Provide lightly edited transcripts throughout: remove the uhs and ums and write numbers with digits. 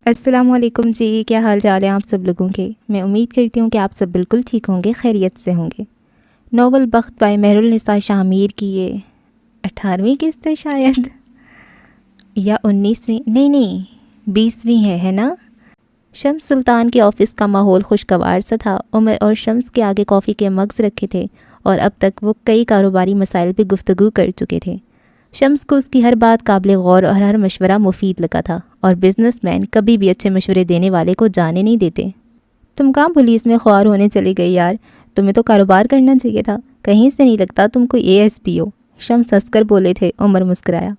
السلام علیکم جی، کیا حال چال ہیں آپ سب لوگوں کے؟ میں امید کرتی ہوں کہ آپ سب بالکل ٹھیک ہوں گے، خیریت سے ہوں گے۔ ناول بخت بائی مہر النساء شاہ میر کی یہ 18ویں قسط ہے شاید، یا 19ویں، نہیں 20ویں ہے نا؟ شمس سلطان کے آفس کا ماحول خوشگوار سا تھا۔ عمر اور شمس کے آگے کافی کے مگز رکھے تھے اور اب تک وہ کئی کاروباری مسائل پہ گفتگو کر چکے تھے۔ شمس کو اس کی ہر بات قابل غور اور ہر مشورہ مفید لگا تھا، اور بزنس مین کبھی بھی اچھے مشورے دینے والے کو جانے نہیں دیتے۔ تم کہاں پولیس میں خوار ہونے چلی گئی یار؟ تمہیں تو کاروبار کرنا چاہیے تھا، کہیں سے نہیں لگتا تم کوئی ASP ہو۔ شمس ہنس کر بولے تھے۔ عمر مسکرایا۔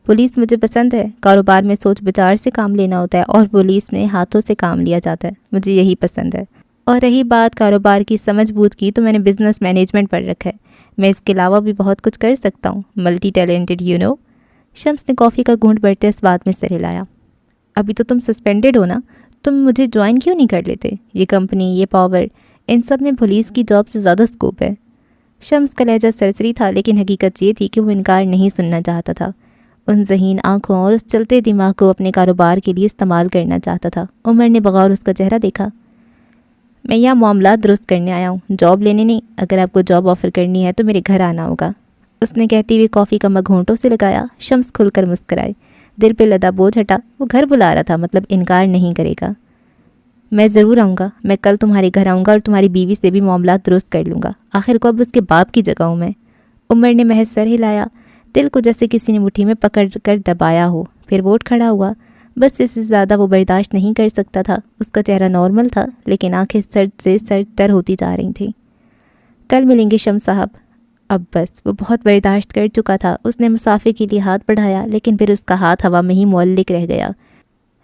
پولیس مجھے پسند ہے، کاروبار میں سوچ بچار سے کام لینا ہوتا ہے اور پولیس میں ہاتھوں سے کام لیا جاتا ہے، مجھے یہی پسند ہے۔ اور رہی بات کاروبار کی سمجھ بوجھ کی، تو میں نے بزنس مینجمنٹ پڑھ رکھا ہے، میں اس کے علاوہ بھی بہت کچھ کر سکتا ہوں، ملٹی ٹیلنٹڈ یو نو۔ شمس نے کافی کا گھونٹ بھرتے اس بات میں سر ہلایا۔ ابھی تو تم سسپینڈڈ ہو نا، تم مجھے جوائن کیوں نہیں کر لیتے؟ یہ کمپنی، یہ پاور، ان سب میں پولیس کی جاب سے زیادہ سکوپ ہے۔ شمس کا لہجہ سرسری تھا، لیکن حقیقت یہ تھی کہ وہ انکار نہیں سننا چاہتا تھا۔ ان ذہین آنکھوں اور اس چلتے دماغ کو اپنے کاروبار کے لیے استعمال کرنا چاہتا تھا۔ عمر نے بغور اس کا چہرہ دیکھا۔ میں یہاں معاملات درست کرنے آیا ہوں، جاب لینے نہیں۔ اگر آپ کو جاب آفر کرنی ہے تو میرے گھر آنا ہوگا، اس نے کہتے ہوئے کافی کا مگ ہونٹوں سے لگایا۔ شمس کھل کر مسکرائے، دل پہ لدا بوجھ ہٹا۔ وہ گھر بلا رہا تھا، مطلب انکار نہیں کرے گا۔ میں ضرور آؤں گا، میں کل تمہارے گھر آؤں گا اور تمہاری بیوی سے بھی معاملات درست کر لوں گا، آخر کو اب اس کے باپ کی جگہ ہوں میں۔ عمر نے محض سر ہلایا، دل کو جیسے کسی نے مٹھی میں پکڑ کر دبایا ہو، پھر وہ اٹھ کھڑا ہوا۔ بس اس سے زیادہ وہ برداشت نہیں کر سکتا تھا۔ اس کا چہرہ نارمل تھا، لیکن آنکھیں سرد سے سرد تر ہوتی جا رہی تھیں۔ کل ملیں گے شمس صاحب۔ اب بس، وہ بہت برداشت کر چکا تھا۔ اس نے مسافر کے لیے ہاتھ بڑھایا، لیکن پھر اس کا ہاتھ ہوا میں ہی معلق رہ گیا۔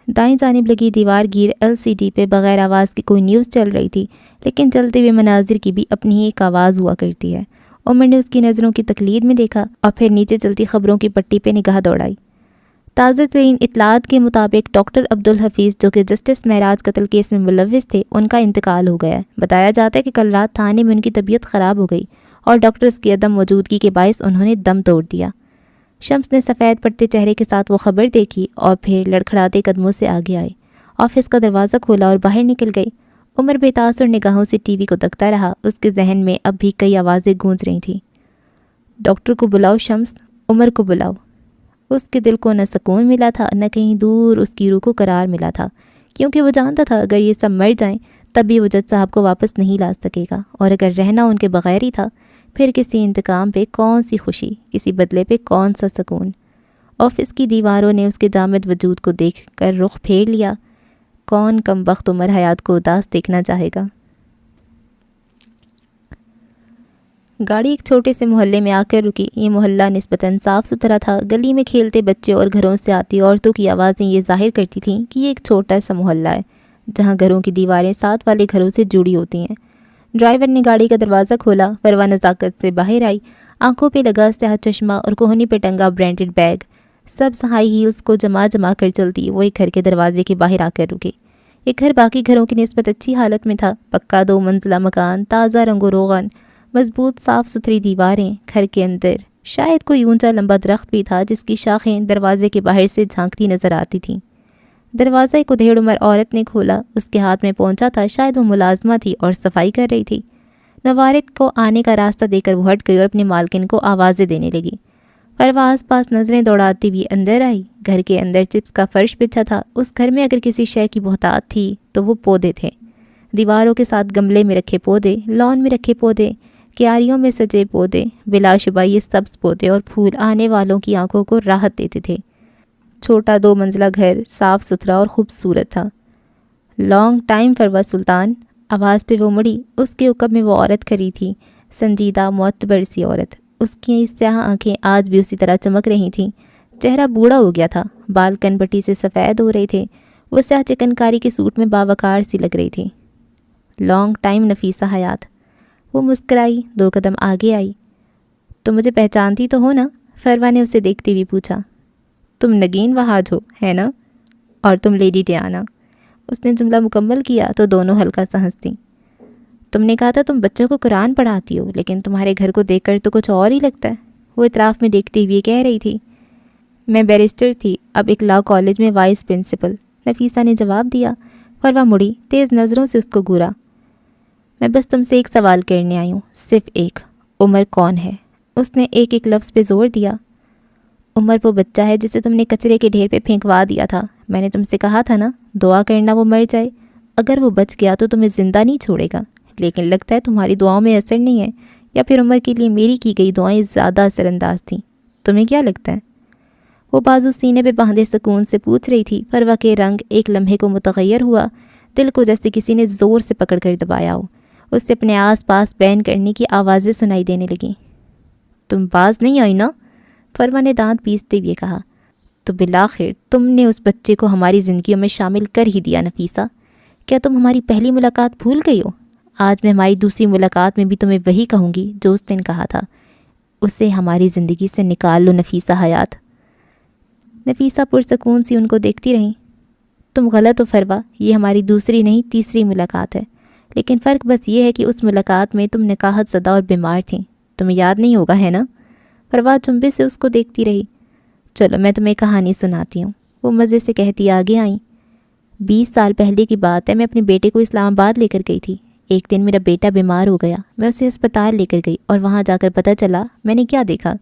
دائیں جانب لگی دیوار گیر LCD پہ بغیر آواز کی کوئی نیوز چل رہی تھی، لیکن چلتے ہوئے مناظر کی بھی اپنی ہی ایک آواز ہوا کرتی ہے۔ عمر نے اس کی نظروں کی تقلید میں دیکھا اور پھر نیچے چلتی خبروں کی پٹی پہ نگاہ دوڑائی۔ تازہ ترین اطلاعات کے مطابق ڈاکٹر عبدالحفیظ، جو کہ جسٹس معراج قتل کیس میں ملوث تھے، ان کا انتقال ہو گیا ہے۔ بتایا جاتا ہے کہ کل رات تھانے میں ان کی طبیعت خراب ہو گئی اور ڈاکٹرز کی عدم موجودگی کے باعث انہوں نے دم توڑ دیا۔ شمس نے سفید پڑتے چہرے کے ساتھ وہ خبر دیکھی اور پھر لڑکھڑاتے قدموں سے آگے آئی، آفس کا دروازہ کھولا اور باہر نکل گئی۔ عمر بے تاثر نگاہوں سے TV کو تکتا رہا۔ اس کے ذہن میں اب بھی کئی آوازیں گونج رہی تھیں۔ ڈاکٹر کو بلاؤ شمس، عمر کو بلاؤ۔ اس کے دل کو نہ سکون ملا تھا، نہ کہیں دور اس کی روح کو قرار ملا تھا، کیونکہ وہ جانتا تھا اگر یہ سب مر جائیں تب بھی وہ جج صاحب کو واپس نہیں لا سکے گا، اور اگر رہنا ان کے بغیر ہی تھا، پھر کسی انتقام پہ کون سی خوشی، کسی بدلے پہ کون سا سکون۔ آفس کی دیواروں نے اس کے جامد وجود کو دیکھ کر رخ پھیر لیا۔ کون کم بخت عمر حیات کو اداس دیکھنا چاہے گا؟ گاڑی ایک چھوٹے سے محلے میں آ کر رکی۔ یہ محلہ نسبتاً صاف ستھرا تھا۔ گلی میں کھیلتے بچے اور گھروں سے آتی عورتوں کی آوازیں یہ ظاہر کرتی تھیں کہ یہ ایک چھوٹا سا محلہ ہے، جہاں گھروں کی دیواریں ساتھ والے گھروں سے جڑی ہوتی ہیں۔ ڈرائیور نے گاڑی کا دروازہ کھولا۔ پروا نزاکت سے باہر آئی، آنکھوں پہ لگا سیاہ چشمہ اور کوہنی پہ ٹنگا برانڈڈ بیگ، سبز ہائی ہیلز کو جما کر چلتی وہ ایک گھر کے دروازے کے باہر آ کر رکی۔ یہ گھر باقی گھروں کی نسبت اچھی حالت میں تھا۔ پکا 2 منزلہ مکان، تازہ رنگ و روغن، مضبوط صاف ستھری دیواریں۔ گھر کے اندر شاید کوئی اونچا لمبا درخت بھی تھا، جس کی شاخیں دروازے کے باہر سے جھانکتی نظر آتی تھیں۔ دروازہ ایک ادھیڑ عمر عورت نے کھولا۔ اس کے ہاتھ میں پہنچا تھا، شاید وہ ملازمہ تھی اور صفائی کر رہی تھی۔ نوارد کو آنے کا راستہ دے کر وہ ہٹ گئی اور اپنی مالکن کو آوازیں دینے لگی۔ پروا آس پاس نظریں دوڑاتی ہوئی اندر آئی۔ گھر کے اندر چپس کا فرش بچھا تھا۔ اس گھر میں اگر کسی شے کی بہتات تھی تو وہ پودے تھے۔ دیواروں کے ساتھ گملے میں رکھے پودے، لان میں رکھے پودے، کیاریوں میں سجے پودے، بلا شبہ یہ سبز پودے اور پھول آنے والوں کی آنکھوں کو راحت دیتے تھے۔ چھوٹا 2 منزلہ گھر صاف ستھرا اور خوبصورت تھا۔ لانگ ٹائم پروا سلطان، آواز پہ وہ مڑی۔ اس کے عقب میں وہ عورت کھڑی تھی، سنجیدہ معتبر سی عورت۔ اس کی سیاہ آنکھیں آج بھی اسی طرح چمک رہی تھیں۔ چہرہ بوڑھا ہو گیا تھا، بال کن پٹی سے سفید ہو رہے تھے۔ وہ سیاہ چکن کاری کے سوٹ میں باوقار سی لگ رہی تھی۔ لانگ ٹائم نفیسہ حیات، وہ مسکرائی، 2 قدم آگے آئی۔ تم مجھے پہچانتی تو ہو نا؟ فروا نے اسے دیکھتے ہوئے پوچھا۔ تم نگین وہاج ہو، ہے نا؟ اور تم لیڈی ٹیانا۔ اس نے جملہ مکمل کیا تو دونوں ہلکا سا ہنستی۔ تم نے کہا تھا تم بچوں کو قرآن پڑھاتی ہو، لیکن تمہارے گھر کو دیکھ کر تو کچھ اور ہی لگتا ہے، وہ اطراف میں دیکھتے ہوئے کہہ رہی تھی۔ میں بیرسٹر تھی، اب ایک لاء کالج میں وائس پرنسپل۔ نفیسہ نے جواب دیا۔ فروا مڑی، تیز نظروں سے اس کو گھورا۔ میں بس تم سے ایک سوال کرنے آئی ہوں، صرف ایک۔ عمر کون ہے؟ اس نے ایک ایک لفظ پہ زور دیا۔ عمر وہ بچہ ہے جسے تم نے کچرے کے ڈھیر پہ پھینکوا دیا تھا۔ میں نے تم سے کہا تھا نا، دعا کرنا وہ مر جائے، اگر وہ بچ گیا تو تمہیں زندہ نہیں چھوڑے گا، لیکن لگتا ہے تمہاری دعاؤں میں اثر نہیں ہے، یا پھر عمر کے لیے میری کی گئی دعائیں زیادہ اثر انداز تھیں۔ تمہیں کیا لگتا ہے؟ وہ بازو سینے پہ باندھے سکون سے پوچھ رہی تھی۔ فروا کے رنگ ایک لمحے کو متغیر ہوا، دل کو جیسے کسی نے زور سے پکڑ کر دبایا ہو۔ اس سے اپنے آس پاس بین کرنے کی آوازیں سنائی دینے لگیں۔ تم باز نہیں آئی نا؟ فروا نے دانت پیستے ہوئے کہا۔ تو بالآخر تم نے اس بچے کو ہماری زندگیوں میں شامل کر ہی دیا نفیسہ۔ کیا تم ہماری پہلی ملاقات بھول گئی ہو؟ آج میں ہماری دوسری ملاقات میں بھی تمہیں وہی کہوں گی جو اس دن کہا تھا، اسے ہماری زندگی سے نکال لو نفیسہ حیات۔ نفیسہ پرسکون سی ان کو دیکھتی رہیں۔ تم غلط ہو فروا، یہ ہماری دوسری نہیں تیسری ملاقات ہے، لیکن فرق بس یہ ہے کہ اس ملاقات میں تم نکاحت زدہ اور بیمار تھیں۔ تمہیں یاد نہیں ہوگا ہے نا؟ فروا چنبے سے اس کو دیکھتی رہی۔ چلو میں تمہیں کہانی سناتی ہوں، وہ مزے سے کہتی آگے آئیں۔ 20 سال پہلے کی بات ہے، میں اپنے بیٹے کو اسلام آباد لے کر گئی تھی۔ ایک دن میرا بیٹا بیمار ہو گیا، میں اسے ہسپتال لے کر گئی اور وہاں جا کر پتہ چلا میں نے کیا دیکھا۔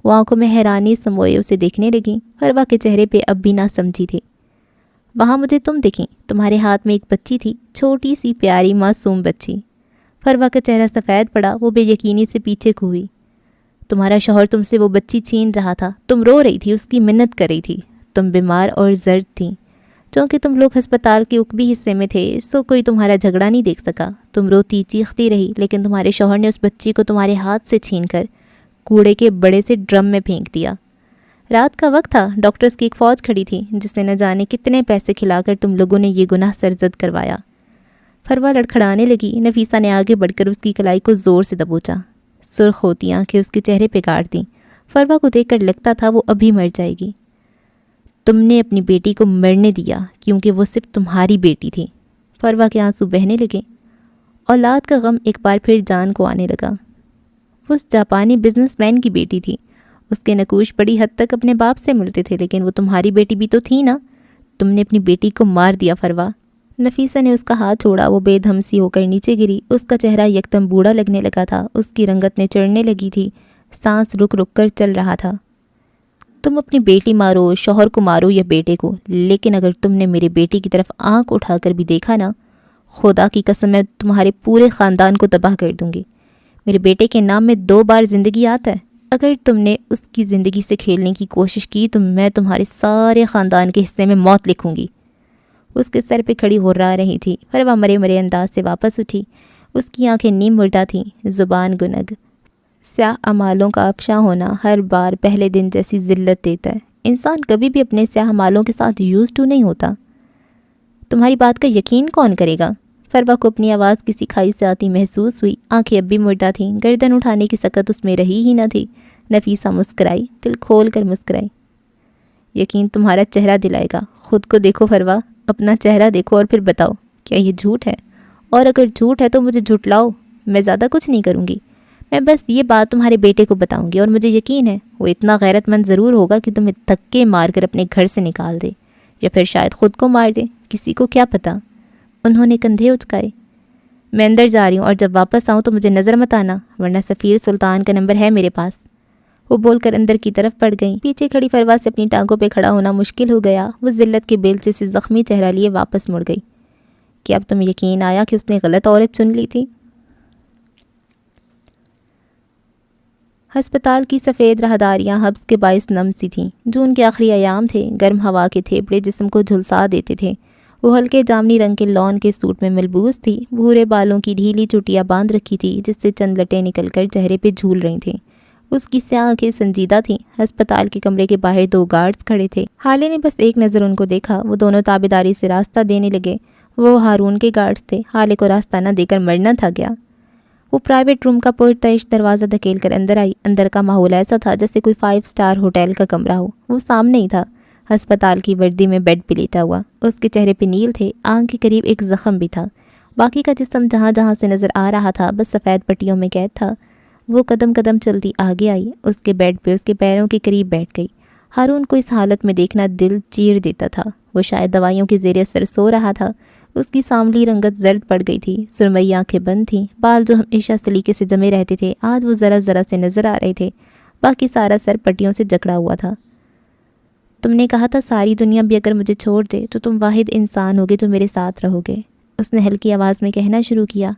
وہ آنکھوں میں حیرانی سموئے اسے دیکھنے لگیں۔ فروا کے چہرے پہ اب بھی نہ سمجھی تھی۔ وہاں مجھے تم دکھیں، تمہارے ہاتھ میں ایک بچی تھی، چھوٹی سی پیاری معصوم بچی۔ فروا کا چہرہ سفید پڑا، وہ بے یقینی سے پیچھے کو ہوئی۔ تمہارا شوہر تم سے وہ بچی چھین رہا تھا، تم رو رہی تھی، اس کی منت کر رہی تھی۔ تم بیمار اور زرد تھیں، چونکہ تم لوگ ہسپتال کے عقبی حصے میں تھے، سو کوئی تمہارا جھگڑا نہیں دیکھ سکا۔ تم روتی چیختی رہی، لیکن تمہارے شوہر نے اس بچی کو تمہارے ہاتھ سے چھین کر کوڑے کے بڑے سے ڈرم میں پھینک دیا۔ رات کا وقت تھا، ڈاکٹرز کی ایک فوج کھڑی تھی جس نے نہ جانے کتنے پیسے کھلا کر تم لوگوں نے یہ گناہ سرزد کروایا۔ فروا لڑکھڑانے لگی۔ نفیسہ نے آگے بڑھ کر اس کی کلائی کو زور سے دبوچا، سرخ ہوتی آنکھیں اس کے چہرے پہ گاڑ دیں۔ فروا کو دیکھ کر لگتا تھا وہ ابھی مر جائے گی۔ تم نے اپنی بیٹی کو مرنے دیا کیونکہ وہ صرف تمہاری بیٹی تھی۔ فروا کے آنسو بہنے لگے۔ اولاد کا غم ایک بار پھر جان کو آنے لگا۔ وہ اس جاپانی بزنس مین کی بیٹی تھی، اس کے نقوش بڑی حد تک اپنے باپ سے ملتے تھے، لیکن وہ تمہاری بیٹی بھی تو تھی نا۔ تم نے اپنی بیٹی کو مار دیا فروا۔ نفیسہ نے اس کا ہاتھ چھوڑا، وہ بے دھم سی ہو کر نیچے گری۔ اس کا چہرہ یکدم بوڑھا لگنے لگا تھا، اس کی رنگت نے چڑھنے لگی تھی، سانس رک رک کر چل رہا تھا۔ تم اپنی بیٹی مارو، شوہر کو مارو یا بیٹے کو، لیکن اگر تم نے میرے بیٹی کی طرف آنکھ اٹھا کر بھی دیکھا نا، خدا کی قسم میں تمہارے پورے خاندان کو تباہ کر دوں گی۔ میرے بیٹے کے نام میں 2 بار زندگی آتا ہے، اگر تم نے اس کی زندگی سے کھیلنے کی کوشش کی تو میں تمہارے سارے خاندان کے حصے میں موت لکھوں گی۔ اس کے سر پہ کھڑی ہو رہی تھی۔ فروا مرے مرے انداز سے واپس اٹھی، اس کی آنکھیں نیم مردہ تھیں، زبان گنگ۔ سیاہ اعمالوں کا افشاں ہونا ہر بار پہلے دن جیسی ذلت دیتا ہے، انسان کبھی بھی اپنے سیاہ اعمالوں کے ساتھ یوز ٹو نہیں ہوتا۔ تمہاری بات کا یقین کون کرے گا؟ فروا کو اپنی آواز کسی کھائی سے آتی محسوس ہوئی، آنکھیں اب بھی مردہ تھیں، گردن اٹھانے کی سکت اس میں رہی ہی نہ تھی۔ نفیسہ مسکرائی، دل کھول کر مسکرائی۔ یقین تمہارا چہرہ دلائے گا، خود کو دیکھو فروا، اپنا چہرہ دیکھو اور پھر بتاؤ کیا یہ جھوٹ ہے، اور اگر جھوٹ ہے تو مجھے جھٹلاؤ، میں زیادہ کچھ نہیں کروں گی۔ میں بس یہ بات تمہارے بیٹے کو بتاؤں گی، اور مجھے یقین ہے وہ اتنا غیرت مند ضرور ہوگا کہ تمہیں دھکے مار کر اپنے گھر سے نکال دے، یا پھر شاید خود کو مار دے، کسی کو کیا پتہ۔ انہوں نے کندھے اچکائے۔ میں اندر جا رہی ہوں، اور جب واپس آؤں تو مجھے نظر مت آنا، ورنہ سفیر سلطان کا نمبر ہے میرے پاس۔ وہ بول کر اندر کی طرف پڑ گئیں۔ پیچھے کھڑی فروا سے اپنی ٹانگوں پہ کھڑا ہونا مشکل ہو گیا۔ وہ ذلت کے بیلچے سے زخمی چہرہ لیے واپس مڑ گئی۔ کیا اب تمہیں یقین آیا کہ اس نے غلط عورت چن لی تھی؟ ہسپتال کی سفید راہداریاں حبس کے باعث نم سی تھیں۔ جون کے آخری ایام تھے، گرم ہوا کے تھیپڑے جسم کو جھلسا دیتے تھے۔ وہ ہلکے جامنی رنگ کے لون کے سوٹ میں ملبوس تھی، بھورے بالوں کی ڈھیلی چوٹیاں باندھ رکھی تھی جس سے چند لٹیں نکل کر چہرے پہ جھول رہی تھیں۔ اس کی سیاہ آنکھیں سنجیدہ تھیں۔ ہسپتال کے کمرے کے باہر 2 گارڈز کھڑے تھے۔ حالے نے بس ایک نظر ان کو دیکھا، وہ دونوں تابعداری سے راستہ دینے لگے۔ وہ ہارون کے گارڈز تھے، حالے کو راستہ نہ دے کر مرنا تھا گیا۔ وہ پرائیویٹ روم کا پرتعش دروازہ دھکیل کر اندر آئی۔ اندر کا ماحول ایسا تھا جیسے کوئی 5 اسٹار ہوٹل کا کمرہ ہو۔ وہ سامنے ہی تھا، ہسپتال کی وردی میں بیڈ پہ لیٹا ہوا۔ اس کے چہرے پہ نیل تھے، آنکھ کے قریب ایک زخم بھی تھا۔ باقی کا جسم جہاں جہاں سے نظر آ رہا تھا بس سفید پٹیوں میں قید تھا۔ وہ قدم قدم چلتی آگے آئی، اس کے بیڈ پہ اس کے پیروں کے قریب بیٹھ گئی۔ ہارون کو اس حالت میں دیکھنا دل چیر دیتا تھا۔ وہ شاید دوائیوں کے زیر اثر سو رہا تھا۔ اس کی سانولی رنگت زرد پڑ گئی تھی، سرمئی آنکھیں بند تھیں، بال جو ہمیشہ سلیقے سے جمے رہتے تھے آج وہ ذرا ذرا سے نظر آ رہے تھے، باقی سارا سر پٹیوں سے جکڑا ہوا تھا۔ تم نے کہا تھا ساری دنیا بھی اگر مجھے چھوڑ دے تو تم واحد انسان ہوگے جو میرے ساتھ رہو گے، اس نے ہلکی آواز میں کہنا شروع کیا۔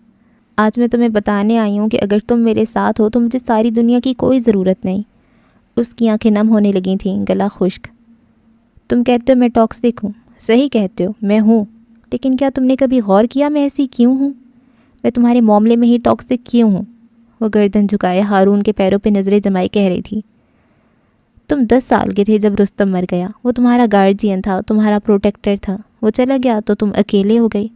آج میں تمہیں بتانے آئی ہوں کہ اگر تم میرے ساتھ ہو تو مجھے ساری دنیا کی کوئی ضرورت نہیں۔ اس کی آنکھیں نم ہونے لگی تھیں، گلا خشک۔ تم کہتے ہو میں ٹاکسک ہوں، صحیح کہتے ہو، میں ہوں، لیکن کیا تم نے کبھی غور کیا میں ایسی کیوں ہوں؟ میں تمہارے معاملے میں ہی ٹاکسک کیوں ہوں؟ وہ گردن جھکائے ہارون کے پیروں پہ نظریں جمائے کہہ رہی تھی۔ تم 10 سال کے تھے جب رستم مر گیا، وہ تمہارا گارجین تھا، تمہارا پروٹیکٹر تھا، وہ چلا گیا تو تم اکیلے ہو گئے۔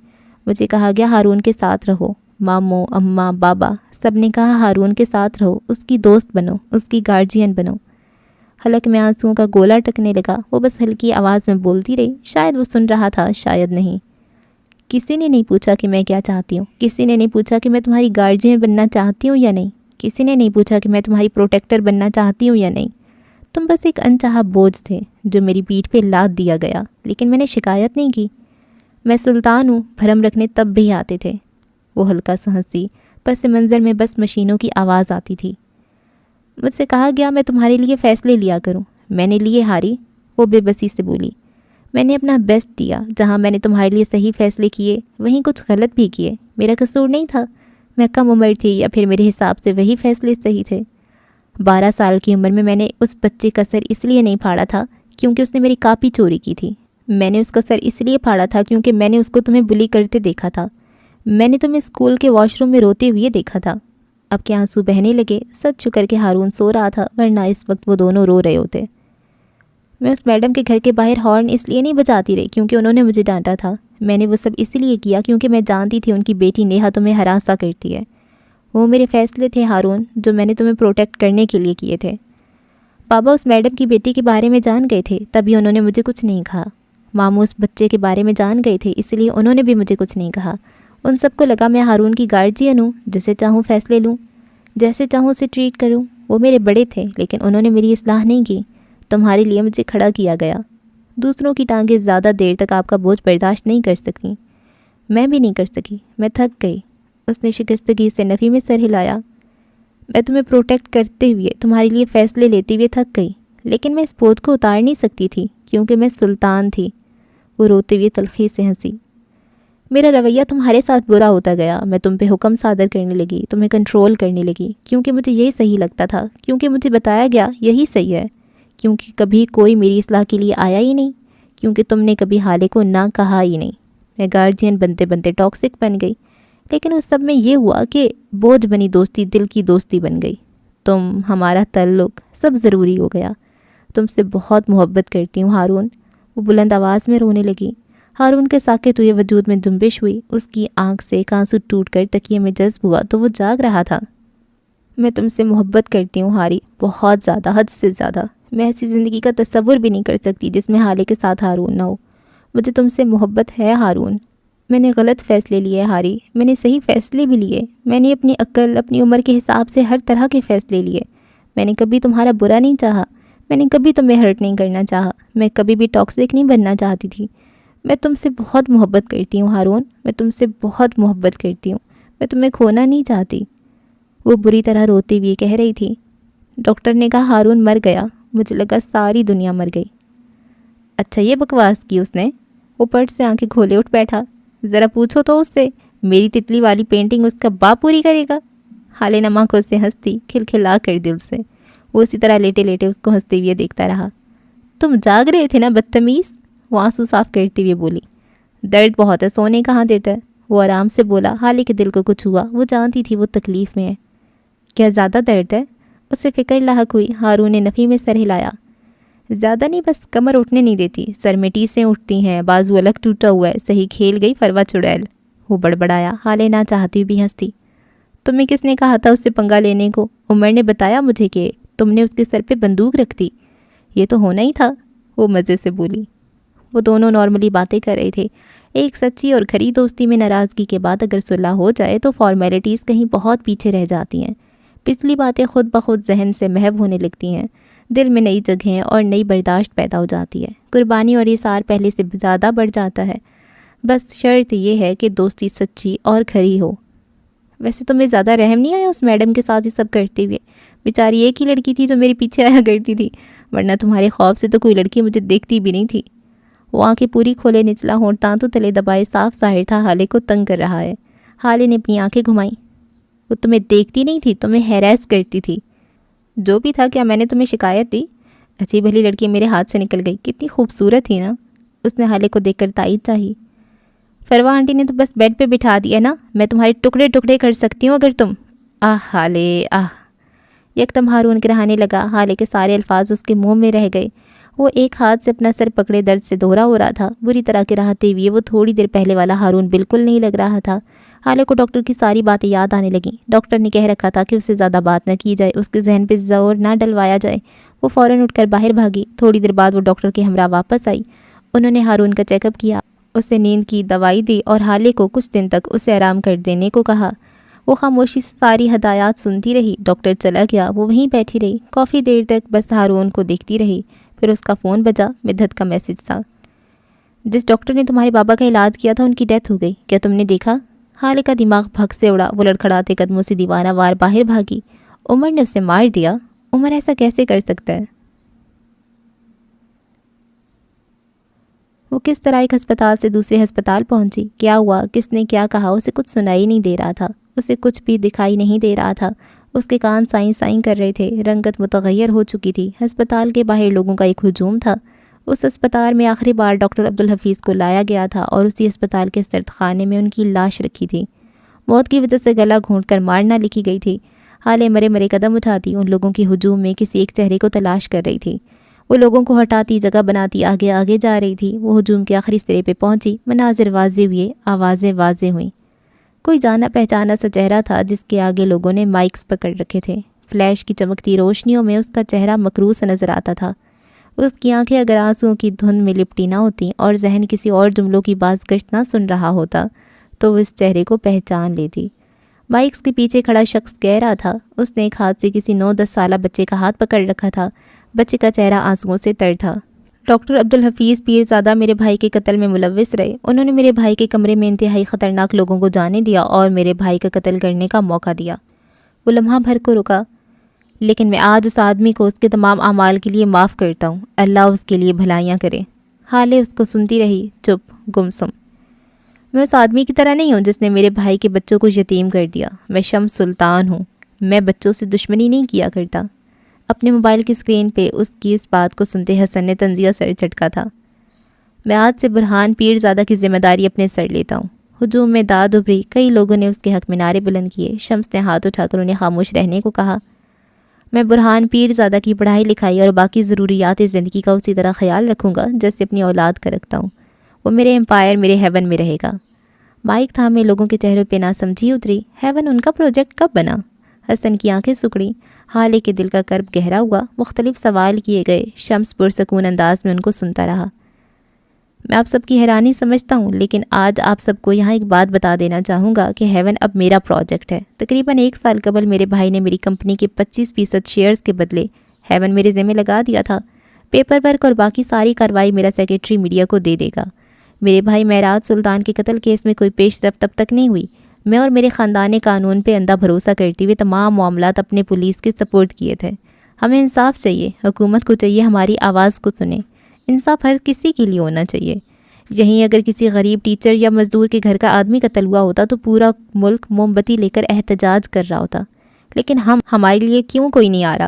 مجھے کہا گیا ہارون کے ساتھ رہو، ماموں، اماں، بابا سب نے کہا ہارون کے ساتھ رہو، اس کی دوست بنو، اس کی گارجین بنو۔ حلق میں آنسوؤں کا گولا ٹکنے لگا، وہ بس ہلکی آواز میں بولتی رہی، شاید وہ سن رہا تھا، شاید نہیں۔ کسی نے نہیں پوچھا کہ میں کیا چاہتی ہوں، کسی نے نہیں پوچھا کہ میں تمہاری گارجین بننا چاہتی ہوں یا نہیں، کسی نے نہیں پوچھا کہ میں تمہاری پروٹیکٹر بننا چاہتی ہوں یا نہیں۔ تم بس ایک انچاہا بوجھ تھے جو میری پیٹھ پہ لاد دیا گیا، لیکن میں نے شکایت نہیں کی۔ میں سلطان ہوں، بھرم رکھنے تب بھی آتے تھے۔ وہ ہلکا سا ہنسی، پس منظر میں بس مشینوں کی آواز آتی تھی۔ مجھ سے کہا گیا میں تمہارے لیے فیصلے لیا کروں، میں نے لیے ہاری، وہ بے بسی سے بولی۔ میں نے اپنا بیسٹ دیا، جہاں میں نے تمہارے لیے صحیح فیصلے کیے وہیں کچھ غلط بھی کیے، میرا قصور نہیں تھا، میں کم عمر تھی یا پھر میرے حساب سے وہی فیصلے صحیح تھے۔ 12 سال کی عمر میں نے اس بچے کا سر اس لیے نہیں پھاڑا تھا کیونکہ اس نے میری کاپی چوری کی تھی، میں نے اس کا سر اس لیے پھاڑا تھا کیونکہ میں نے اس کو تمہیں بلی کرتے دیکھا تھا، میں نے تمہیں اسکول کے واش روم میں روتے ہوئے دیکھا تھا۔ اب کے آنسو بہنے لگے، سچ شکر کہ ہارون سو رہا تھا، ورنہ اس وقت وہ دونوں رو رہے ہوتے۔ میں اس میڈم کے گھر کے باہر ہارن اس لیے نہیں بجاتی رہی کیونکہ انہوں نے مجھے ڈانٹا تھا، میں نے وہ سب اس لیے کیا کیونکہ میں جانتی تھی ان کی بیٹی نیہا تمہیں ہراساں کرتی ہے۔ وہ میرے فیصلے تھے ہارون، جو میں نے تمہیں پروٹیکٹ کرنے کے لیے کیے تھے۔ بابا اس میڈم کی بیٹی کے بارے میں جان گئے تھے، تبھی انہوں نے مجھے کچھ نہیں کہا۔ ماموں اس بچے کے بارے میں جان گئے تھے، اس لیے انہوں نے بھی مجھے کچھ نہیں کہا۔ ان سب کو لگا میں ہارون کی گارجین ہوں، جسے چاہوں فیصلے لوں، جیسے چاہوں اسے ٹریٹ کروں۔ وہ میرے بڑے تھے لیکن انہوں نے میری اصلاح نہیں کی، تمہارے لیے مجھے کھڑا کیا گیا۔ دوسروں کی ٹانگیں زیادہ دیر تک آپ کا بوجھ برداشت نہیں کر سکیں، میں بھی نہیں کر سکی، میں تھک گئی۔ اس نے شکستگی سے نفی میں سر ہلایا۔ میں تمہیں پروٹیکٹ کرتے ہوئے، تمہارے لیے فیصلے لیتے ہوئے تھک گئی، لیکن میں اس بوجھ کو اتار نہیں سکتی تھی کیونکہ میں سلطان تھی۔ وہ روتے ہوئے تلخی سے ہنسی۔ میرا رویہ تمہارے ساتھ برا ہوتا گیا، میں تم پہ حکم صادر کرنے لگی، تمہیں کنٹرول کرنے لگی، کیونکہ مجھے یہی صحیح لگتا تھا، کیونکہ مجھے بتایا گیا یہی صحیح ہے، کیونکہ کبھی کوئی میری اصلاح کے لیے آیا ہی نہیں، کیونکہ تم نے کبھی حالے کو نہ کہا ہی نہیں۔ میں گارجین بنتے بنتے ٹاکسک بن گئی، لیکن اس سب میں یہ ہوا کہ بوجھ بنی دوستی دل کی دوستی بن گئی۔ تم، ہمارا تعلق، سب ضروری ہو گیا۔ تم سے بہت محبت کرتی ہوں ہارون۔ وہ بلند آواز میں رونے لگی۔ ہارون کے ساکت ہوئے وجود میں جنبش ہوئی، اس کی آنکھ سے ایک آنسو ٹوٹ کر تکیے میں جذب ہوا تو وہ جاگ رہا تھا۔ میں تم سے محبت کرتی ہوں ہاری، بہت زیادہ، حد سے زیادہ۔ میں ایسی زندگی کا تصور بھی نہیں کر سکتی جس میں حالے کے ساتھ ہارون نہ ہو۔ مجھے تم سے محبت ہے ہارون۔ میں نے غلط فیصلے لیے ہاری، میں نے صحیح فیصلے بھی لیے، میں نے اپنی عقل، اپنی عمر کے حساب سے ہر طرح کے فیصلے لیے۔ میں نے کبھی تمہارا برا نہیں چاہا، میں نے کبھی تمہیں ہرٹ نہیں کرنا چاہا، میں کبھی بھی ٹاکسک نہیں بننا چاہتی تھی۔ میں تم سے بہت محبت کرتی ہوں ہارون، میں تم سے بہت محبت کرتی ہوں، میں تمہیں کھونا نہیں چاہتی۔ وہ بری طرح روتی ہوئی کہہ رہی تھی۔ ڈاکٹر نے کہا ہارون مر گیا، مجھے لگا ساری دنیا مر گئی۔ اچھا یہ بکواس کی اس نے؟ وہ پٹ سے آنکھیں کھولے اٹھ بیٹھا۔ ذرا پوچھو تو اس سے، میری تتلی والی پینٹنگ اس کا باپ پوری کرے گا؟ حالے نما کو اس سے ہنستی، کھلکھلا کر دل سے۔ وہ اسی طرح لیٹے لیٹے اس کو ہنستے ہوئے دیکھتا رہا۔ تم جاگ رہے تھے نا بدتمیز؟ وہ آنسو صاف کرتے ہوئے بولی۔ درد بہت ہے، سونے کہاں دیتا ہے؟ وہ آرام سے بولا، حالے کے دل کو کچھ ہوا، وہ جانتی تھی وہ تکلیف میں ہے۔ کیا زیادہ درد ہے؟ اسے فکر لاحق ہوئی۔ ہارون نے نفی میں سر ہلایا۔ زیادہ نہیں، بس کمر اٹھنے نہیں دیتی، سر میں ٹیسیں اٹھتی ہیں، بازو الگ ٹوٹا ہوا ہے، صحیح کھیل گئی فروا چڑیل۔ وہ بڑبڑایا، حالے نہ چاہتی بھی ہنستی۔ تمہیں کس نے کہا تھا اس سے پنگا لینے کو؟ عمر نے بتایا مجھے کہ تم نے اس کے سر پہ بندوق رکھ دی، یہ تو ہونا ہی تھا، وہ مزے سے بولی۔ وہ دونوں نارملی باتیں کر رہے تھے۔ ایک سچی اور کھری دوستی میں ناراضگی کے بعد اگر صلح ہو جائے تو فارمیلٹیز کہیں بہت پیچھے رہ جاتی ہیں، پچھلی باتیں خود بخود ذہن سے محو ہونے لگتی ہیں۔ دل میں نئی جگہیں اور نئی برداشت پیدا ہو جاتی ہے، قربانی اور اثار پہلے سے زیادہ بڑھ جاتا ہے۔ بس شرط یہ ہے کہ دوستی سچی اور کھری ہو۔ ویسے تمہیں زیادہ رحم نہیں آیا اس میڈم کے ساتھ یہ سب کرتے ہوئے؟ بیچاری ایک ہی لڑکی تھی جو میرے پیچھے آیا کرتی تھی، ورنہ تمہارے خوف سے تو کوئی لڑکی مجھے دیکھتی بھی نہیں تھی۔ وہ آنکھیں پوری کھولے، نچلا ہونٹ تانتوں تلے دبائے صاف ظاہر تھا حالے کو تنگ کر رہا ہے۔ حالے نے اپنی آنکھیں گھمائیں۔ وہ تمہیں دیکھتی نہیں تھی، تمہیں ہیراس کرتی تھی۔ جو بھی تھا، کیا میں نے تمہیں شکایت دی؟ اچھی بھلی لڑکی میرے ہاتھ سے نکل گئی، کتنی خوبصورت تھی نا؟ اس نے حالے کو دیکھ کر تائید چاہی۔ فروا آنٹی نے تو بس بیڈ پہ بٹھا دیا نا، میں تمہارے ٹکڑے ٹکڑے کر سکتی ہوں اگر تم۔ حالے آہ! یکدم ہارون گرہانے لگا۔ حالے کے سارے الفاظ اس کے منہ میں رہ گئے۔ وہ ایک ہاتھ سے اپنا سر پکڑے درد سے دوہرا ہو رہا تھا۔ بری طرح گراتے ہوئے وہ تھوڑی دیر پہلے والا ہارون بالکل نہیں لگ رہا تھا۔ حالے کو ڈاکٹر کی ساری باتیں یاد آنے لگیں۔ ڈاکٹر نے کہہ رکھا تھا کہ اس سے زیادہ بات نہ کی جائے، اس کے ذہن پہ زور نہ ڈلوایا جائے۔ وہ فوراً اٹھ کر باہر بھاگی۔ تھوڑی دیر بعد وہ ڈاکٹر کے ہمراہ واپس آئی۔ انہوں نے ہارون کا چیک اپ کیا، اسے نیند کی دوائی دی اور حالے کو کچھ دن تک اسے آرام کر دینے کو کہا۔ وہ خاموشی سے ساری ہدایات سنتی رہی۔ ڈاکٹر چلا گیا، وہ وہیں بیٹھی رہی۔ کافی دیر تک بس ہارون کو دیکھتی رہی۔ پھر اس کا فون بجا۔ مدحت کا میسج تھا۔ جس ڈاکٹر نے تمہارے بابا کا علاج کیا تھا ان کی ڈیتھ ہو گئی، کیا تم نے دیکھا؟ حالے کا دماغ بھگ سے اڑا۔ وہ لڑکھڑاتے قدموں سے دیوانہ وار باہر بھاگی۔ عمر نے اسے مار دیا؟ عمر ایسا کیسے کر سکتا ہے؟ وہ کس طرح ایک ہسپتال سے دوسرے ہسپتال پہنچی؟ کیا ہوا؟ کس نے کیا کہا؟ اسے کچھ سنائی نہیں دے رہا تھا، اسے کچھ بھی دکھائی نہیں دے رہا تھا۔ اس کے کان سائیں سائیں کر رہے تھے۔ رنگت متغیر ہو چکی تھی۔ ہسپتال کے باہر لوگوں کا ایک ہجوم تھا۔ اس ہسپتال میں آخری بار ڈاکٹر عبدالحفیظ کو لایا گیا تھا اور اسی ہسپتال کے سرد خانے میں ان کی لاش رکھی تھی۔ موت کی وجہ سے گلا گھونٹ کر مارنا لکھی گئی تھی۔ حالے مرے مرے قدم اٹھاتی ان لوگوں کے ہجوم میں کسی ایک چہرے کو تلاش کر رہی تھی۔ وہ لوگوں کو ہٹاتی، جگہ بناتی آگے آگے جا رہی تھی۔ وہ ہجوم کے آخری سرے پہ پہنچی۔ مناظر واضح ہوئے، آوازیں واضح ہوئیں۔ کوئی جانا پہچانا سا چہرہ تھا جس کے آگے لوگوں نے مائکس پکڑ رکھے تھے۔ فلیش کی چمکتی روشنیوں میں اس کا چہرہ مکروس نظر آتا تھا۔ اس کی آنکھیں اگر آنسوؤں کی دھند میں لپٹی نہ ہوتی اور ذہن کسی اور جملوں کی بازگشت نہ سن رہا ہوتا تو وہ اس چہرے کو پہچان لیتی۔ مائکس کے پیچھے کھڑا شخص کہہ رہا تھا۔ اس نے ایک ہاتھ سے کسی 9-10 سالہ بچے کا ہاتھ پکڑ رکھا تھا۔ بچے کا چہرہ آنسوؤں سے تر تھا۔ ڈاکٹر عبدالحفیظ پیرزادہ میرے بھائی کے قتل میں ملوث رہے۔ انہوں نے میرے بھائی کے کمرے میں انتہائی خطرناک لوگوں کو جانے دیا اور میرے بھائی کا قتل کرنے کا موقع دیا۔ وہ لمحہ بھر کو رکا۔ لیکن میں آج اس آدمی کو اس کے تمام اعمال کے لیے معاف کرتا ہوں۔ اللہ اس کے لیے بھلائیاں کرے۔ حالے اس کو سنتی رہی، چپ، گمسم۔ میں اس آدمی کی طرح نہیں ہوں جس نے میرے بھائی کے بچوں کو یتیم کر دیا۔ میں شمس سلطان ہوں۔ میں بچوں سے دشمنی نہیں کیا کرتا۔ اپنے موبائل کی اسکرین پہ اس کی اس بات کو سنتے حسن نے طنزیہ سر جھٹکا تھا۔ میں آج سے برہان پیرزادہ کی ذمہ داری اپنے سر لیتا ہوں۔ ہجوم میں داد ابھری۔ کئی لوگوں نے اس کے حق میں نعرے بلند کیے۔ شمس نے ہاتھ اٹھا کر انہیں خاموش رہنے کو کہا۔ میں برہان پیرزادہ کی پڑھائی لکھائی اور باقی ضروریات زندگی کا اسی طرح خیال رکھوں گا جیسے اپنی اولاد کا رکھتا ہوں۔ وہ میرے امپائر، میرے ہیون میں رہے گا۔ مائک تھامے لوگوں کے چہروں پہ نہ سمجھی اتری۔ ہیون ان کا پروجیکٹ کب بنا؟ حسن کی آنکھیں سکڑیں۔ حالے کے دل کا کرب گہرا ہوا۔ مختلف سوال کیے گئے۔ شمس پرسکون انداز میں ان کو سنتا رہا۔ میں آپ سب کی حیرانی سمجھتا ہوں، لیکن آج آپ سب کو یہاں ایک بات بتا دینا چاہوں گا کہ ہیون اب میرا پروجیکٹ ہے۔ تقریباً 1 سال قبل میرے بھائی نے میری کمپنی کے 25% شیئرز کے بدلے ہیون میرے ذمہ لگا دیا تھا۔ پیپر ورک اور باقی ساری کارروائی میرا سیکریٹری میڈیا کو دے دے گا۔ میرے بھائی معراج سلطان کے قتل کیس میں کوئی پیش رفت تب تک نہیں ہوئی۔ میں اور میرے خاندان نے قانون پہ اندھا بھروسہ کرتے ہوئے تمام معاملات اپنے پولیس کے سپورٹ کیے تھے۔ ہمیں انصاف چاہیے، حکومت کو چاہیے ہماری آواز کو سنے۔ انصاف ہر کسی کے لیے ہونا چاہیے۔ یہیں اگر کسی غریب ٹیچر یا مزدور کے گھر کا آدمی قتل ہوا ہوتا تو پورا ملک موم بتی لے کر احتجاج کر رہا ہوتا، لیکن ہمارے لیے کیوں کوئی نہیں آ رہا؟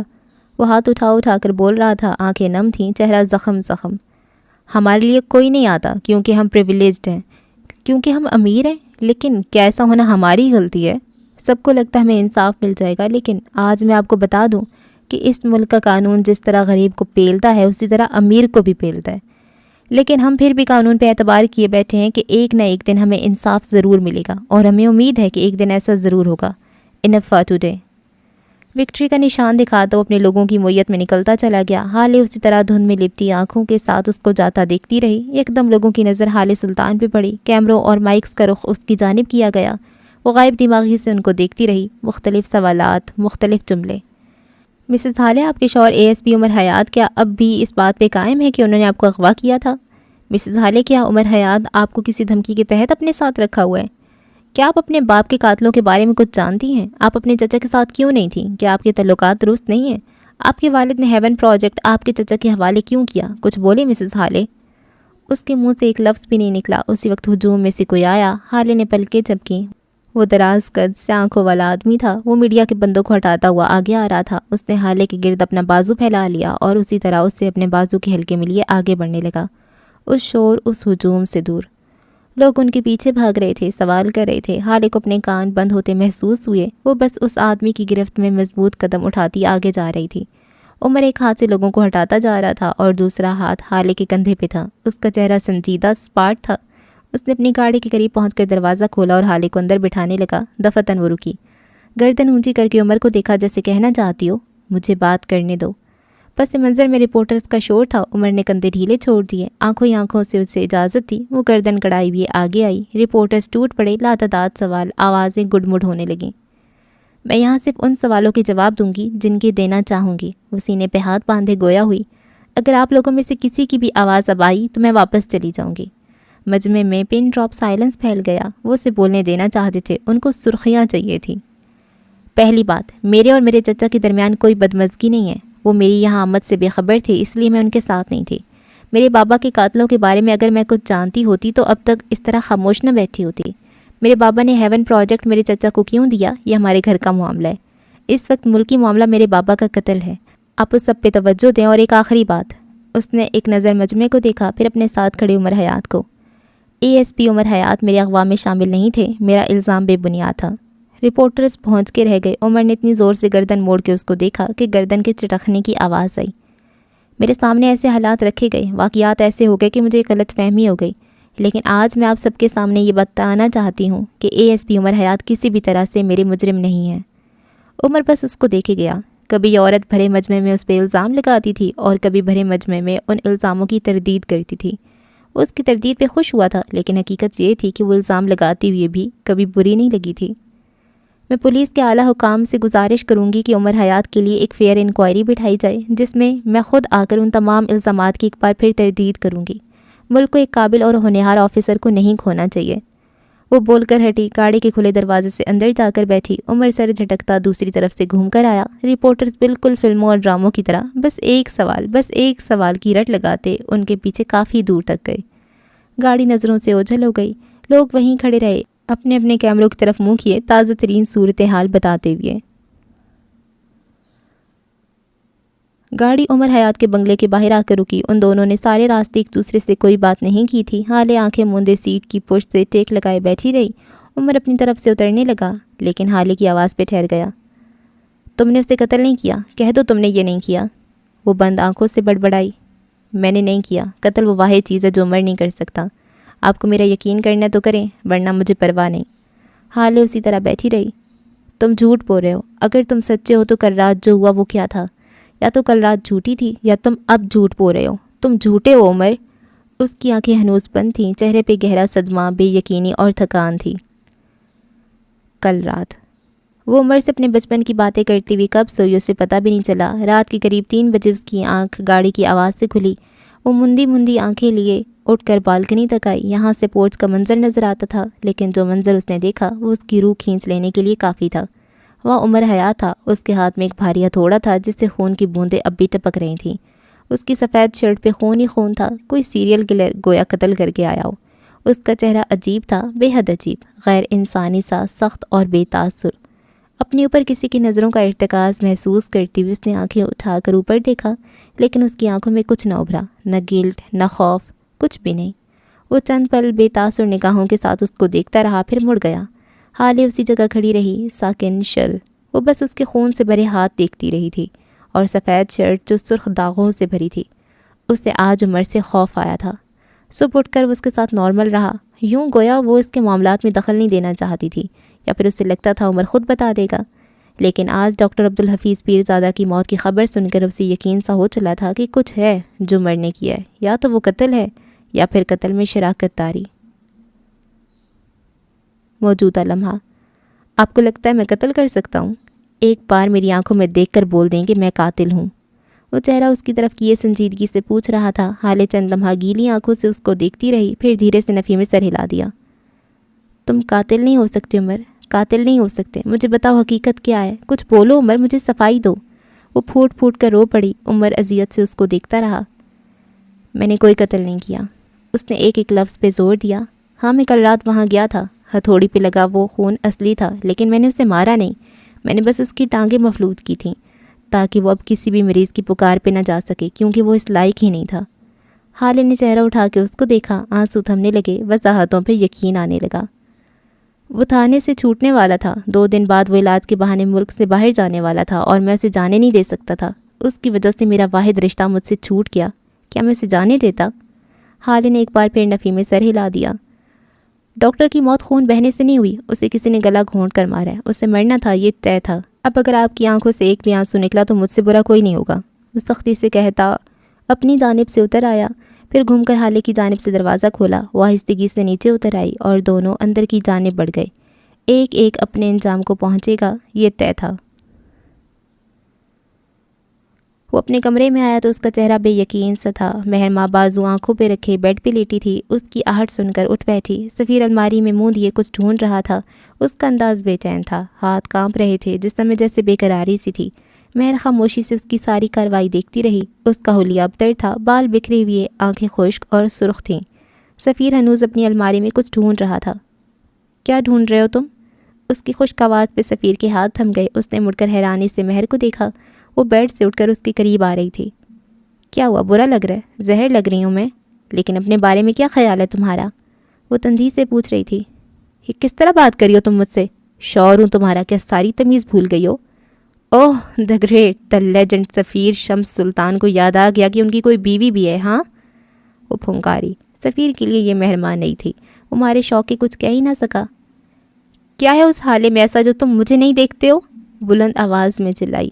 وہ ہاتھ اٹھا کر بول رہا تھا، آنکھیں نم تھیں، چہرہ زخم۔ ہمارے لیے کوئی نہیں آتا کیونکہ ہم پریویلیجڈ ہیں، کیونکہ ہم امیر ہیں۔ لیکن کیا ایسا ہونا ہماری غلطی ہے؟ سب کو لگتا ہے ہمیں انصاف مل جائے گا، لیکن آج میں آپ کو بتا دوں کہ اس ملک کا قانون جس طرح غریب کو پیلتا ہے اسی طرح امیر کو بھی پیلتا ہے۔ لیکن ہم پھر بھی قانون پہ اعتبار کیے بیٹھے ہیں کہ ایک نہ ایک دن ہمیں انصاف ضرور ملے گا، اور ہمیں امید ہے کہ ایک دن ایسا ضرور ہوگا۔ Enough for today. وکٹری کا نشان دکھاتا وہ اپنے لوگوں کی مویت میں نکلتا چلا گیا۔ حالے اسی طرح دھند میں لپٹی آنکھوں کے ساتھ اس کو جاتا دیکھتی رہی۔ یکدم لوگوں کی نظر حالے سلطان پہ پڑی۔ کیمروں اور مائکس کا رخ اس کی جانب کیا گیا۔ وہ غائب دماغی سے ان کو دیکھتی رہی۔ مختلف سوالات، مختلف جملے۔ مسز ہالے، آپ کے شوہر ASP عمر حیات کیا اب بھی اس بات پہ قائم ہے کہ انہوں نے آپ کو اغوا کیا تھا؟ مسز ہالے، کیا عمر حیات آپ کو کسی دھمکی کے تحت اپنے ساتھ رکھا ہوا ہے؟ کیا آپ اپنے باپ کے قاتلوں کے بارے میں کچھ جانتی ہیں؟ آپ اپنے چچا کے ساتھ کیوں نہیں تھیں؟ کیا آپ کے تعلقات درست نہیں ہیں؟ آپ کے والد نے ہیون پروجیکٹ آپ کے چچا کے حوالے کیوں کیا؟ کچھ بولے مسز ہالے؟ اس کے منہ سے ایک لفظ بھی نہیں نکلا۔ اسی وقت ہجوم میں سے کوئی آیا۔ ہالے نے پلکیں جھپکیں۔ وہ دراز قد سے آنکھوں والا آدمی تھا۔ وہ میڈیا کے بندوں کو ہٹاتا ہوا آگے آ رہا تھا۔ اس نے ہالے کے گرد اپنا بازو پھیلا لیا اور اسی طرح اس سے اپنے بازو کے حلقے میں لیے آگے بڑھنے لگا، اس شور، اس ہجوم سے دور۔ لوگ ان کے پیچھے بھاگ رہے تھے، سوال کر رہے تھے۔ ہالے کو اپنے کان بند ہوتے محسوس ہوئے۔ وہ بس اس آدمی کی گرفت میں مضبوط قدم اٹھاتی آگے جا رہی تھی۔ عمر ایک ہاتھ سے لوگوں کو ہٹاتا جا رہا تھا اور دوسرا ہاتھ ہالے کے کندھے پہ تھا۔ اس کا چہرہ سنجیدہ سپاٹ تھا۔ اس نے اپنی گاڑی کے قریب پہنچ کر دروازہ کھولا اور ہالے کو اندر بٹھانے لگا۔ دفعتاً وہ رکی، گردن اونچی کر کے عمر کو دیکھا جیسے کہنا چاہتی ہو مجھے بات کرنے دو۔ پس منظر میں رپورٹرز کا شور تھا۔ عمر نے کندھے ڈھیلے چھوڑ دیے، آنکھوں ہی آنکھوں سے اسے اجازت تھی۔ وہ گردن کڑائی ہوئے آگے آئی۔ رپورٹرز ٹوٹ پڑے، لاتعداد سوال، آوازیں گڈ مڈ ہونے لگیں۔ میں یہاں صرف ان سوالوں کے جواب دوں گی جن کے دینا چاہوں گی۔ وہ سینے پہ ہاتھ باندھے گویا ہوئی، اگر آپ لوگوں میں سے کسی کی بھی آواز اب آئی تو میں واپس چلی جاؤں گی۔ مجمع میں پن ڈراپ سائلنس پھیل گیا۔ وہ اسے بولنے دینا چاہتے تھے، ان کو سرخیاں چاہیے تھی۔ پہلی بات، میرے اور میرے چچا کے درمیان کوئی بدمزگی نہیں ہے۔ وہ میری یہاں آمد سے بے خبر تھے، اس لیے میں ان کے ساتھ نہیں تھی۔ میرے بابا کے قاتلوں کے بارے میں اگر میں کچھ جانتی ہوتی تو اب تک اس طرح خاموش نہ بیٹھی ہوتی۔ میرے بابا نے ہیون پروجیکٹ میرے چچا کو کیوں دیا؟ یہ ہمارے گھر کا معاملہ ہے۔ اس وقت ملکی معاملہ میرے بابا کا قتل ہے۔ آپ اس سب پہ توجہ دیں۔ اور ایک آخری بات، اس نے ایک نظر مجمع کو دیکھا، پھر اپنے ساتھ کھڑے عمر حیات کو۔ ASP عمر حیات میرے اغوا میں شامل نہیں تھے۔ میرا الزام بے بنیاد تھا۔ رپورٹرز پہنچ کے رہ گئے۔ عمر نے اتنی زور سے گردن موڑ کے اس کو دیکھا کہ گردن کے چٹکنے کی آواز آئی۔ میرے سامنے ایسے حالات رکھے گئے، واقعات ایسے ہو گئے کہ مجھے غلط فہمی ہو گئی، لیکن آج میں آپ سب کے سامنے یہ بتانا چاہتی ہوں کہ ASP عمر حیات کسی بھی طرح سے میرے مجرم نہیں ہیں۔ عمر بس اس کو دیکھے گیا۔ کبھی یہ عورت بھرے مجمع میں اس پہ الزام لگاتی تھی اور کبھی بھرے مجمع میں ان الزاموں کی تردید کرتی تھی۔ وہ اس کی تردید پہ خوش ہوا تھا، لیکن حقیقت یہ تھی کہ وہ الزام لگاتی ہوئے بھی کبھی بری نہیں لگی تھی۔ میں پولیس کے اعلیٰ حکام سے گزارش کروں گی کہ عمر حیات کے لیے ایک فیئر انکوائری بٹھائی جائے، جس میں خود آ کر ان تمام الزامات کی ایک بار پھر تردید کروں گی۔ ملک کو ایک قابل اور ہونہار آفیسر کو نہیں کھونا چاہیے۔ وہ بول کر ہٹی، گاڑی کے کھلے دروازے سے اندر جا کر بیٹھی۔ عمر سر جھٹکتا دوسری طرف سے گھوم کر آیا۔ رپورٹرز بالکل فلموں اور ڈراموں کی طرح بس ایک سوال کی رٹ لگاتے ان کے پیچھے کافی دور تک گئے۔ گاڑی نظروں سے اوجھل ہو گئی۔ لوگ وہیں کھڑے رہے، اپنے اپنے کیمروں کی طرف منہ کیے، تازہ ترین صورتحال بتاتے ہوئے۔ گاڑی عمر حیات کے بنگلے کے باہر آ کر رکی۔ ان دونوں نے سارے راستے ایک دوسرے سے کوئی بات نہیں کی تھی۔ ہالے آنکھیں موندے سیٹ کی پشت سے ٹیک لگائے بیٹھی رہی۔ عمر اپنی طرف سے اترنے لگا، لیکن ہالے کی آواز پہ ٹھہر گیا۔ تم نے اسے قتل نہیں کیا؟ کہہ دو تم نے یہ نہیں کیا۔ وہ بند آنکھوں سے بڑبڑائی، میں نے نہیں کیا۔ قتل وہ واحد چیز ہے جو عمر نہیں کر سکتا۔ آپ کو میرا یقین کرنا تو کریں، ورنہ مجھے پرواہ نہیں۔ ہالے اسی طرح بیٹھی رہی۔ تم جھوٹ بول رہے ہو۔ اگر تم سچے ہو تو کل رات جو ہوا وہ کیا تھا؟ یا تو کل رات جھوٹی تھی یا تم اب جھوٹ بول رہے ہو۔ تم جھوٹے ہو عمر۔ اس کی آنکھیں ہنوز بند تھیں، چہرے پہ گہرا صدمہ، بے یقینی اور تھکان تھی۔ کل رات وہ عمر سے اپنے بچپن کی باتیں کرتی ہوئی کب سوئی اسے پتہ بھی نہیں چلا۔ رات کے قریب 3 بجے اس کی آنکھ گاڑی کی آواز سے کھلی۔ وہ مندی آنکھیں لیے اٹھ کر بالکنی تک آئی۔ یہاں سے پورچ کا منظر نظر آتا تھا، لیکن جو منظر اس نے دیکھا وہ اس کی روح کھینچ لینے کے لیے کافی تھا۔ وہ عمر حیات تھا۔ اس کے ہاتھ میں ایک بھاری ہتھوڑا تھا جس سے خون کی بوندیں اب بھی ٹپک رہی تھیں۔ اس کی سفید شرٹ پہ خون ہی خون تھا، کوئی سیریل کلر گویا قتل کر کے آیا ہو۔ اس کا چہرہ عجیب تھا، بے حد عجیب، غیر انسانی سا، سخت اور بے تاثر۔ اپنے اوپر کسی کی نظروں کا ارتکاز محسوس کرتی ہوئی اس نے آنکھیں اٹھا کر اوپر دیکھا، لیکن اس کی آنکھوں میں کچھ نہ ابھرا، نہ گلٹ، نہ خوف، کچھ بھی نہیں۔ وہ چند پل بے تاثر نگاہوں کے ساتھ اس کو دیکھتا رہا، پھر مڑ گیا۔ حالے اسی جگہ کھڑی رہی، ساکن شل۔ وہ بس اس کے خون سے بھرے ہاتھ دیکھتی رہی تھی اور سفید شرٹ جو سرخ داغوں سے بھری تھی۔ اسے آج عمر سے خوف آیا تھا۔ صبح اٹھ کر وہ اس کے ساتھ نارمل رہا، یوں گویا وہ اس کے معاملات میں دخل نہیں دینا چاہتی تھی، یا پھر اسے لگتا تھا عمر خود بتا دے گا۔ لیکن آج ڈاکٹر عبدالحفیظ پیرزادہ کی موت کی خبر سن کر اسے یقین سا ہو چلا تھا کہ کچھ ہے جو عمر نے کیا ہے، یا تو وہ قتل ہے یا پھر قتل میں شراکت داری۔ موجودہ لمحہ، آپ کو لگتا ہے میں قتل کر سکتا ہوں؟ ایک بار میری آنکھوں میں دیکھ کر بول دیں کہ میں قاتل ہوں۔ وہ چہرہ اس کی طرف کیے سنجیدگی سے پوچھ رہا تھا۔ حالے چند لمحہ گیلی آنکھوں سے اس کو دیکھتی رہی، پھر دھیرے سے نفی میں سر ہلا دیا۔ تم قاتل نہیں ہو سکتے عمر، قاتل نہیں ہو سکتے۔ مجھے بتاؤ حقیقت کیا ہے، کچھ بولو عمر، مجھے صفائی دو۔ وہ پھوٹ پھوٹ کر رو پڑی۔ عمر اذیت سے اس کو دیکھتا رہا۔ میں نے کوئی قتل نہیں کیا، اس نے ایک ایک لفظ پہ زور دیا۔ ہاں میں کل رات وہاں گیا تھا، ہتھوڑی پہ لگا وہ خون اصلی تھا، لیکن میں نے اسے مارا نہیں، میں نے بس اس کی ٹانگیں مفلوج کی تھیں تاکہ وہ اب کسی بھی مریض کی پکار پہ نہ جا سکے، کیونکہ وہ اس لائق ہی نہیں تھا۔ حالے نے چہرہ اٹھا کے اس کو دیکھا، آنسو تھمنے لگے، وضاحتوں پہ یقین آنے لگا۔ وہ تھانے سے چھوٹنے والا تھا، 2 دن بعد وہ علاج کے بہانے ملک سے باہر جانے والا تھا اور میں اسے جانے نہیں دے سکتا تھا۔ اس کی وجہ سے میرا واحد رشتہ مجھ سے چھوٹ گیا، کیا میں اسے جانے دیتا؟ حالے نے ایک بار پھر نفی میں سر ہلا دیا۔ ڈاکٹر کی موت خون بہنے سے نہیں ہوئی، اسے کسی نے گلا گھونٹ کر مارا ہے، اسے مرنا تھا، یہ طے تھا۔ اب اگر آپ کی آنکھوں سے ایک بھی آنسو نکلا تو مجھ سے برا کوئی نہیں ہوگا، وہ سختی سے کہتا اپنی جانب سے اتر آیا، پھر گھوم کر حالے کی جانب سے دروازہ کھولا۔ وہ آہستگی سے نیچے اتر آئی اور دونوں اندر کی جانب بڑھ گئے۔ ایک ایک اپنے انجام کو پہنچے گا، یہ طے تھا۔ وہ اپنے کمرے میں آیا تو اس کا چہرہ بے یقین سا تھا۔ مہرماں بازو آنکھوں پہ رکھے بیڈ پہ لیٹی تھی، اس کی آہٹ سن کر اٹھ بیٹھی۔ سفیر الماری میں منہ دیے کچھ ڈھونڈ رہا تھا، اس کا انداز بے چین تھا، ہاتھ کانپ رہے تھے، جسم میں جیسے بے قراری سی تھی۔ مہر خاموشی سے اس کی ساری کارروائی دیکھتی رہی۔ اس کا حلیہ ابتر تھا، بال بکھرے ہوئے، آنکھیں خشک اور سرخ تھیں۔ سفیر ہنوز اپنی الماری میں کچھ ڈھونڈ رہا تھا۔ کیا ڈھونڈ رہے ہو تم؟ اس کی خشک آواز پہ سفیر کے ہاتھ تھم گئے۔ اس نے مڑ کر حیرانی سے مہر کو دیکھا، وہ بیڈ سے اٹھ کر اس کے قریب آ رہی تھی۔ کیا ہوا، برا لگ رہا ہے؟ زہر لگ رہی ہوں میں، لیکن اپنے بارے میں کیا خیال ہے تمہارا؟ وہ تندی سے پوچھ رہی تھی۔ یہ کس طرح بات کری ہو تم مجھ سے؟ شوہر ہوں تمہارا، کیا ساری تمیز بھول گئی ہو؟ اوہ دا گریٹ، دا لیجنڈ سفیر شمس سلطان کو یاد آ گیا کہ ان کی کوئی بیوی بھی ہے، ہاں؟ وہ پھنکاری۔ سفیر کے لیے یہ مہربان نہیں تھی، وہ مارے شوق کے کچھ کہہ ہی نہ سکا۔ کیا ہے اس حالے میں ایسا جو تم مجھے نہیں دیکھتے ہو؟ بلند آواز میں چلائی۔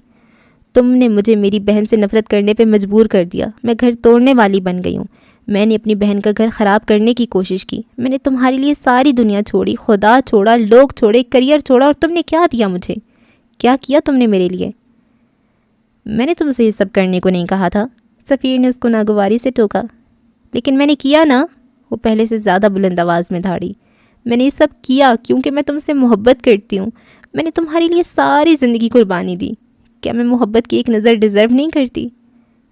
تم نے مجھے میری بہن سے نفرت کرنے پہ مجبور کر دیا، میں گھر توڑنے والی بن گئی ہوں، میں نے اپنی بہن کا گھر خراب کرنے کی کوشش کی، میں نے تمہارے لیے ساری دنیا چھوڑی، خدا چھوڑا، لوگ چھوڑے، کریئر چھوڑا، اور تم نے کیا دیا مجھے؟ کیا کیا تم نے میرے لیے؟ میں نے تم سے یہ سب کرنے کو نہیں کہا تھا، سفیر نے اس کو ناگواری سے ٹوکا۔ لیکن میں نے کیا نا، وہ پہلے سے زیادہ بلند آواز میں دھاڑی۔ میں نے یہ سب کیا کیونکہ میں تم سے محبت کرتی ہوں، میں نے تمہارے لیے ساری زندگی قربانی دی، کیا میں محبت کی ایک نظر ڈیزرو نہیں کرتی؟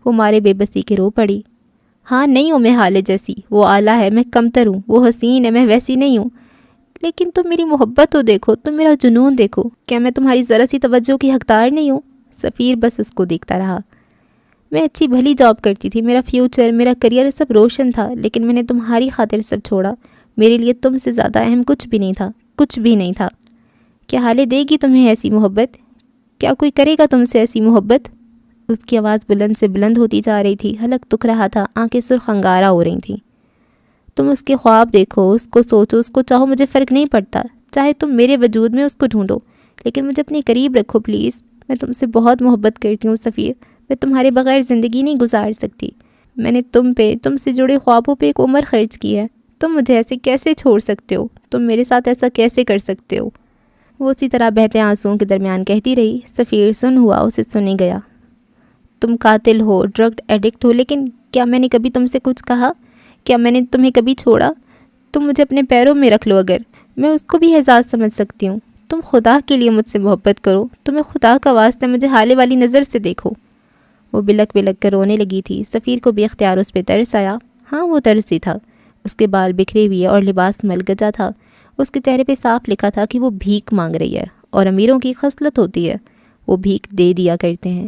وہ مارے بے بسی کے رو پڑی۔ ہاں نہیں ہوں میں حالے جیسی، وہ اعلیٰ ہے میں کمتر ہوں، وہ حسین ہے میں ویسی نہیں ہوں، لیکن تم میری محبت تو دیکھو، تم میرا جنون دیکھو، کیا میں تمہاری ذرا سی توجہ کی حقدار نہیں ہوں؟ سفیر بس اس کو دیکھتا رہا۔ میں اچھی بھلی جاب کرتی تھی، میرا فیوچر، میرا کریئر سب روشن تھا، لیکن میں نے تمہاری خاطر سب چھوڑا، میرے لیے تم سے زیادہ اہم کچھ بھی نہیں تھا، کچھ بھی نہیں تھا۔ کیا حالے دے گی تمہیں ایسی محبت؟ کیا کوئی کرے گا تم سے ایسی محبت؟ اس کی آواز بلند سے بلند ہوتی جا رہی تھی، حلق دکھ رہا تھا، آنکھیں سرخ انگارہ ہو رہی تھیں۔ تم اس کے خواب دیکھو، اس کو سوچو، اس کو چاہو، مجھے فرق نہیں پڑتا، چاہے تم میرے وجود میں اس کو ڈھونڈو، لیکن مجھے اپنے قریب رکھو پلیز، میں تم سے بہت محبت کرتی ہوں سفیر، میں تمہارے بغیر زندگی نہیں گزار سکتی، میں نے تم پہ، تم سے جڑے خوابوں پہ ایک عمر خرچ کی ہے، تم مجھے ایسے کیسے چھوڑ سکتے ہو؟ تم میرے ساتھ ایسا کیسے کر سکتے ہو؟ وہ اسی طرح بہتے آنسوؤں کے درمیان کہتی رہی۔ سفیر سن ہوا، اسے سنے گیا۔ تم قاتل ہو، ڈرگ ایڈکٹ ہو، لیکن کیا میں نے کبھی تم سے کچھ کہا؟ کیا میں نے تمہیں کبھی چھوڑا؟ تم مجھے اپنے پیروں میں رکھ لو، اگر میں اس کو بھی اعزاز سمجھ سکتی ہوں، تم خدا کے لیے مجھ سے محبت کرو، تمہیں خدا کا واسطہ مجھے حالے والی نظر سے دیکھو۔ وہ بلک بلک کر رونے لگی تھی۔ سفیر کو بے اختیار اس پہ ترس آیا۔ ہاں وہ ترس ہی تھا، اس کے بال بکھرے ہوئے اور لباس ملگجا تھا، اس کے چہرے پہ صاف لکھا تھا کہ وہ بھیک مانگ رہی ہے، اور امیروں کی خصلت ہوتی ہے، وہ بھیک دے دیا کرتے ہیں۔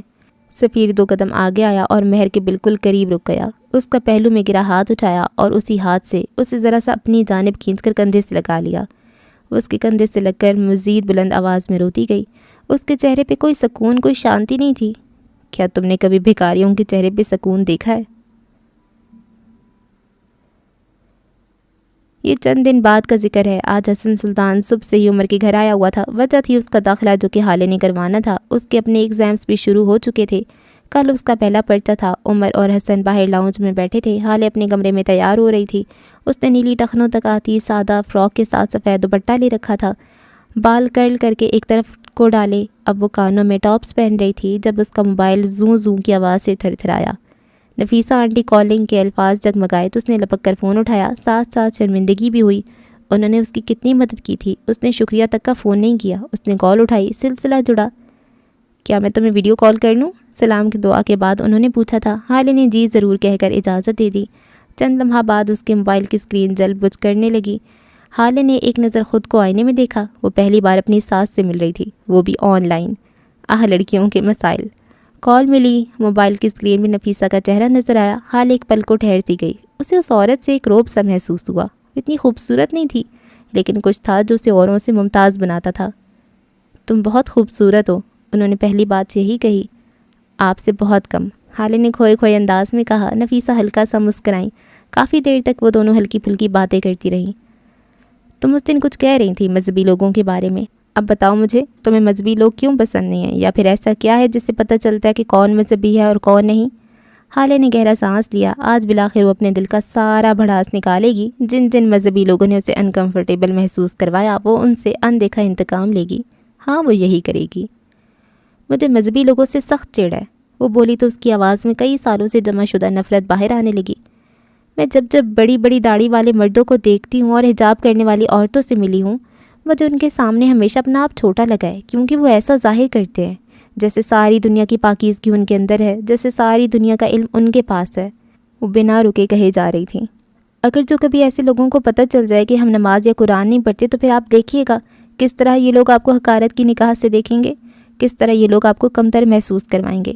سفیر 2 قدم آگے آیا اور مہر کے بالکل قریب رک گیا، اس کا پہلو میں گرا ہاتھ اٹھایا اور اسی ہاتھ سے اسے ذرا سا اپنی جانب کھینچ کر کندھے سے لگا لیا۔ وہ اس کے کندھے سے لگ کر مزید بلند آواز میں روتی گئی۔ اس کے چہرے پہ کوئی سکون، کوئی شانتی نہیں تھی۔ کیا تم نے کبھی بھکاریوں کے چہرے پہ سکون دیکھا ہے؟ یہ چند دن بعد کا ذکر ہے۔ آج حسن سلطان صبح سے ہی عمر کے گھر آیا ہوا تھا۔ وجہ تھی اس کا داخلہ جو کہ حالے نے کروانا تھا۔ اس کے اپنے ایگزامز بھی شروع ہو چکے تھے۔ کل اس کا پہلا پرچہ تھا۔ عمر اور حسن باہر لاؤنج میں بیٹھے تھے۔ حالے اپنے کمرے میں تیار ہو رہی تھی۔ اس نے نیلی ٹخنوں تک آتی سادہ فراک کے ساتھ سفید دوپٹہ لے رکھا تھا، بال کرل کر کے ایک طرف کو ڈالے۔ اب وہ کانوں میں ٹاپس پہن رہی تھی جب اس کا موبائل زوں زوں کی آواز سے تھر تھرایا۔ نفیسہ آنٹی کالنگ کے الفاظ جگمگائے تو اس نے لپک کر فون اٹھایا، ساتھ ساتھ شرمندگی بھی ہوئی۔ انہوں نے اس کی کتنی مدد کی تھی، اس نے شکریہ تک کا فون نہیں کیا۔ اس نے کال اٹھائی، سلسلہ جڑا۔ کیا میں تمہیں ویڈیو کال کر لوں؟ سلام کی دعا کے بعد انہوں نے پوچھا تھا۔ حالے نے جی ضرور کہہ کر اجازت دے دی۔ چند لمحہ بعد اس کے موبائل کی اسکرین جل بجھ کرنے لگی۔ حالے نے ایک نظر خود کو آئینے میں دیکھا۔ وہ پہلی بار اپنی ساس سے مل رہی تھی، وہ بھی آن لائن۔ لڑکیوں کے مسائل۔ کال ملی، موبائل کی اسکرین میں نفیسہ کا چہرہ نظر آیا۔ حال ایک پل کو ٹھہر سی گئی۔ اسے اس عورت سے ایک رعب سا محسوس ہوا۔ اتنی خوبصورت نہیں تھی، لیکن کچھ تھا جو اسے اوروں سے ممتاز بناتا تھا۔ تم بہت خوبصورت ہو، انہوں نے پہلی بات یہی کہی۔ آپ سے بہت کم، حالے نے کھوئے کھوئے انداز میں کہا۔ نفیسہ ہلکا سا مسکرائیں۔ کافی دیر تک وہ دونوں ہلکی پھلکی باتیں کرتی رہیں۔ تم اس دن کچھ کہہ رہی تھی مذہبی لوگوں کے بارے میں۔ اب بتاؤ مجھے، تمہیں مذہبی لوگ کیوں پسند نہیں ہیں، یا پھر ایسا کیا ہے جس سے پتہ چلتا ہے کہ کون مذہبی ہے اور کون نہیں؟ حالے نے گہرا سانس لیا۔ آج بلاخر وہ اپنے دل کا سارا بھڑاس نکالے گی۔ جن جن مذہبی لوگوں نے اسے انکمفرٹیبل محسوس کروایا، وہ ان سے اندیکھا انتقام لے گی۔ ہاں، وہ یہی کرے گی۔ مجھے مذہبی لوگوں سے سخت چڑ ہے، وہ بولی تو اس کی آواز میں کئی سالوں سے جمع شدہ نفرت باہر آنے لگی۔ میں جب بڑی بڑی داڑھی والے مردوں کو دیکھتی ہوں اور حجاب کرنے والی عورتوں سے ملی ہوں، مجھے ان کے سامنے ہمیشہ اپنا آپ چھوٹا لگا ہے، کیونکہ وہ ایسا ظاہر کرتے ہیں جیسے ساری دنیا کی پاکیزگی ان کے اندر ہے، جیسے ساری دنیا کا علم ان کے پاس ہے۔ وہ بنا رکے کہے جا رہی تھیں۔ اگر جو کبھی ایسے لوگوں کو پتہ چل جائے کہ ہم نماز یا قرآن نہیں پڑھتے، تو پھر آپ دیکھیے گا کس طرح یہ لوگ آپ کو حقارت کی نگاہ سے دیکھیں گے، کس طرح یہ لوگ آپ کو کمتر محسوس کروائیں گے۔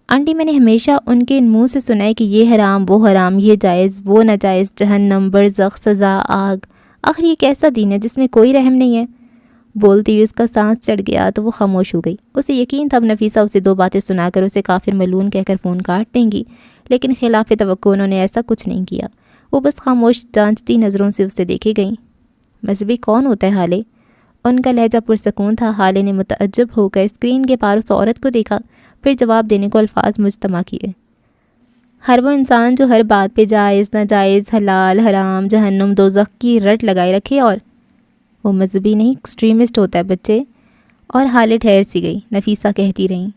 آنٹی، میں نے ہمیشہ ان کے منہ سے سنا ہے کہ یہ حرام، وہ حرام، یہ جائز، وہ ناجائز، جہنم، برزخ، سزا، آگ۔ آخر یہ کیسا دین ہے جس میں کوئی رحم نہیں ہے؟ بولتی ہوئی اس کا سانس چڑھ گیا تو وہ خاموش ہو گئی۔ اسے یقین تھا اب نفیسہ اسے دو باتیں سنا کر اسے کافر ملعون کہہ کر فون کاٹ دیں گی، لیکن خلاف توقع انہوں نے ایسا کچھ نہیں کیا۔ وہ بس خاموش جانچتی نظروں سے اسے دیکھے گئیں۔ مذہبی کون ہوتا ہے حالے؟ ان کا لہجہ پرسکون تھا۔ حالے نے متعجب ہو کر اسکرین کے پار اس عورت کو دیکھا، پھر جواب دینے کو الفاظ مجتمع کیے۔ ہر وہ انسان جو ہر بات پہ جائز، ناجائز، حلال، حرام، جہنم، دوزخ کی رٹ لگائے رکھے، اور وہ مذہبی نہیں، ایکسٹریمسٹ ہوتا ہے بچے۔ اور حالے ٹھہر سی گئی۔ نفیسہ کہتی رہیں،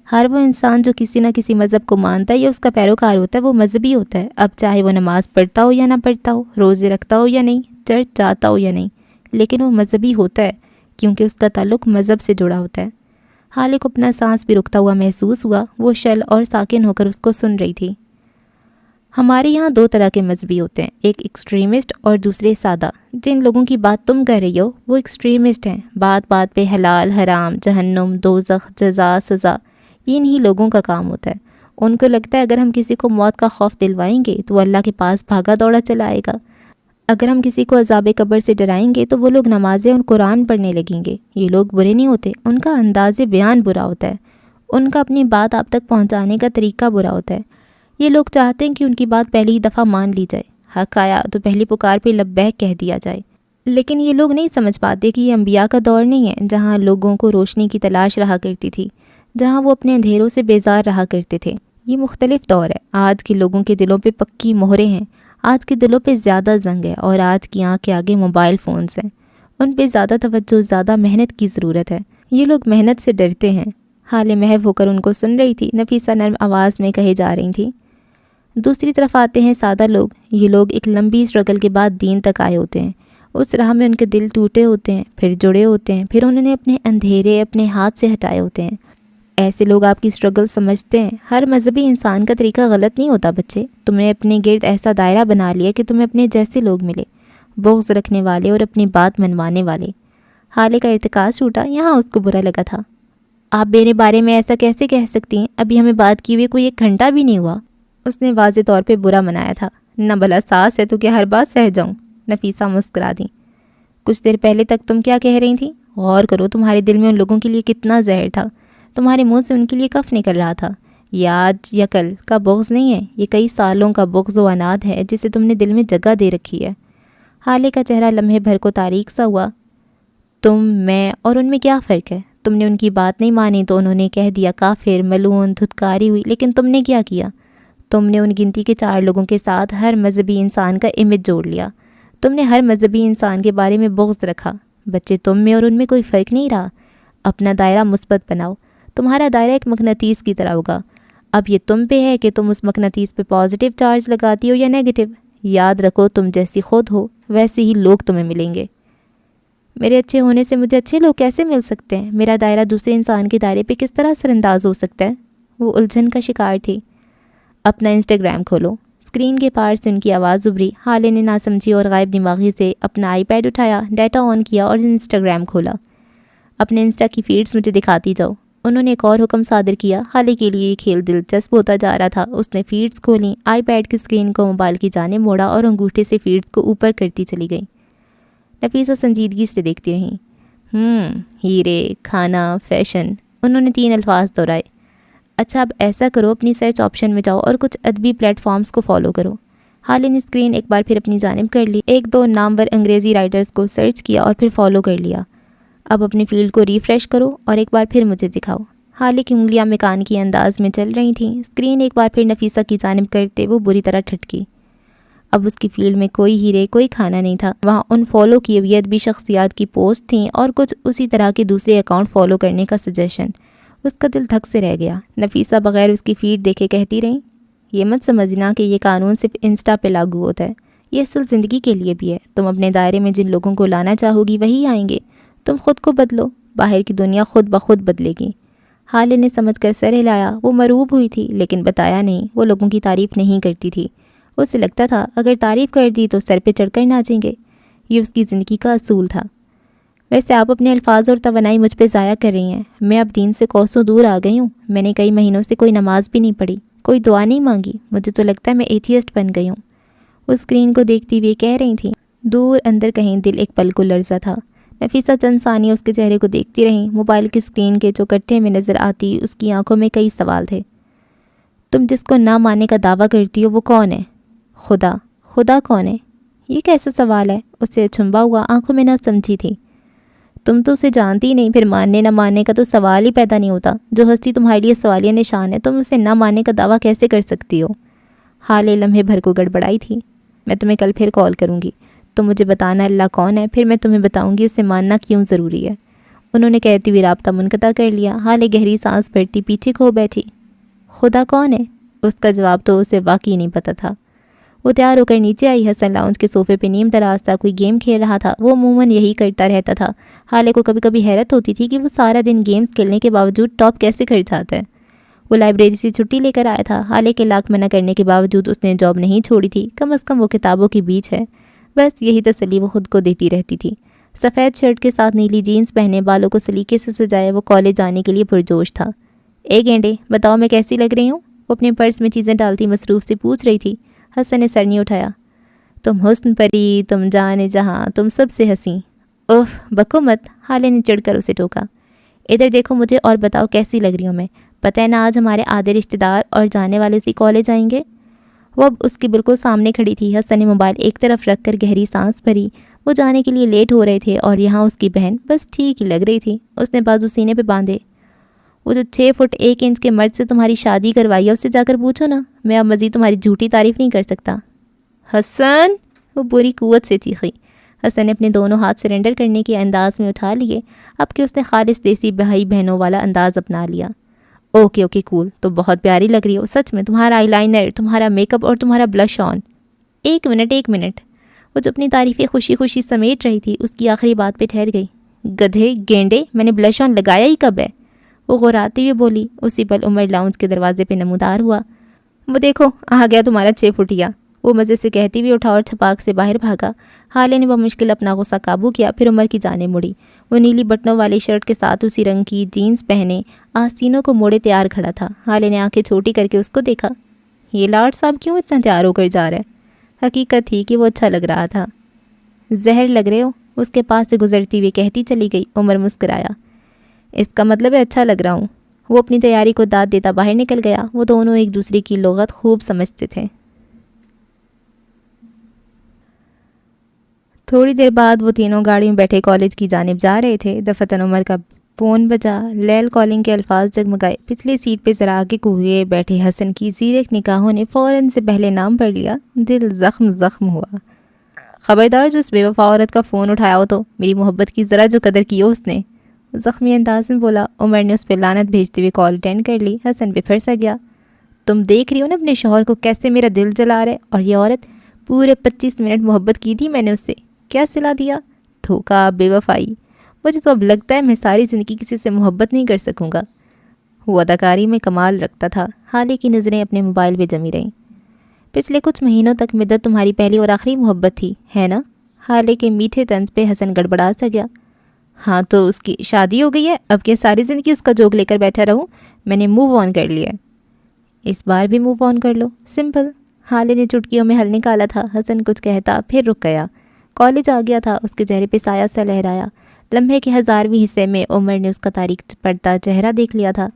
ہر وہ انسان جو کسی نہ کسی مذہب کو مانتا ہے یا اس کا پیروکار ہوتا ہے، وہ مذہبی ہوتا ہے۔ اب چاہے وہ نماز پڑھتا ہو یا نہ پڑھتا ہو، روزے رکھتا ہو یا نہیں، چرچ جاتا ہو یا نہیں، لیکن وہ مذہبی ہوتا ہے کیونکہ اس کا تعلق مذہب سے جڑا ہوتا ہے۔ حالے کو اپنا سانس بھی رکتا ہوا محسوس ہوا۔ وہ شل اور ساکن ہو کر اس کو سن رہی تھی۔ ہمارے یہاں دو طرح کے مذہبی ہوتے ہیں، ایک ایکسٹریمسٹ اور دوسرے سادہ۔ جن لوگوں کی بات تم کر رہی ہو وہ ایکسٹریمسٹ ہیں، بات بات پہ حلال، حرام، جہنم، دوزخ، جزا، سزا، یہ انہی لوگوں کا کام ہوتا ہے۔ ان کو لگتا ہے اگر ہم کسی کو موت کا خوف دلوائیں گے تو وہ اللہ کے پاس بھاگا دوڑا چلا آئے گا، اگر ہم کسی کو عذاب قبر سے ڈرائیں گے تو وہ لوگ نمازیں اور قرآن پڑھنے لگیں گے۔ یہ لوگ برے نہیں ہوتے، ان کا انداز بیان برا ہوتا ہے، ان کا اپنی بات آپ تک پہنچانے کا طریقہ برا ہوتا ہے۔ یہ لوگ چاہتے ہیں کہ ان کی بات پہلی دفعہ مان لی جائے، حق آیا تو پہلی پکار پہ لبیک کہہ دیا جائے۔ لیکن یہ لوگ نہیں سمجھ پاتے کہ یہ انبیاء کا دور نہیں ہے جہاں لوگوں کو روشنی کی تلاش رہا کرتی تھی، جہاں وہ اپنے اندھیروں سے بیزار رہا کرتے تھے۔ یہ مختلف دور ہے۔ آج کے لوگوں کے دلوں پہ پکی مہریں ہیں، آج کے دلوں پہ زیادہ زنگ ہے، اور آج کی آنکھ کے آگے موبائل فونز ہیں۔ ان پہ زیادہ توجہ، زیادہ محنت کی ضرورت ہے۔ یہ لوگ محنت سے ڈرتے ہیں۔ حالے محو ہو کر ان کو سن رہی تھی۔ نفیسہ نرم آواز میں کہے جا رہی تھی۔ دوسری طرف آتے ہیں سادہ لوگ۔ یہ لوگ ایک لمبی اسٹرگل کے بعد دین تک آئے ہوتے ہیں۔ اس راہ میں ان کے دل ٹوٹے ہوتے ہیں، پھر جڑے ہوتے ہیں، پھر انہوں نے اپنے اندھیرے اپنے ہاتھ سے ہٹائے ہوتے ہیں۔ ایسے لوگ آپ کی اسٹرگل سمجھتے ہیں۔ ہر مذہبی انسان کا طریقہ غلط نہیں ہوتا بچے۔ تم نے اپنے گرد ایسا دائرہ بنا لیا کہ تمہیں اپنے جیسے لوگ ملے، بغض رکھنے والے اور اپنی بات منوانے والے۔ حالے کا ارتکاز ٹوٹا، یہاں اس کو برا لگا تھا۔ آپ میرے بارے میں ایسا کیسے کہہ سکتی ہیں؟ ابھی ہمیں بات کی ہوئے کوئی 1 گھنٹہ بھی نہیں ہوا۔ اس نے واضح طور پہ برا منایا تھا۔ نہ بھلا ساس ہے تو کیا ہر بات سہ جاؤں؟ نفیسہ مسکرا دی۔ کچھ دیر پہلے تک تم کیا کہہ رہی تھیں؟ غور کرو تمہارے دل میں ان لوگوں کے لیے کتنا زہر تھا۔ تمہارے منہ سے ان کے لیے کف نکل رہا تھا۔ یہ آج یا کل کا بغض نہیں ہے، یہ کئی سالوں کا بغض و عناد ہے جسے تم نے دل میں جگہ دے رکھی ہے۔ حالے کا چہرہ لمحے بھر کو تاریک سا ہوا۔ تم، میں اور ان میں کیا فرق ہے؟ تم نے ان کی بات نہیں مانی تو انہوں نے کہہ دیا کافر، ملعون، دھتکاری ہوئی، لیکن تم نے کیا کیا؟ تم نے ان گنتی کے 4 لوگوں کے ساتھ ہر مذہبی انسان کا امیج جوڑ لیا۔ تم نے ہر مذہبی انسان کے بارے میں بغض رکھا۔ بچے، تم میں اور ان میں کوئی فرق نہیں رہا۔ اپنا دائرہ مثبت بناؤ. تمہارا دائرہ ایک مقناطیس کی طرح ہوگا. اب یہ تم پہ ہے کہ تم اس مقناطیس پہ پازیٹیو چارج لگاتی ہو یا نیگیٹو. یاد رکھو تم جیسی خود ہو ویسے ہی لوگ تمہیں ملیں گے. میرے اچھے ہونے سے مجھے اچھے لوگ کیسے مل سکتے ہیں؟ میرا دائرہ دوسرے انسان کے دائرے پہ کس طرح اثر انداز ہو سکتا ہے؟ وہ الجھن کا شکار تھی. اپنا انسٹاگرام کھولو. اسکرین کے پار سے ان کی آواز ابھری. حالے نے ناسمجھی اور غائب دماغی سے اپنا آئی پیڈ اٹھایا, ڈیٹا آن کیا اور انسٹاگرام کھولا. اپنے انسٹا کی فیڈز مجھے دکھاتی جاؤ. انہوں نے ایک اور حکم صادر کیا. حالے کے لیے یہ کھیل دلچسپ ہوتا جا رہا تھا. اس نے فیڈز کھولیں, آئی پیڈ کی اسکرین کو موبائل کی جانب موڑا اور انگوٹھے سے فیڈز کو اوپر کرتی چلی گئی. نفیسہ سنجیدگی سے دیکھتی رہیں. ہیرے, کھانا, فیشن. انہوں نے 3 الفاظ دہرائے. اچھا اب ایسا کرو, اپنی سرچ آپشن میں جاؤ اور کچھ ادبی پلیٹ فارمز کو فالو کرو. حالے نے اسکرین ایک بار پھر اپنی جانب کر لی. 1-2 نامور انگریزی رائٹرز کو سرچ کیا اور پھر فالو کر لیا. اب اپنی فیلڈ کو ریفریش کرو اور ایک بار پھر مجھے دکھاؤ. حالے کی انگلیاں میکانیکی انداز میں چل رہی تھیں. اسکرین ایک بار پھر نفیسہ کی جانب کرتے وہ بری طرح ٹھٹکی. اب اس کی فیلڈ میں کوئی ہیرے, کوئی کھانا نہیں تھا. وہاں ان فالو کیے ہوئے ادبی شخصیات کی پوسٹ تھیں اور کچھ اسی طرح کے دوسرے اکاؤنٹ فالو کرنے کا سجیشن. اس کا دل دھک سے رہ گیا. نفیسہ بغیر اس کی فیڈ دیکھے کہتی رہی, یہ مت سمجھنا کہ یہ قانون صرف انسٹا پہ لاگو ہوتا ہے. یہ اصل زندگی کے لیے بھی ہے. تم اپنے دائرے میں جن لوگوں کو لانا چاہو گی وہی آئیں گے. تم خود کو بدلو, باہر کی دنیا خود بخود بدلے گی. حالے نے سمجھ کر سر ہلایا. وہ مروب ہوئی تھی لیکن بتایا نہیں. وہ لوگوں کی تعریف نہیں کرتی تھی. اسے لگتا تھا اگر تعریف کر دی تو سر پہ چڑھ کر ناچیں گے. یہ اس کی زندگی کا اصول تھا. ویسے آپ اپنے الفاظ اور توانائی مجھ پہ ضائع کر رہی ہیں. میں اب دین سے کوسوں دور آ گئی ہوں. میں نے کئی مہینوں سے کوئی نماز بھی نہیں پڑھی, کوئی دعا نہیں مانگی. مجھے تو لگتا ہے میں ایتھیسٹ بن گئی ہوں. وہ اسکرین کو دیکھتی ہوئے کہہ رہی تھی. دور اندر کہیں دل ایک پل کو لرزا تھا. نفیسہ چند ثانیہ اس کے چہرے کو دیکھتی رہیں. موبائل کی اسکرین کے جو کٹھے میں نظر آتی اس کی آنکھوں میں کئی سوال تھے. تم جس کو نہ ماننے کا دعویٰ کرتی ہو وہ کون ہے؟ خدا. خدا کون ہے؟ یہ کیسا سوال ہے؟ اسے چھنبا ہوا آنکھوں میں نہ سمجھی تھی. تم تو اسے جانتی ہی نہیں, پھر ماننے نہ ماننے کا تو سوال ہی پیدا نہیں ہوتا. جو ہستی تمہارے لیے سوالیہ نشان ہے تم اسے نہ ماننے کا دعویٰ کیسے کر سکتی ہو؟ حالے لمحے بھر کو گڑبڑائی تھی. میں تمہیں کل پھر کال کروں گی. تم مجھے بتانا اللہ کون ہے, پھر میں تمہیں بتاؤں گی اسے ماننا کیوں ضروری ہے. انہوں نے کہتی ہوئی رابطہ منقطع کر لیا. حالے گہری سانس بھرتی پیچھے کھو بیٹھی. خدا کون ہے؟ اس کا جواب تو اسے واقعی نہیں پتہ تھا. وہ تیار ہو کر نیچے آئی. حسن لاؤنج کے صوفے پہ نیم دراز تھا, کوئی گیم کھیل رہا تھا. وہ عموماً یہی کرتا رہتا تھا. حالے کو کبھی کبھی حیرت ہوتی تھی کہ وہ سارا دن گیمز کھیلنے کے باوجود ٹاپ کیسے کر جاتا ہے. وہ لائبریری سے چھٹی لے کر آیا تھا. حالے کے لاکھ منع کرنے کے باوجود اس نے جاب نہیں چھوڑی تھی. کم از کم وہ کتابوں کے بیچ ہے. بس یہی تسلی وہ خود کو دیتی رہتی تھی. سفید شرٹ کے ساتھ نیلی جینز پہنے, بالوں کو سلیقے سے سجائے, وہ کالج جانے کے لیے پرجوش تھا. ایک گھنٹے بتاؤ میں کیسی لگ رہی ہوں؟ وہ اپنے پرس میں چیزیں ڈالتی مصروف سے پوچھ رہی تھی. حسن نے سر نہیں اٹھایا. تم حسن پری, تم جانے جہاں, تم سب سے حسین. اوف بکو مت, حالے نے چڑھ کر اسے ٹوکا. ادھر دیکھو مجھے اور بتاؤ کیسی لگ رہی ہوں میں. پتہ ہے نا آج ہمارے آدھے رشتہ دار اور جانے والے اسی کالج آئیں گے. وہ اب اس کے بالکل سامنے کھڑی تھی. حسن نے موبائل ایک طرف رکھ کر گہری سانس بھری. وہ جانے کے لیے لیٹ ہو رہے تھے اور یہاں اس کی بہن بس ٹھیک ہی لگ رہی تھی. اس نے بازو سینے پہ باندھے. وہ جو 6 فٹ 1 انچ کے مرد سے تمہاری شادی کروائی ہے اس سے جا کر پوچھو نا. میں اب مزید تمہاری جھوٹی تعریف نہیں کر سکتا. حسن, وہ بری قوت سے چیخی. حسن نے اپنے دونوں ہاتھ سرنڈر کرنے کے انداز میں اٹھا لیے. اب کہ اس نے خالص دیسی بھائی بہنوں والا انداز اپنا لیا. اوکے کول, تو بہت پیاری لگ رہی ہو سچ میں. تمہارا آئی لائنر, تمہارا میک اپ اور تمہارا بلش آن. ایک منٹ. وہ جو اپنی تعریفیں خوشی خوشی سمیٹ رہی تھی اس کی آخری بات پہ ٹھہر گئی. گدھے گینڈے, میں نے بلش آن لگایا ہی کب ہے؟ وہ غراتی ہوئے بولی. اسی پل عمر لاؤنج کے دروازے پہ نمودار ہوا. وہ دیکھو آ گیا تمہارا 6 فٹیا. وہ مزے سے کہتی ہوئی اٹھا اور چھپاک سے باہر بھاگا. حالے نے بمشکل اپنا غصہ قابو کیا, پھر عمر کی جانب مڑی. وہ نیلی بٹنوں والی شرٹ کے ساتھ اسی رنگ کی جینز پہنے آستینوں کو موڑے تیار کھڑا تھا. حالے نے آنکھیں چھوٹی کر کے اس کو دیکھا. یہ لاڈ صاحب کیوں اتنا تیار ہو کر جا رہا ہے؟ حقیقت تھی کہ وہ اچھا لگ رہا تھا. زہر لگ رہے ہو, اس کے پاس سے گزرتی ہوئی کہتی چلی گئی. عمر مسکرایا. اس کا مطلب ہے اچھا لگ رہا ہوں. وہ اپنی تیاری کو داد دیتا باہر نکل گیا. وہ دونوں ایک دوسرے کی لغت خوب سمجھتے تھے. تھوڑی دیر بعد وہ تینوں گاڑی میں بیٹھے کالج کی جانب جا رہے تھے. دفتر عمر کا فون بجا. لیل کالنگ کے الفاظ جگمگائے. پچھلی سیٹ پہ ذرا آگے کو ہوئے بیٹھے حسن کی زیرک نگاہوں نے فوراً سے پہلے نام پڑھ لیا. دل زخم ہوا. خبردار جو اس بے وفا عورت کا فون اٹھایا ہو تو میری محبت کی ذرا جو قدر کی ہو اس نے. زخمی انداز میں بولا۔ عمر نے اس پہ لعنت بھیجتے ہوئے کال اٹینڈ کر لی۔ حسن بھی پھر سا گیا۔ تم دیکھ رہی ہو نا اپنے شوہر کو کیسے میرا دل جلا رہا ہے، اور یہ عورت پورے 25 منٹ محبت کی تھی میں نے اس سے، کیا صلہ دیا؟ دھوکہ، بے وفائی۔ مجھے تو اب لگتا ہے میں ساری زندگی کسی سے محبت نہیں کر سکوں گا۔ وہ اداکاری میں کمال رکھتا تھا۔ حالے کی نظریں اپنے موبائل پہ جمی رہیں۔ پچھلے کچھ مہینوں تک مدت تمہاری پہلی اور آخری محبت تھی، ہے نا؟ حالے کے میٹھے طنز پہ حسن گڑبڑا سا گیا۔ ہاں تو اس کی شادی ہو گئی ہے، اب کیا ساری زندگی اس کا جوک لے کر بیٹھا رہوں؟ میں نے موو آن کر لیا ہے۔ اس بار بھی موو آن کر لو، سمپل۔ حالے نے چٹکیوں میں حل نکالا تھا۔ حسن کچھ کہتا پھر رک گیا۔ کالج آ گیا تھا، اس کے چہرے پہ سایہ سا لہرایا۔ لمحے کے 1000ویں حصے میں عمر نے اس کا تاریک پڑتا چہرہ دیکھ لیا تھا۔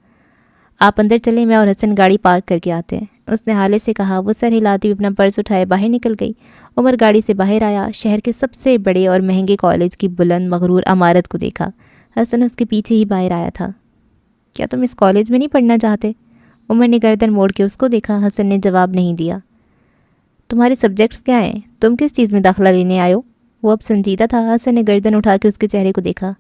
آپ اندر چلیں، میں اور حسن گاڑی پارک کر کے آتے ہیں، اس نے حالے سے کہا۔ وہ سر ہلاتی ہوئے اپنا پرس اٹھائے باہر نکل گئی۔ عمر گاڑی سے باہر آیا، شہر کے سب سے بڑے اور مہنگے کالج کی بلند مغرور عمارت کو دیکھا۔ حسن اس کے پیچھے ہی باہر آیا تھا۔ کیا تم اس کالج میں نہیں پڑھنا چاہتے؟ عمر نے گردن موڑ کے اس کو دیکھا۔ حسن نے جواب نہیں دیا۔ تمہارے سبجیکٹس کیا ہیں؟ تم کس چیز میں داخلہ لینے آئے ہو؟ وہ اب سنجیدہ تھا۔ حسن نے گردن اٹھا کے اس کے چہرے کو دیکھا۔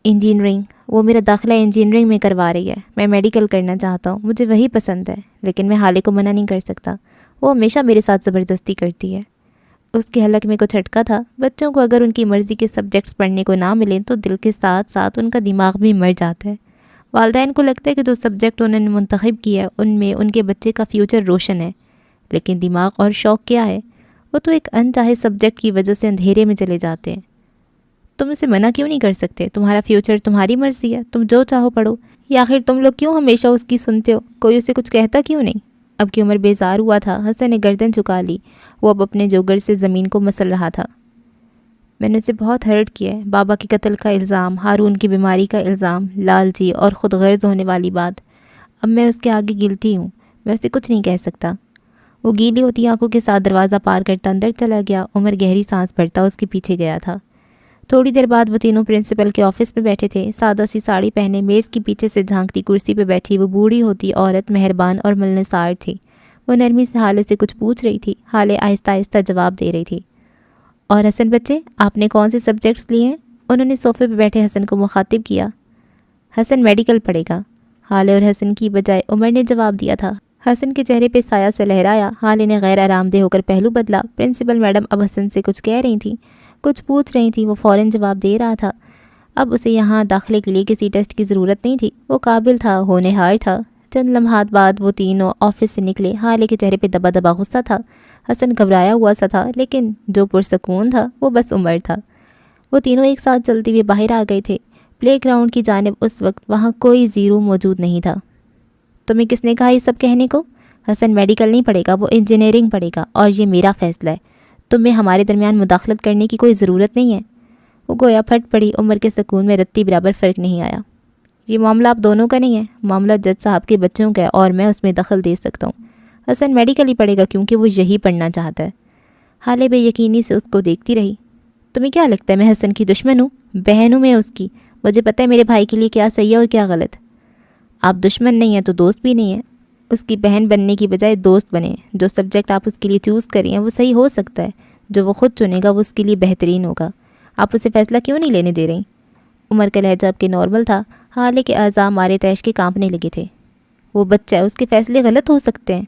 انجینئرنگ، وہ میرا داخلہ انجینئرنگ میں کروا رہی ہے۔ میں میڈیکل کرنا چاہتا ہوں، مجھے وہی پسند ہے، لیکن میں حالے کو منع نہیں کر سکتا، وہ ہمیشہ میرے ساتھ زبردستی کرتی ہے۔ اس کے حلق میں کچھ اٹکا تھا۔ بچوں کو اگر ان کی مرضی کے سبجیکٹس پڑھنے کو نہ ملیں تو دل کے ساتھ ساتھ ان کا دماغ بھی مر جاتا ہے۔ والدین کو لگتا ہے کہ جو سبجیکٹ انہوں نے منتخب کیا ہے ان میں ان کے بچے کا فیوچر روشن ہے، لیکن دماغ اور شوق کیا ہے؟ وہ تو ایک انچاہے سبجیکٹ کی وجہ سے اندھیرے میں چلے جاتے ہیں۔ تم اسے منع کیوں نہیں کر سکتے؟ تمہارا فیوچر تمہاری مرضی ہے، تم جو چاہو پڑھو، یا آخر تم لوگ کیوں ہمیشہ اس کی سنتے ہو؟ کوئی اسے کچھ کہتا کیوں نہیں؟ اب کی عمر بیزار ہوا تھا۔ حسن نے گردن جھکا لی۔ وہ اب اپنے جوگر سے زمین کو مسل رہا تھا۔ میں نے اسے بہت ہرٹ کیا ہے، بابا کے قتل کا الزام، ہارون کی بیماری کا الزام، لالچی اور خود غرض ہونے والی بات۔ اب میں اس کے آگے گلتی ہوں، میں اسے کچھ نہیں کہہ سکتا۔ وہ گیلی ہوتی آنکھوں کے ساتھ دروازہ پار کرتا اندر چلا گیا۔ عمر گہری سانس بھرتا اس کے پیچھے گیا تھا۔ تھوڑی دیر بعد وہ تینوں پرنسپل کے آفس میں بیٹھے تھے۔ سادہ سی ساڑی پہنے میز کے پیچھے سے جھانکتی کرسی پہ بیٹھی وہ بوڑھی ہوتی عورت مہربان اور ملنسار تھی۔ وہ نرمی سے حالے سے کچھ پوچھ رہی تھی۔ حالے آہستہ آہستہ جواب دے رہی تھی۔ اور حسن بچے، آپ نے کون سے سبجیکٹس لیے ہیں؟ انہوں نے صوفے پہ بیٹھے حسن کو مخاطب کیا۔ حسن میڈیکل پڑھے گا، حالے اور حسن کی بجائے عمر نے جواب دیا تھا۔ حسن کے چہرے پہ سایہ سے لہرایا۔ حالے نے غیر آرام دہ ہو کر پہلو بدلا۔ پرنسپل میڈم اب حسن سے کچھ کہہ رہی تھیں، کچھ پوچھ رہی تھیں، وہ فوراً جواب دے رہا تھا۔ اب اسے یہاں داخلے کے لیے کسی ٹیسٹ کی ضرورت نہیں تھی، وہ قابل تھا، ہونہار تھا۔ چند لمحات بعد وہ تینوں آفس سے نکلے۔ حالے کے چہرے پہ دبا دبا غصہ تھا۔ حسن گھبرایا ہوا سا تھا، لیکن جو پرسکون تھا وہ بس عمر تھا۔ وہ تینوں ایک ساتھ چلتے ہوئے باہر آ گئے تھے۔ پلے گراؤنڈ کی جانب اس وقت وہاں کوئی زیرو موجود نہیں تھا۔ تمہیں کس نے کہا یہ سب کہنے کو؟ حسن میڈیکل نہیں پڑھے گا، وہ انجینئرنگ پڑھے گا، اور یہ میرا فیصلہ ہے۔ تمہیں ہمارے درمیان مداخلت کرنے کی کوئی ضرورت نہیں ہے۔ وہ گویا پھٹ پڑی۔ عمر کے سکون میں رتی برابر فرق نہیں آیا۔ یہ معاملہ آپ دونوں کا نہیں ہے، معاملہ جج صاحب کے بچوں کا ہے، اور میں اس میں دخل دے سکتا ہوں۔ حسن میڈیکل ہی پڑھے گا کیونکہ وہ یہی پڑھنا چاہتا ہے۔ حالے بے یقینی سے اس کو دیکھتی رہی۔ تمہیں کیا لگتا ہے میں حسن کی دشمن ہوں؟ بہن ہوں میں اس کی، مجھے پتہ ہے میرے بھائی کے لیے کیا صحیح ہے اور کیا غلط۔ آپ دشمن نہیں ہیں تو دوست بھی نہیں ہیں۔ اس کی بہن بننے کی بجائے دوست بنے۔ جو سبجیکٹ آپ اس کے لیے چوز کریں ہیں وہ صحیح ہو سکتا ہے، جو وہ خود چنے گا وہ اس کے لیے بہترین ہوگا۔ آپ اسے فیصلہ کیوں نہیں لینے دے رہی؟ عمر کا لہجہ اب کے نارمل تھا۔ حالے کے اعضاء مارے تیش کے کانپنے لگے تھے۔ وہ بچہ ہے، اس کے فیصلے غلط ہو سکتے ہیں،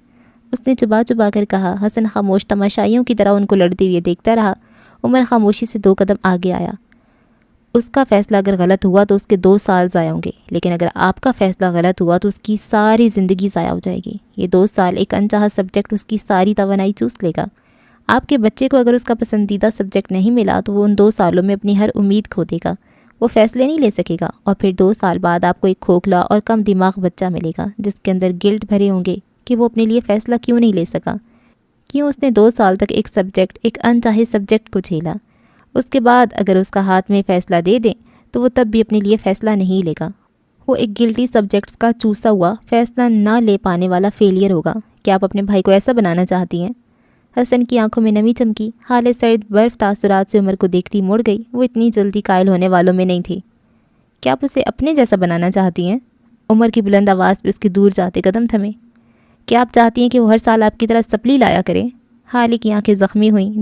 اس نے چبا چبا کر کہا۔ حسن خاموش تماشائیوں کی طرح ان کو لڑتے ہوئے دیکھتا رہا۔ عمر خاموشی سے 2 قدم آگے آیا۔ اس کا فیصلہ اگر غلط ہوا تو اس کے 2 سال ضائع ہوں گے، لیکن اگر آپ کا فیصلہ غلط ہوا تو اس کی ساری زندگی ضائع ہو جائے گی۔ یہ 2 سال ایک انچاہا سبجیکٹ اس کی ساری توانائی چوس لے گا۔ آپ کے بچے کو اگر اس کا پسندیدہ سبجیکٹ نہیں ملا تو وہ ان 2 سالوں میں اپنی ہر امید کھو دے گا، وہ فیصلے نہیں لے سکے گا، اور پھر 2 سال بعد آپ کو ایک کھوکھلا اور کم دماغ بچہ ملے گا جس کے اندر گلٹ بھرے ہوں گے کہ وہ اپنے لیے فیصلہ کیوں نہیں لے سکا، کیوں اس نے 2 سال تک ایک سبجیکٹ، ایک انچاہے سبجیکٹ کو جھیلا۔ اس کے بعد اگر اس کا ہاتھ میں فیصلہ دے دیں تو وہ تب بھی اپنے لیے فیصلہ نہیں لے گا، وہ ایک گلٹی سبجیکٹس کا چوسا ہوا فیصلہ نہ لے پانے والا فیلئر ہوگا۔ کیا آپ اپنے بھائی کو ایسا بنانا چاہتی ہیں؟ حسن کی آنکھوں میں نمی چمکی۔ حالے سرد برف تاثرات سے عمر کو دیکھتی مڑ گئی۔ وہ اتنی جلدی قائل ہونے والوں میں نہیں تھی۔ کیا آپ اسے اپنے جیسا بنانا چاہتی ہیں؟ عمر کی بلند آواز پہ اس کے دور جاتے قدم تھمے۔ کیا آپ چاہتی ہیں کہ وہ ہر سال آپ کی طرح سپلی لایا کرے؟ حالے کی آنکھیں زخمی ہوئیں،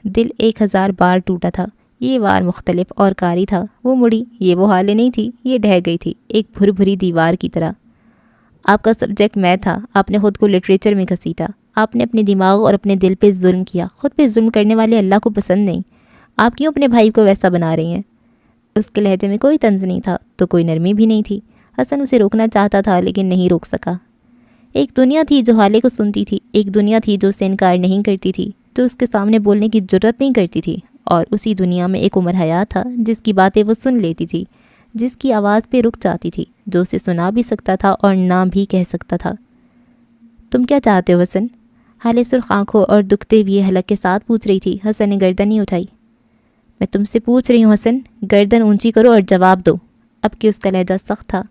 دل 1000 بار ٹوٹا تھا۔ یہ وار مختلف اور کاری تھا۔ وہ مڑی، یہ وہ حالے نہیں تھی، یہ ڈھہ گئی تھی ایک بھر بھری دیوار کی طرح۔ آپ کا سبجیکٹ میتھ تھا، آپ نے خود کو لٹریچر میں گھسیٹا، آپ نے اپنے دماغ اور اپنے دل پہ ظلم کیا۔ خود پہ ظلم کرنے والے اللہ کو پسند نہیں، آپ کیوں اپنے بھائی کو ویسا بنا رہی ہیں؟ اس کے لہجے میں کوئی طنز نہیں تھا تو کوئی نرمی بھی نہیں تھی۔ حسن اسے روکنا چاہتا تھا لیکن نہیں روک سکا۔ ایک دنیا تھی جو حالے کو سنتی تھی، ایک دنیا تھی جو اسے انکار نہیں کرتی تھی، جو اس کے سامنے بولنے کی جرت نہیں کرتی تھی، اور اسی دنیا میں ایک عمر حیات تھا جس کی باتیں وہ سن لیتی تھی، جس کی آواز پہ رک جاتی تھی، جو اسے سنا بھی سکتا تھا اور نہ بھی کہہ سکتا تھا۔ تم کیا چاہتے ہو حسن؟ حالے سرخ آنکھوں اور دکھتے ہوئے حلق کے ساتھ پوچھ رہی تھی۔ حسن نے گردن نہیں اٹھائی۔ میں تم سے پوچھ رہی ہوں حسن، گردن اونچی کرو اور جواب دو۔ اب کہ اس کا لہجہ سخت تھا۔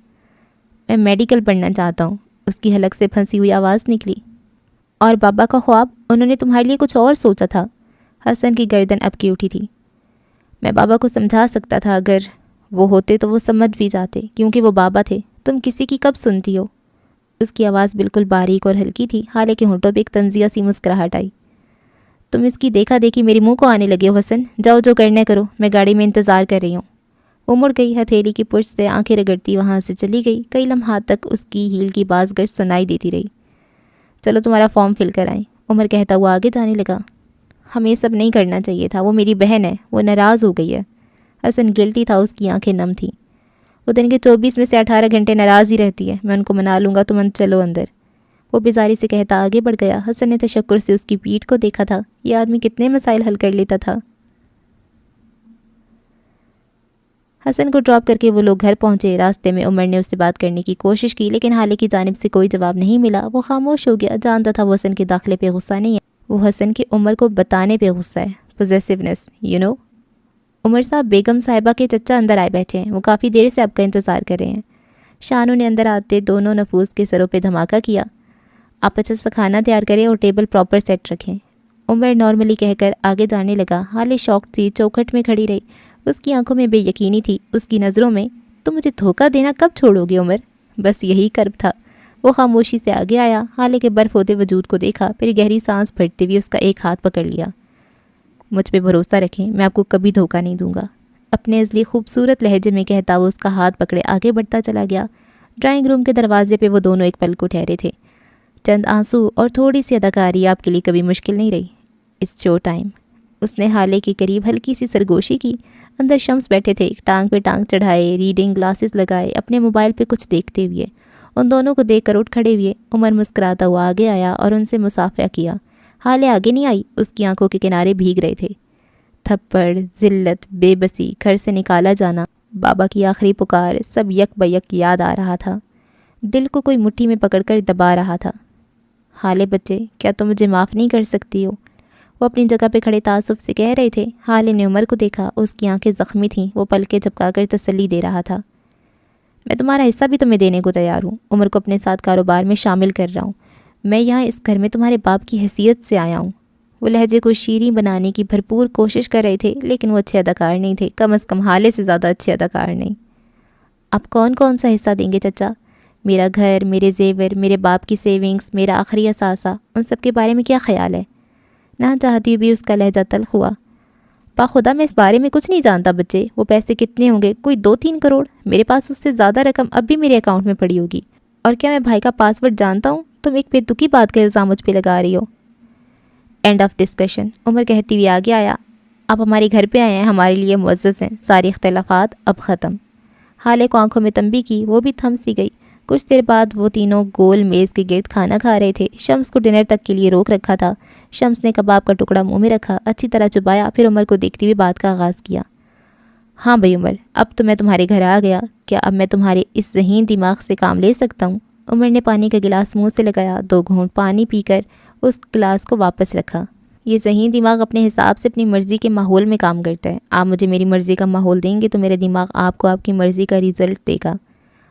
میں میڈیکل پڑھنا چاہتا ہوں، اس کی حلق سے پھنسی ہوئی آواز نکلی۔ اور بابا کا خواب؟ انہوں نے تمہارے لیے کچھ اور سوچا تھا۔ حسن کی گردن اب کی اٹھی تھی۔ میں بابا کو سمجھا سکتا تھا، اگر وہ ہوتے تو وہ سمجھ بھی جاتے، کیونکہ وہ بابا تھے۔ تم کسی کی کب سنتی ہو؟ اس کی آواز بالکل باریک اور ہلکی تھی، حالانکہ ہونٹوں پہ ایک طنزیہ سی مسکراہٹ آئی۔ تم اس کی دیکھا دیکھی میرے منہ کو آنے لگے ہو حسن، جاؤ جو کرنا کرو، میں گاڑی میں انتظار کر رہی ہوں۔ وہ مڑ گئی، ہتھیلی کی پشت سے آنکھیں رگڑتی وہاں سے چلی گئی۔ کئی لمحات تک اس کی ہیل کی باز گشت سنائی دیتی رہی۔ چلو تمہارا فارم فل کرائیں، عمر کہتا ہوا آگے جانے لگا۔ ہمیں سب نہیں کرنا چاہیے تھا، وہ میری بہن ہے، وہ ناراض ہو گئی ہے۔ حسن گلٹی تھا، اس کی آنکھیں نم تھیں۔ وہ دن کے 24 میں سے 18 گھنٹے ناراض ہی رہتی ہے، میں ان کو منا لوں گا، تم چلو اندر۔ وہ بیزاری سے کہتا آگے بڑھ گیا۔ حسن نے تشکر سے اس کی پیٹھ کو دیکھا تھا، یہ آدمی کتنے مسائل حل کر لیتا تھا۔ حسن کو ڈراپ کر کے وہ لوگ گھر پہنچے۔ راستے میں عمر نے اس سے بات کرنے کی کوشش کی لیکن حالے کی جانب سے کوئی جواب نہیں ملا۔ وہ خاموش ہو گیا، جانتا تھا وہ حسن کے داخلے پہ غصہ نہیں ہے، وہ حسن کی عمر کو بتانے پہ غصہ ہے۔ پوزیسیونیس، یو نو۔ عمر صاحب، بیگم صاحبہ کے چچا اندر آئے بیٹھے ہیں، وہ کافی دیر سے آپ کا انتظار کر رہے ہیں۔ شانو نے اندر آتے دونوں نفوس کے سروں پہ دھماکہ کیا۔ آپ اچھا سا کھانا تیار کریں اور ٹیبل پراپر سیٹ رکھیں۔ عمر نارملی کہہ کر آگے جانے لگا۔ حالے شوق تھی، چوکھٹ میں کھڑی رہی۔ اس کی آنکھوں میں بے یقینی تھی، اس کی نظروں میں تم مجھے دھوکہ دینا کب چھوڑو گے عمر؟ بس یہی کرب تھا۔ وہ خاموشی سے آگے آیا، حالے کے برف ہوتے وجود کو دیکھا، پھر گہری سانس بھرتے ہوئے اس کا ایک ہاتھ پکڑ لیا۔ مجھ پہ بھروسہ رکھیں، میں آپ کو کبھی دھوکہ نہیں دوں گا، اپنے ازلی خوبصورت لہجے میں کہتا وہ اس کا ہاتھ پکڑے آگے بڑھتا چلا گیا۔ ڈرائنگ روم کے دروازے پہ وہ دونوں ایک پل کو ٹھہرے تھے۔ چند آنسو اور تھوڑی سی اداکاری آپ کے لیے کبھی مشکل نہیں رہی۔ It's show time. اس نے حالے کے قریب ہلکی سی سرگوشی کی۔ اندر شمس بیٹھے تھے، ٹانگ پہ ٹانگ چڑھائے، ریڈنگ گلاسز لگائے، اپنے موبائل پہ کچھ دیکھتے ہوئے۔ ان دونوں کو دیکھ کر اٹھ کھڑے ہوئے۔ عمر مسکراتا ہوا آگے آیا اور ان سے مصافحہ کیا۔ حالے آگے نہیں آئی، اس کی آنکھوں کے کنارے بھیگ رہے تھے۔ تھپڑ، ذلت، بے بسی، گھر سے نکالا جانا، بابا کی آخری پکار، سب یک بیک یاد آ رہا تھا۔ دل کو کوئی مٹھی میں پکڑ کر دبا رہا تھا۔ حالے بچے، کیا تم مجھے معاف نہیں کر سکتی ہو؟ وہ اپنی جگہ پہ کھڑے تعصب سے کہہ رہے تھے۔ حالے نے عمر کو دیکھا، اس کی آنکھیں زخمی تھیں، وہ پلکیں جھپکا کر تسلی دے رہا تھا۔ میں تمہارا حصہ بھی تمہیں دینے کو تیار ہوں، عمر کو اپنے ساتھ کاروبار میں شامل کر رہا ہوں۔ میں یہاں اس گھر میں تمہارے باپ کی حیثیت سے آیا ہوں۔ وہ لہجے کو شیریں بنانے کی بھرپور کوشش کر رہے تھے لیکن وہ اچھے اداکار نہیں تھے، کم از کم حالے سے زیادہ اچھے اداکار نہیں۔ آپ کون سا حصہ دیں گے چچا؟ میرا گھر، میرے زیور، میرے باپ کی سیونگز، میرا آخری اثاثہ، ان سب کے بارے میں کیا خیال ہے؟ نہ چاہتی بھی اس کا لہجہ تلخ ہوا۔ خدا میں اس بارے میں کچھ نہیں جانتا بچے، وہ پیسے کتنے ہوں گے؟ کوئی 2-3 کروڑ؟ میرے پاس اس سے زیادہ رقم اب بھی میرے اکاؤنٹ میں پڑی ہوگی۔ اور کیا میں بھائی کا پاسورڈ جانتا ہوں؟ تم ایک بے تکی بات کا الزام مجھ پہ لگا رہی ہو۔ اینڈ آف ڈسکشن، عمر کہتی ہوئی آگے آیا۔ آپ ہمارے گھر پہ آئے ہیں، ہمارے لیے معزز ہیں، سارے اختلافات اب ختم۔ حالے کو آنکھوں میں تنبیہ کی، وہ بھی تھم سی گئی۔ کچھ دیر بعد وہ تینوں گول میز کے گرد کھانا کھا رہے تھے۔ شمس کو ڈنر تک کے لیے روک رکھا تھا۔ شمس نے کباب کا ٹکڑا منہ میں رکھا، اچھی طرح چبایا، پھر عمر کو دیکھتی ہوئی بات کا آغاز کیا۔ ہاں بھائی عمر، اب تو میں تمہارے گھر آ گیا، کیا اب میں تمہارے اس ذہین دماغ سے کام لے سکتا ہوں؟ عمر نے پانی کا گلاس منہ سے لگایا، 2 گھونٹ پانی پی کر اس گلاس کو واپس رکھا۔ یہ ذہین دماغ اپنے حساب سے اپنی مرضی کے ماحول میں کام کرتا ہے۔ آپ مجھے میری مرضی کا ماحول دیں گے تو میرا دماغ آپ کو آپ کی مرضی کا رزلٹ دے گا۔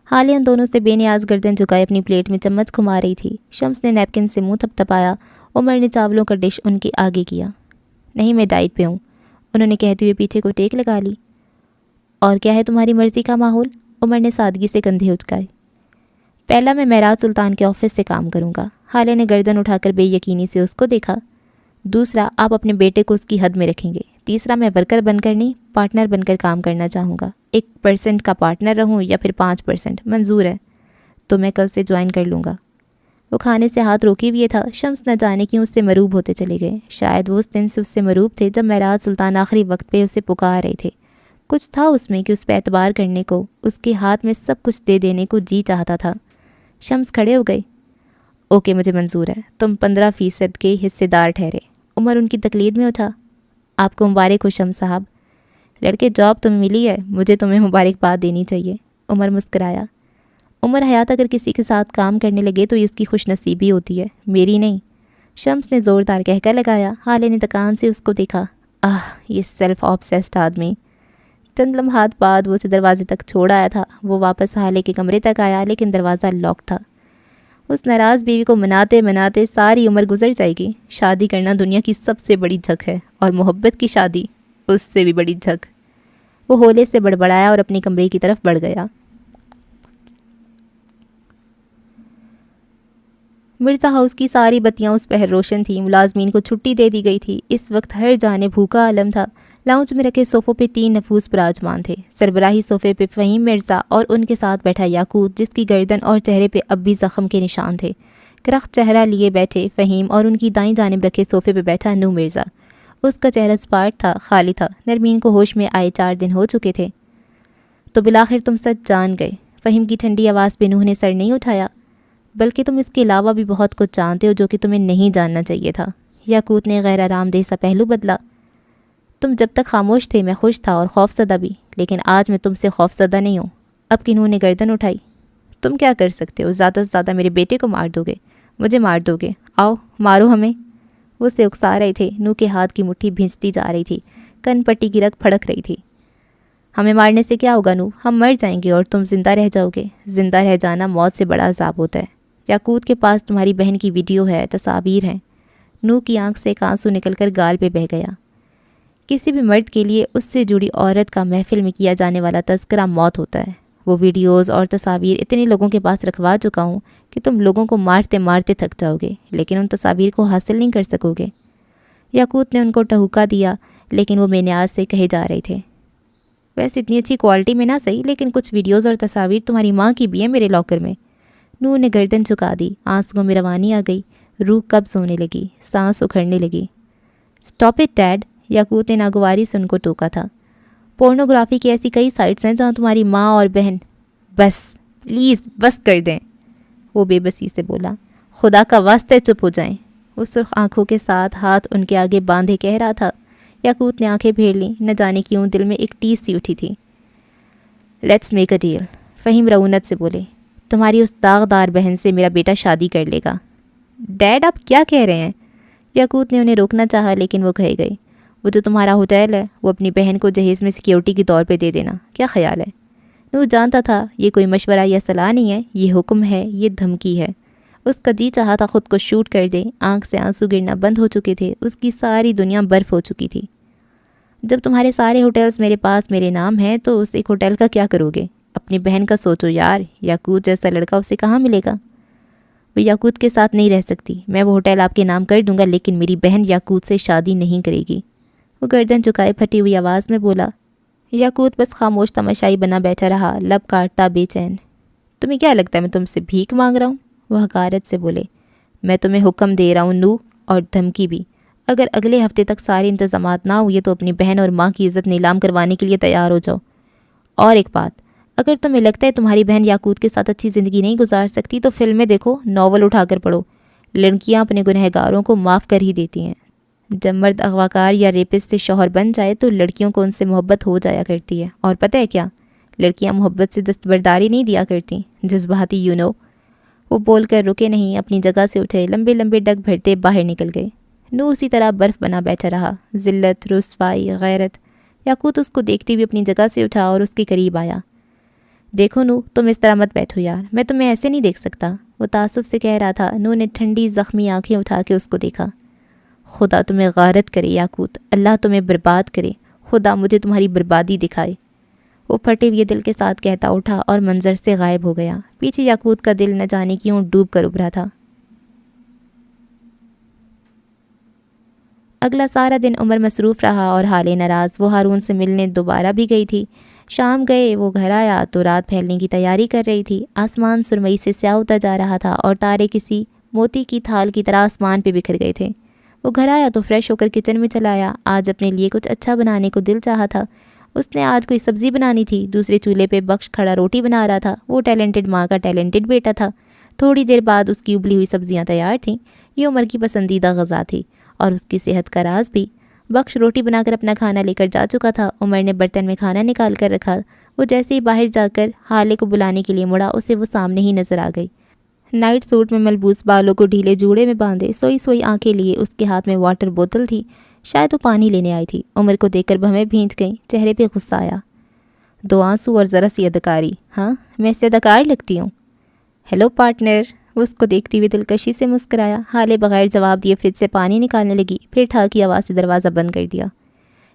حالے ان دونوں سے بے نیاز گردن جھکائے اپنی پلیٹ میں چمچ گھما رہی تھی۔ شمس نے نیپکن سے منہ تھپتھپایا۔ عمر نے چاولوں کا ڈش ان کے آگے کیا۔ نہیں، میں ڈائٹ پہ ہوں، انہوں نے کہتے ہوئے پیچھے کو ٹیک لگا لی۔ اور کیا ہے تمہاری مرضی کا ماحول؟ عمر نے سادگی سے کندھے اچکائے۔ پہلا، میں معراج سلطان کے آفس سے کام کروں گا۔ حالے نے گردن اٹھا کر بے یقینی سے اس کو دیکھا۔ دوسرا، آپ اپنے بیٹے کو اس کی حد میں رکھیں گے۔ تیسرا، میں ورکر بن کر نہیں، پارٹنر بن کر کام کرنا چاہوں گا. 1% کا پارٹنر رہوں یا پھر 5%، منظور ہے. تو میں کل سے جوائن کر لوں گا. وہ کھانے سے ہاتھ روکے ہوئے تھا. شمس نہ جانے کیوں اس سے مروب ہوتے چلے گئے. شاید وہ اس دن سے اس سے مروب تھے جب معراج سلطان آخری وقت پہ اسے پکار رہے تھے. کچھ تھا اس میں کہ اس پہ اعتبار کرنے کو، اس کے ہاتھ میں سب کچھ دے دینے کو جی چاہتا تھا. شمس کھڑے ہو گئے. اوکے مجھے منظور ہے. تم 15% کے حصے دار ٹھہرے. عمر ان کی تقلید میں اٹھا. آپ کو مبارک ہو شمس صاحب. لڑکے جاب تمہیں ملی ہے، مجھے تمہیں مبارکباد دینی چاہیے. عمر مسکرایا. عمر حیات اگر کسی کے ساتھ کام کرنے لگے تو یہ اس کی خوش نصیبی ہوتی ہے، میری نہیں. شمس نے زوردار کہکا لگایا. حالے نے تکان سے اس کو دیکھا. یہ سیلف آبسیسڈ آدمی. چند لمحات بعد وہ اسے دروازے تک چھوڑ آیا تھا. وہ واپس حالے کے کمرے تک آیا لیکن دروازہ لاک تھا. اس ناراض بیوی کو مناتے مناتے ساری عمر گزر جائے گی. شادی کرنا دنیا کی سب سے بڑی جھک ہے، اور محبت کی شادی اس سے بھی بڑی جھک. وہ ہولے سے بڑبڑایا اور اپنے کمرے کی طرف بڑھ گیا. مرزا ہاؤس کی ساری بتیاں اس پہر روشن تھیں. ملازمین کو چھٹی دے دی گئی تھی. اس وقت ہر جانب بھوکا عالم تھا. لاؤنج میں رکھے صوفوں پہ 3 نفوس براجمان تھے. سربراہی صوفے پہ فہیم مرزا اور ان کے ساتھ بیٹھا یاقوت، جس کی گردن اور چہرے پہ اب بھی زخم کے نشان تھے. کرخت چہرہ لیے بیٹھے فہیم اور ان کی دائیں جانب رکھے صوفے پہ بیٹھا نو مرزا. اس کا چہرہ سپاٹ تھا، خالی تھا. نرمین کو ہوش میں آئے 4 دن ہو چکے تھے. تو بالآخر تم سچ جان گئے. فہیم کی ٹھنڈی آواز پہ نوح نے سر نہیں اٹھایا. بلکہ تم اس کے علاوہ بھی بہت کچھ جانتے ہو جو کہ تمہیں نہیں جاننا چاہیے تھا. یاقوت نے غیر آرام دہ سا پہلو بدلا. تم جب تک خاموش تھے میں خوش تھا اور خوف زدہ بھی، لیکن آج میں تم سے خوف زدہ نہیں ہوں. اب کنوں نے گردن اٹھائی. تم کیا کر سکتے ہو؟ زیادہ سے زیادہ میرے بیٹے کو مار دو گے. مجھے مار دو گے؟ آؤ مارو ہمیں. وہ اسے اکسا رہے تھے. نو کے ہاتھ کی مٹھی بھینچتی جا رہی تھی. کن پٹی کی رگ پھڑک رہی تھی. ہمیں مارنے سے کیا ہوگا نو؟ ہم مر جائیں گے اور تم زندہ رہ جاؤ گے. زندہ رہ جانا موت سے بڑا عذاب ہوتا ہے. یاقوت کے پاس تمہاری بہن کی ویڈیو ہے، تصاویر ہیں. نو کی آنکھ سے ایک آنسو نکل کر گال پہ بہہ گیا. کسی بھی مرد کے لیے اس سے جڑی عورت کا محفل میں کیا جانے والا تذکرہ موت ہوتا ہے. وہ ویڈیوز اور تصاویر اتنے لوگوں کے پاس رکھوا چکا ہوں کہ تم لوگوں کو مارتے مارتے تھک جاؤ گے، لیکن ان تصاویر کو حاصل نہیں کر سکو گے. یاقوت نے ان کو ٹہوکا دیا، لیکن وہ بے نیاز سے کہے جا رہے تھے. ویسے اتنی اچھی کوالٹی میں نہ صحیح، لیکن کچھ ویڈیوز اور تصاویر تمہاری ماں کی بھی ہیں میرے لاکر میں. نور نے گردن چکا دی. آنسوؤں میں روانی آ گئی. روح قبض ہونے لگی. سانس اکھڑنے لگی. Stop it did. یاقوت نے ناگواری سے ان کو ٹوکا تھا. پورنوگرافی کی ایسی کئی سائٹس ہیں جہاں تمہاری ماں اور بہن. بس پلیز بس کر دیں، وہ بے بسی سے بولا. خدا کا واسطہ چپ ہو جائیں. وہ سرخ آنکھوں کے ساتھ ہاتھ ان کے آگے باندھے کہہ رہا تھا. یاقوت نے آنکھیں پھیر لیں. نہ جانے کیوں دل میں ایک ٹیس سی اٹھی تھی. Let's make a deal. Fahim رعونت سے بولے. تمہاری اس داغدار بہن سے میرا بیٹا شادی کر لے گا. ڈیڈ آپ کیا کہہ رہے ہیں؟ یاقوت نے انہیں روکنا چاہا لیکن وہ کہے گئے. وہ جو تمہارا ہوٹل ہے وہ اپنی بہن کو جہیز میں سیکیورٹی کے طور پہ دے دینا. کیا خیال ہے؟ نور جانتا تھا یہ کوئی مشورہ یا صلاح نہیں ہے، یہ حکم ہے، یہ دھمکی ہے. اس کا جی چاہا تھا خود کو شوٹ کر دے. آنکھ سے آنسو گرنا بند ہو چکے تھے. اس کی ساری دنیا برف ہو چکی تھی. جب تمہارے سارے ہوٹلز میرے پاس میرے نام ہیں تو اس ایک ہوٹل کا کیا کرو گے؟ اپنی بہن کا سوچو یار. یاقوت جیسا لڑکا اسے کہاں ملے گا؟ وہ یاقوت کے ساتھ نہیں رہ سکتی. میں وہ ہوٹل آپ کے نام کر دوں گا، لیکن میری بہن یاقوت سے شادی نہیں کرے گی. وہ گردن چکائے پھٹی ہوئی آواز میں بولا. یاقوت بس خاموش تماشائی بنا بیٹھا رہا، لب کاٹتا بے چین. تمہیں کیا لگتا ہے میں تم سے بھیک مانگ رہا ہوں؟ وہ حقارت سے بولے. میں تمہیں حکم دے رہا ہوں نو، اور دھمکی بھی. اگر اگلے ہفتے تک سارے انتظامات نہ ہوئے تو اپنی بہن اور ماں کی عزت نیلام کروانے کے لیے تیار ہو جاؤ. اور ایک بات، اگر تمہیں لگتا ہے تمہاری بہن یاقوت کے ساتھ اچھی زندگی نہیں گزار سکتی تو فلمیں دیکھو، ناول اٹھا کر پڑھو. لڑکیاں اپنے گنہگاروں کو معاف کر ہی دیتی ہیں. جب مرد اغواکار یا ریپسٹ سے شوہر بن جائے تو لڑکیوں کو ان سے محبت ہو جایا کرتی ہے. اور پتہ ہے کیا، لڑکیاں محبت سے دستبرداری نہیں دیا کرتی، جذباتی وہ بول کر رکے نہیں، اپنی جگہ سے اٹھے، لمبے لمبے ڈگ بھرتے باہر نکل گئے. نو اسی طرح برف بنا بیٹھا رہا. ذلت، رسوائی، غیرت. یاقوت اس کو دیکھتے ہوئے اپنی جگہ سے اٹھا اور اس کے قریب آیا. دیکھو نو، تم اس طرح مت بیٹھو یار، میں تمہیں ایسے نہیں دیکھ سکتا. وہ تعصب سے کہہ رہا تھا. نو نے ٹھنڈی زخمی آنکھیں اٹھا کے اس کو دیکھا. خدا تمہیں غارت کرے یاقوت، اللہ تمہیں برباد کرے، خدا مجھے تمہاری بربادی دکھائے. وہ پھٹے ہوئے دل کے ساتھ کہتا اٹھا اور منظر سے غائب ہو گیا. پیچھے یاقوت کا دل نہ جانے کیوں ڈوب کر ابھرا تھا. اگلا سارا دن عمر مصروف رہا اور حالے ناراض۔ وہ ہارون سے ملنے دوبارہ بھی گئی تھی۔ شام گئے، وہ گھر آیا تو رات پھیلنے کی تیاری کر رہی تھی۔ آسمان سرمئی سے سیاہ ہوتا جا رہا تھا اور تارے کسی موتی کی تھال کی طرح آسمان پہ بکھر گئے تھے۔ وہ گھر آیا تو فریش ہو کر کچن میں چلا آیا۔ آج اپنے لیے کچھ اچھا بنانے کو دل چاہا تھا۔ اس نے آج کوئی سبزی بنانی تھی۔ دوسرے چولہے پہ بخش کھڑا روٹی بنا رہا تھا۔ وہ ٹیلنٹڈ ماں کا ٹیلنٹڈ بیٹا تھا۔ تھوڑی دیر بعد اس کی ابلی ہوئی سبزیاں تیار تھیں۔ یہ عمر کی پسندیدہ غذا تھی اور اس کی صحت کا راز بھی۔ بخش روٹی بنا کر اپنا کھانا لے کر جا چکا تھا۔ عمر نے برتن میں کھانا نکال کر رکھا۔ وہ جیسے ہی باہر جا کر حالے کو بلانے کے لیے مڑا، اسے وہ سامنے ہی نظر آ گئی۔ نائٹ سوٹ میں ملبوس، بالوں کو ڈھیلے جوڑے میں باندھے، سوئی سوئی آنکھیں لیے، اس کے ہاتھ میں واٹر بوتل تھی۔ شاید وہ پانی لینے آئی تھی۔ عمر کو دیکھ کر بھویں بھیج گئیں، چہرے پہ غصہ آیا۔ 2 آنسو اور ذرا سی اداکاری، ہاں میں سے اداکار لگتی ہوں؟ Hello partner. وہ اس کو دیکھتی ہوئی دلکشی سے مسکرایا۔ حالے بغیر جواب دیے فریج سے پانی نکالنے لگی، پھر ٹھا کی آواز سے دروازہ بند کر دیا۔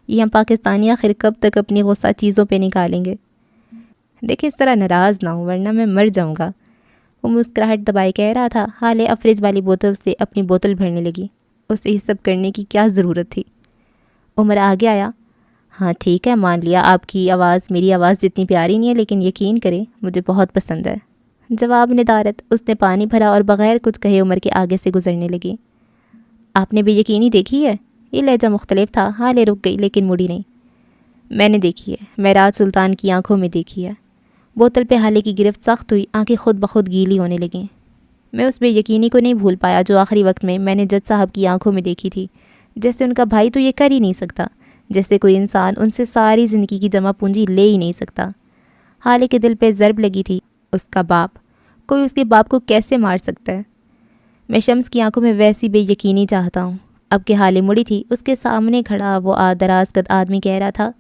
یہ ہم پاکستانی آخر کب تک اپنی غصہ چیزوں پہ نکالیں گے؟ دیکھیں اس طرح ناراض نہ ہوں ورنہ میں مر جاؤں گا، وہ مسکراہٹ دبائے کہہ رہا تھا۔ حالے اب فریج والی بوتل سے اپنی بوتل بھرنے لگی۔ اسے یہ سب کرنے کی کیا ضرورت تھی؟ عمر آگے آیا۔ ہاں ٹھیک ہے، مان لیا آپ کی آواز میری آواز جتنی پیاری نہیں ہے، لیکن یقین کریں مجھے بہت پسند ہے۔ جواب ندارت۔ اس نے پانی بھرا اور بغیر کچھ کہے عمر کے آگے سے گزرنے لگی۔ آپ نے بے یقینی دیکھی ہے؟ یہ لہجہ مختلف تھا۔ حالے رک گئی لیکن مڑی نہیں۔ میں نے دیکھی ہے، میں راج سلطان کی آنکھوں میں دیکھی ہے۔ بوتل پہ حالے کی گرفت سخت ہوئی، آنکھیں خود بخود گیلی ہونے لگیں۔ میں اس بے یقینی کو نہیں بھول پایا جو آخری وقت میں نے جج صاحب کی آنکھوں میں دیکھی تھی۔ جیسے ان کا بھائی تو یہ کر ہی نہیں سکتا، جیسے کوئی انسان ان سے ساری زندگی کی جمع پونجی لے ہی نہیں سکتا۔ حالے کے دل پہ ضرب لگی تھی۔ اس کا باپ، کوئی اس کے باپ کو کیسے مار سکتا ہے؟ میں شمس کی آنکھوں میں ویسی بے یقینی چاہتا ہوں۔ اب کہ حالے مڑی تھی، اس کے سامنے کھڑا وہ دراز قد آدمی کہہ رہا تھا،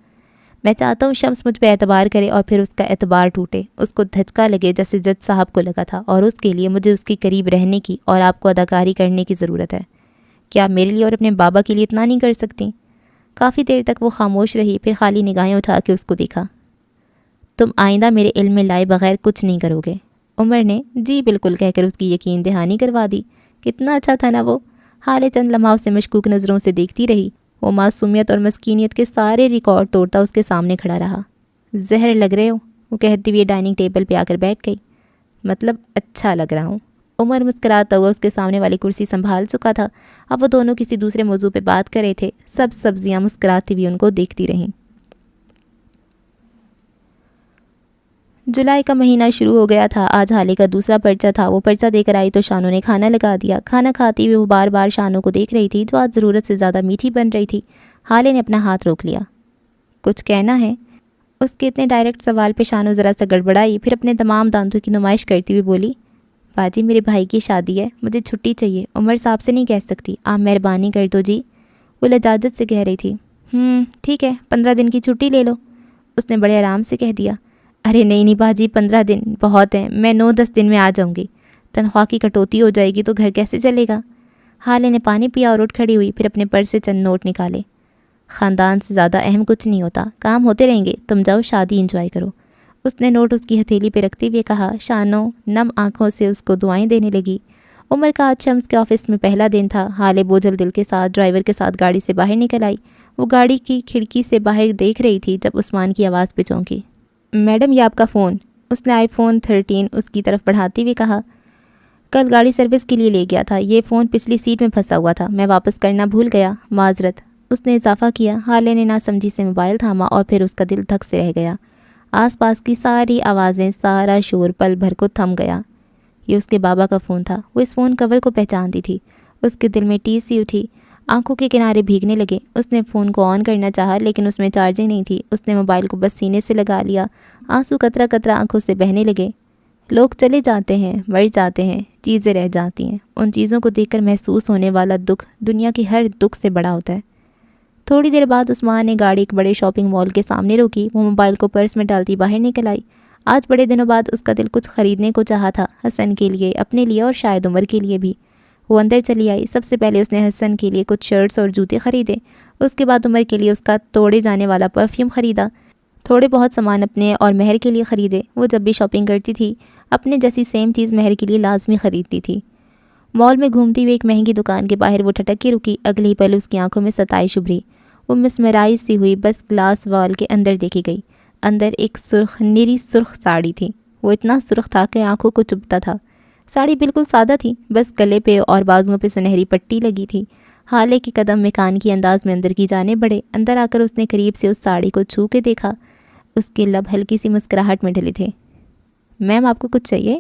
میں چاہتا ہوں شمس مجھ پہ اعتبار کرے اور پھر اس کا اعتبار ٹوٹے، اس کو دھچکا لگے جیسے جج صاحب کو لگا تھا، اور اس کے لیے مجھے اس کے قریب رہنے کی اور آپ کو اداکاری کرنے کی ضرورت ہے۔ کیا آپ میرے لیے اور اپنے بابا کے لیے اتنا نہیں کر سکتی؟ کافی دیر تک وہ خاموش رہی، پھر خالی نگاہیں اٹھا کے اس کو دیکھا۔ تم آئندہ میرے علم میں لائے بغیر کچھ نہیں کرو گے؟ عمر نے جی بالکل کہہ کر اس کی یقین دہانی کروا دی۔ کتنا اچھا تھا نا وہ۔ حالے چند لمحہ اسے مشکوک نظروں سے دیکھتی رہی۔ وہ معصومیت اور مسکینیت کے سارے ریکارڈ توڑتا اس کے سامنے کھڑا رہا۔ زہر لگ رہے ہو، وہ کہتی ہوئی ڈائننگ ٹیبل پہ آ کر بیٹھ گئی۔ مطلب اچھا لگ رہا ہوں۔ عمر مسکراتا ہوا اس کے سامنے والی کرسی سنبھال چکا تھا۔ اب وہ دونوں کسی دوسرے موضوع پہ بات کر رہے تھے۔ سب سبزیاں مسکراتی ہوئی ان کو دیکھتی رہیں۔ جولائی کا مہینہ شروع ہو گیا تھا۔ آج حالے کا دوسرا پرچہ تھا۔ وہ پرچہ دے کر آئی تو شانو نے کھانا لگا دیا۔ کھانا کھاتی ہوئی وہ بار بار شانو کو دیکھ رہی تھی جو آج ضرورت سے زیادہ میٹھی بن رہی تھی۔ حالے نے اپنا ہاتھ روک لیا۔ کچھ کہنا ہے؟ اس کے اتنے ڈائریکٹ سوال پہ شانو ذرا سا گڑبڑائی، پھر اپنے تمام دانتوں کی نمائش کرتی ہوئی بولی، باجی میرے بھائی کی شادی ہے، مجھے چھٹی چاہیے۔ عمر صاحب سے نہیں کہہ سکتی، آپ مہربانی کر دو جی۔ وہ لجاجت سے کہہ رہی تھی۔ ٹھیک ہے، 15 دن کی چھٹی لے لو، اس نے بڑے آرام سے کہہ دیا۔ ارے نہیں باجی، 15 دن بہت ہیں، میں 9-10 دن میں آ جاؤں گی۔ تنخواہ کی کٹوتی ہو جائے گی تو گھر کیسے چلے گا؟ حالے نے پانی پیا اور اٹھ کھڑی ہوئی، پھر اپنے پرس سے چند نوٹ نکالے۔ خاندان سے زیادہ اہم کچھ نہیں ہوتا، کام ہوتے رہیں گے، تم جاؤ شادی انجوائے کرو۔ اس نے نوٹ اس کی ہتھیلی پہ رکھتے ہوئے کہا۔ شانو نم آنکھوں سے اس کو دعائیں دینے لگی۔ عمر کا آج شمس کے آفس میں پہلا دن تھا۔ حالے بوجھل دل کے ساتھ ڈرائیور کے ساتھ گاڑی سے باہر نکل آئی۔ وہ گاڑی کی کھڑکی سے باہر دیکھ رہی تھی جب عثمان کی آواز پہ چونکی۔ میڈم یہ آپ کا فون۔ اس نے آئی فون 13 اس کی طرف بڑھاتے ہوئے کہا، کل گاڑی سروس کے لیے لے گیا تھا، یہ فون پچھلی سیٹ میں پھنسا ہوا تھا، میں واپس کرنا بھول گیا، معذرت، اس نے اضافہ کیا۔ حالے نے ناسمجھی سے موبائل تھاما اور پھر اس کا دل دھک سے رہ گیا۔ آس پاس کی ساری آوازیں، سارا شور پل بھر کو تھم گیا۔ یہ اس کے بابا کا فون تھا۔ وہ اس فون کور کو پہچانتی تھی۔ اس کے دل میں ٹیس سی اٹھی، آنکھوں کے کنارے بھیگنے لگے۔ اس نے فون کو آن کرنا چاہا لیکن اس میں چارجنگ نہیں تھی۔ اس نے موبائل کو بس سینے سے لگا لیا۔ آنسو قطرہ قطرہ آنکھوں سے بہنے لگے۔ لوگ چلے جاتے ہیں، مر جاتے ہیں، چیزیں رہ جاتی ہیں، ان چیزوں کو دیکھ کر محسوس ہونے والا دکھ دنیا کی ہر دکھ سے بڑا ہوتا ہے۔ تھوڑی دیر بعد عثمان نے گاڑی ایک بڑے شاپنگ مال کے سامنے روکی۔ وہ موبائل کو پرس میں ڈالتی باہر نکل آئی۔ آج بڑے دنوں بعد اس کا دل کچھ خریدنے کو چاہا تھا، حسن کے لیے، اپنے لیے اور شاید عمر کے لیے بھی۔ وہ اندر چلی آئی۔ سب سے پہلے اس نے حسن کے لیے کچھ شرٹس اور جوتے خریدے۔ اس کے بعد عمر کے لیے اس کا توڑے جانے والا پرفیوم خریدا۔ تھوڑے بہت سامان اپنے اور مہر کے لیے خریدے۔ وہ جب بھی شاپنگ کرتی تھی اپنے جیسی سیم چیز مہر کے لیے لازمی خریدتی تھی۔ مال میں گھومتی ہوئی ایک مہنگی دکان کے باہر وہ ٹھٹک کے رکی۔ اگلے ہی پل اس کی آنکھوں میں ستائش ابھری۔ وہ مسمرائز سی ہوئی، بس گلاس وال کے اندر دیکھی گئی۔ اندر ایک سرخ نیری سرخ ساڑی تھی۔ وہ اتنا سرخ تھا کہ آنکھوں کو چبھتا تھا۔ ساڑی بالکل سادہ تھی، بس گلے پہ اور بازوؤں پہ سنہری پٹی لگی تھی۔ حالے کے قدم مکان کی انداز میں اندر کی جانے بڑھے۔ اندر آ کر اس نے قریب سے اس ساڑی کو چھو کے دیکھا۔ اس کے لب ہلکی سی مسکراہٹ میں ڈھلے تھے۔ میم آپ کو کچھ چاہیے؟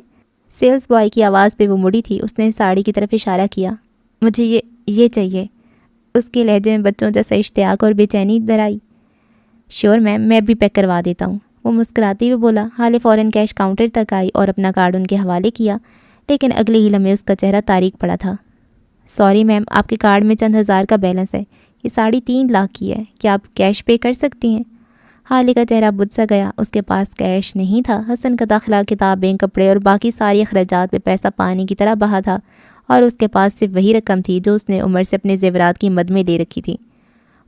سیلز بوائے کی آواز پہ وہ مڑی تھی۔ اس نے ساڑی کی طرف اشارہ کیا۔ مجھے یہ چاہیے۔ اس کے لہجے میں بچوں جیسا اشتیاق اور بے چینی درائی۔ شیور میم، میں بھی پیک کروا دیتا ہوں، وہ مسکراتے ہوئے بولا۔ حالے فوراً کیش کاؤنٹر تک آئی اور اپنا کارڈ ان کے حوالے کیا، لیکن اگلے ہی لمحے اس کا چہرہ تاریک پڑا تھا۔ سوری میم، آپ کے کارڈ میں چند ہزار کا بیلنس ہے۔ یہ ساڑی 3 لاکھ کی ہے، کیا آپ کیش پے کر سکتی ہیں؟ حالے کا چہرہ بجھ سا گیا۔ اس کے پاس کیش نہیں تھا۔ حسن کا داخلہ، کتابیں، کپڑے اور باقی ساری اخراجات پہ پیسہ پانی کی طرح بہا تھا، اور اس کے پاس صرف وہی رقم تھی جو اس نے عمر سے اپنے زیورات کی مد میں دے رکھی تھی۔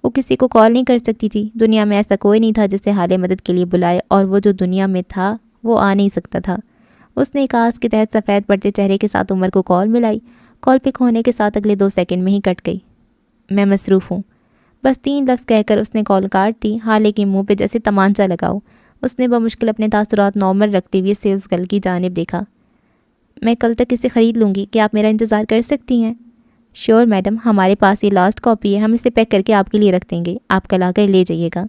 وہ کسی کو کال نہیں کر سکتی تھی۔ دنیا میں ایسا کوئی نہیں تھا جسے حالے مدد کے لیے بلائے، اور وہ جو دنیا میں تھا وہ آ نہیں سکتا تھا۔ اس نے کاس کے تحت سفید پڑتے چہرے کے ساتھ عمر کو کال ملائی۔ کال پک ہونے کے ساتھ اگلے 2 سیکنڈ میں ہی کٹ گئی۔ میں مصروف ہوں، بس 3 لفظ کہہ کر اس نے کال کاٹ دی۔ حالے کے منہ پہ جیسے تمانچہ لگاؤ۔ اس نے بمشکل اپنے تاثرات نارمل رکھتے ہوئے سیلز گرل کی جانب دیکھا۔ میں کل تک اسے خرید لوں گی، کیا آپ میرا انتظار کر سکتی ہیں؟ شیور میڈم، ہمارے پاس یہ لاسٹ کاپی ہے، ہم اسے پیک کر کے آپ کے لیے رکھ دیں گے، آپ کل آ کر لے جائیے گا۔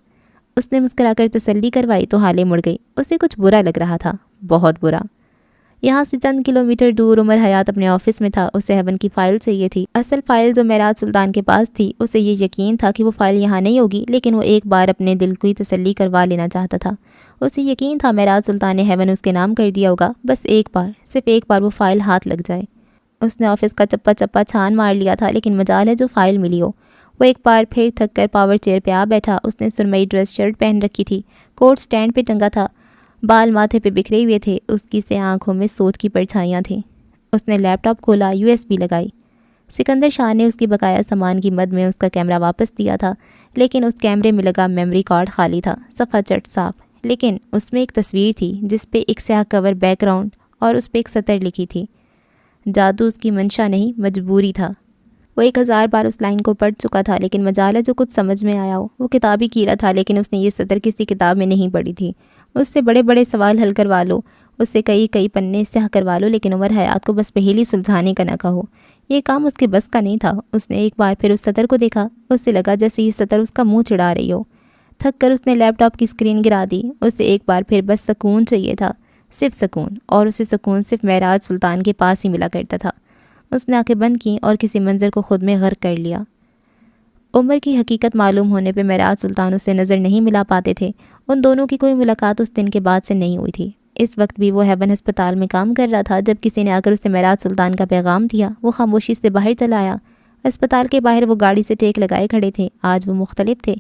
اس نے مسکرا کر تسلی کروائی تو حالے مڑ گئی۔ اسے کچھ برا لگ رہا تھا، بہت برا۔ یہاں سے چند کلومیٹر دور عمر حیات اپنے آفس میں تھا۔ اسے ہیون کی فائل چاہیے تھی، اصل فائل جو معراج سلطان کے پاس تھی۔ اسے یہ یقین تھا کہ وہ فائل یہاں نہیں ہوگی، لیکن وہ ایک بار اپنے دل کو ہی تسلی کروا لینا چاہتا تھا۔ اسے یقین تھا معراج سلطان نے ہیون اس کے نام کر دیا ہوگا، بس ایک بار، صرف ایک بار وہ فائل ہاتھ لگ جائے۔ اس نے آفس کا چپا چپا چھان مار لیا تھا، لیکن مجال ہے جو فائل ملی ہو۔ وہ ایک بار پھر تھک کر پاور چیئر پہ آ بیٹھا۔ اس نے سرمئی ڈریس شرٹ پہن رکھی تھی، کوٹ سٹینڈ پہ ٹنگا تھا، بال ماتھے پہ بکھرے ہوئے تھے۔ اس کی سے آنکھوں میں سوچ کی پرچھائیاں تھیں۔ اس نے لیپ ٹاپ کھولا، USB لگائی۔ سکندر شاہ نے اس کی بقایا سامان کی مد میں اس کا کیمرہ واپس دیا تھا، لیکن اس کیمرے میں لگا میموری کارڈ خالی تھا، صفحہ چٹ صاف۔ لیکن اس میں ایک تصویر تھی جس پہ ایک سیاہ کور بیک گراؤنڈ اور اس پہ ایک سطر لکھی تھی۔ جادو اس کی منشا نہیں، مجبوری تھا۔ وہ 1000 بار اس لائن کو پڑھ چکا تھا، لیکن مجال ہے جو کچھ سمجھ میں آیا ہو۔ وہ کتابی کیڑا تھا، لیکن اس نے یہ سطر کسی کتاب میں نہیں پڑھی تھی۔ اس سے بڑے بڑے سوال حل کروا لو، اس سے کئی پنے سیاہ کروا لو، لیکن عمر حیات کو بس پہیلی سلجھانے کا نہ کہو۔ یہ کام اس کے بس کا نہیں تھا۔ اس نے ایک بار پھر اس سطر کو دیکھا۔ اس سے لگا جیسے یہ سطر اس کا منہ چڑھا رہی ہو۔ تھک کر اس نے لیپ ٹاپ کی اسکرین گرا دی۔ اسے ایک بار پھر بس سکون چاہیے تھا، صرف سکون، اور اسے سکون صرف معراج سلطان کے پاس ہی ملا کرتا تھا۔ اس نے آنکھیں بند کیں اور کسی منظر کو خود میں غرق کر لیا۔ عمر کی حقیقت معلوم ہونے پہ معراج سلطان اسے نظر نہیں ملا پاتے تھے۔ ان دونوں کی کوئی ملاقات اس دن کے بعد سے نہیں ہوئی تھی۔ اس وقت بھی وہ ہیون ہسپتال میں کام کر رہا تھا جب کسی نے آ کر اسے معراج سلطان کا پیغام دیا۔ وہ خاموشی سے باہر چلا آیا۔ ہسپتال کے باہر وہ گاڑی سے ٹیک لگائے کھڑے تھے۔ آج وہ مختلف تھے،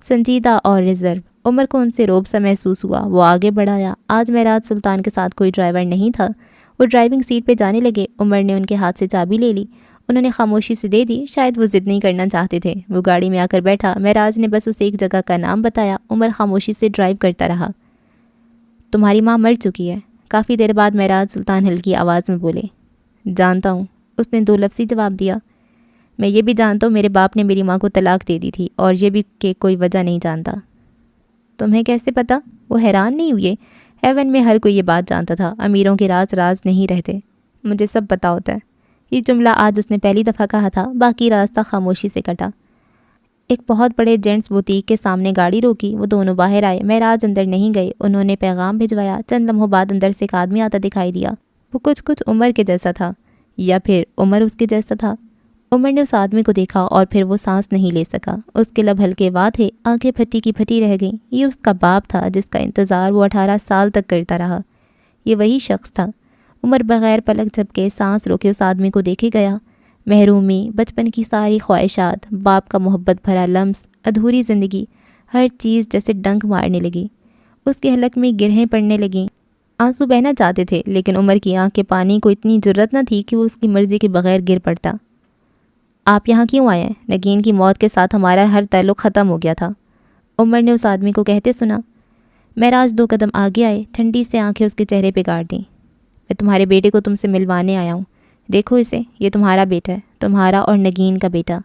سنجیدہ اور ریزرو۔ عمر کو ان سے رعب سا محسوس ہوا۔ وہ آگے بڑھایا۔ آج معراج سلطان کے ساتھ کوئی ڈرائیور نہیں تھا۔ وہ ڈرائیونگ سیٹ پہ جانے لگے۔ عمر نے ان کے ہاتھ سے چابی لے لی۔ انہوں نے خاموشی سے دے دی، شاید وہ ضد نہیں کرنا چاہتے تھے۔ وہ گاڑی میں آ کر بیٹھا۔ معراج نے بس اسے ایک جگہ کا نام بتایا۔ عمر خاموشی سے ڈرائیو کرتا رہا۔ تمہاری ماں مر چکی ہے، کافی دیر بعد معراج سلطان ہلکی آواز میں بولے۔ جانتا ہوں، اس نے 2 لفظی جواب دیا۔ میں یہ بھی جانتا ہوں میرے باپ نے میری ماں کو طلاق دے دی تھی، اور یہ بھی کہ کوئی وجہ نہیں جانتا۔ تمہیں کیسے پتا؟ وہ حیران نہیں ہوئے۔ ہیون میں ہر کوئی یہ بات جانتا تھا، امیروں کے راز نہیں رہتے۔ مجھے سب پتا ہوتا ہے، یہ جملہ آج اس نے پہلی دفعہ کہا تھا۔ باقی راستہ خاموشی سے کٹا۔ ایک بہت بڑے جینٹس بوتیک کے سامنے گاڑی روکی۔ وہ دونوں باہر آئے۔ معراج اندر نہیں گئے، انہوں نے پیغام بھجوایا۔ چند لمحوں بعد اندر سے ایک آدمی آتا دکھائی دیا۔ وہ کچھ عمر کے جیسا تھا، یا پھر عمر اس کے جیسا تھا۔ عمر نے اس آدمی کو دیکھا اور پھر وہ سانس نہیں لے سکا۔ اس کے لب ہلکے وا تھے، آنکھیں پھٹی کی پھٹی رہ گئیں۔ یہ اس کا باپ تھا جس کا انتظار وہ 18 سال تک کرتا رہا۔ یہ وہی شخص تھا۔ عمر بغیر پلک جھپکے سانس روکے اس آدمی کو دیکھے گیا۔ محرومی، بچپن کی ساری خواہشات، باپ کا محبت بھرا لمس، ادھوری زندگی، ہر چیز جیسے ڈنک مارنے لگی۔ اس کے حلق میں گرہیں پڑنے لگیں۔ آنسو بہنا چاہتے تھے، لیکن عمر کی آنکھ کے پانی کو اتنی جرت نہ تھی کہ وہ اس کی مرضی کے بغیر گر پڑتا۔ آپ یہاں کیوں آئے ہیں؟ نگین کی موت کے ساتھ ہمارا ہر تعلق ختم ہو گیا تھا، عمر نے اس آدمی کو کہتے سنا۔ معراج 2 قدم آگے آئے، ٹھنڈی سے آنکھیں اس کے چہرے پہ گاڑ دیں۔ میں تمہارے بیٹے کو تم سے ملوانے آیا ہوں۔ دیکھو اسے، یہ تمہارا بیٹا ہے، تمہارا اور نگین کا بیٹا۔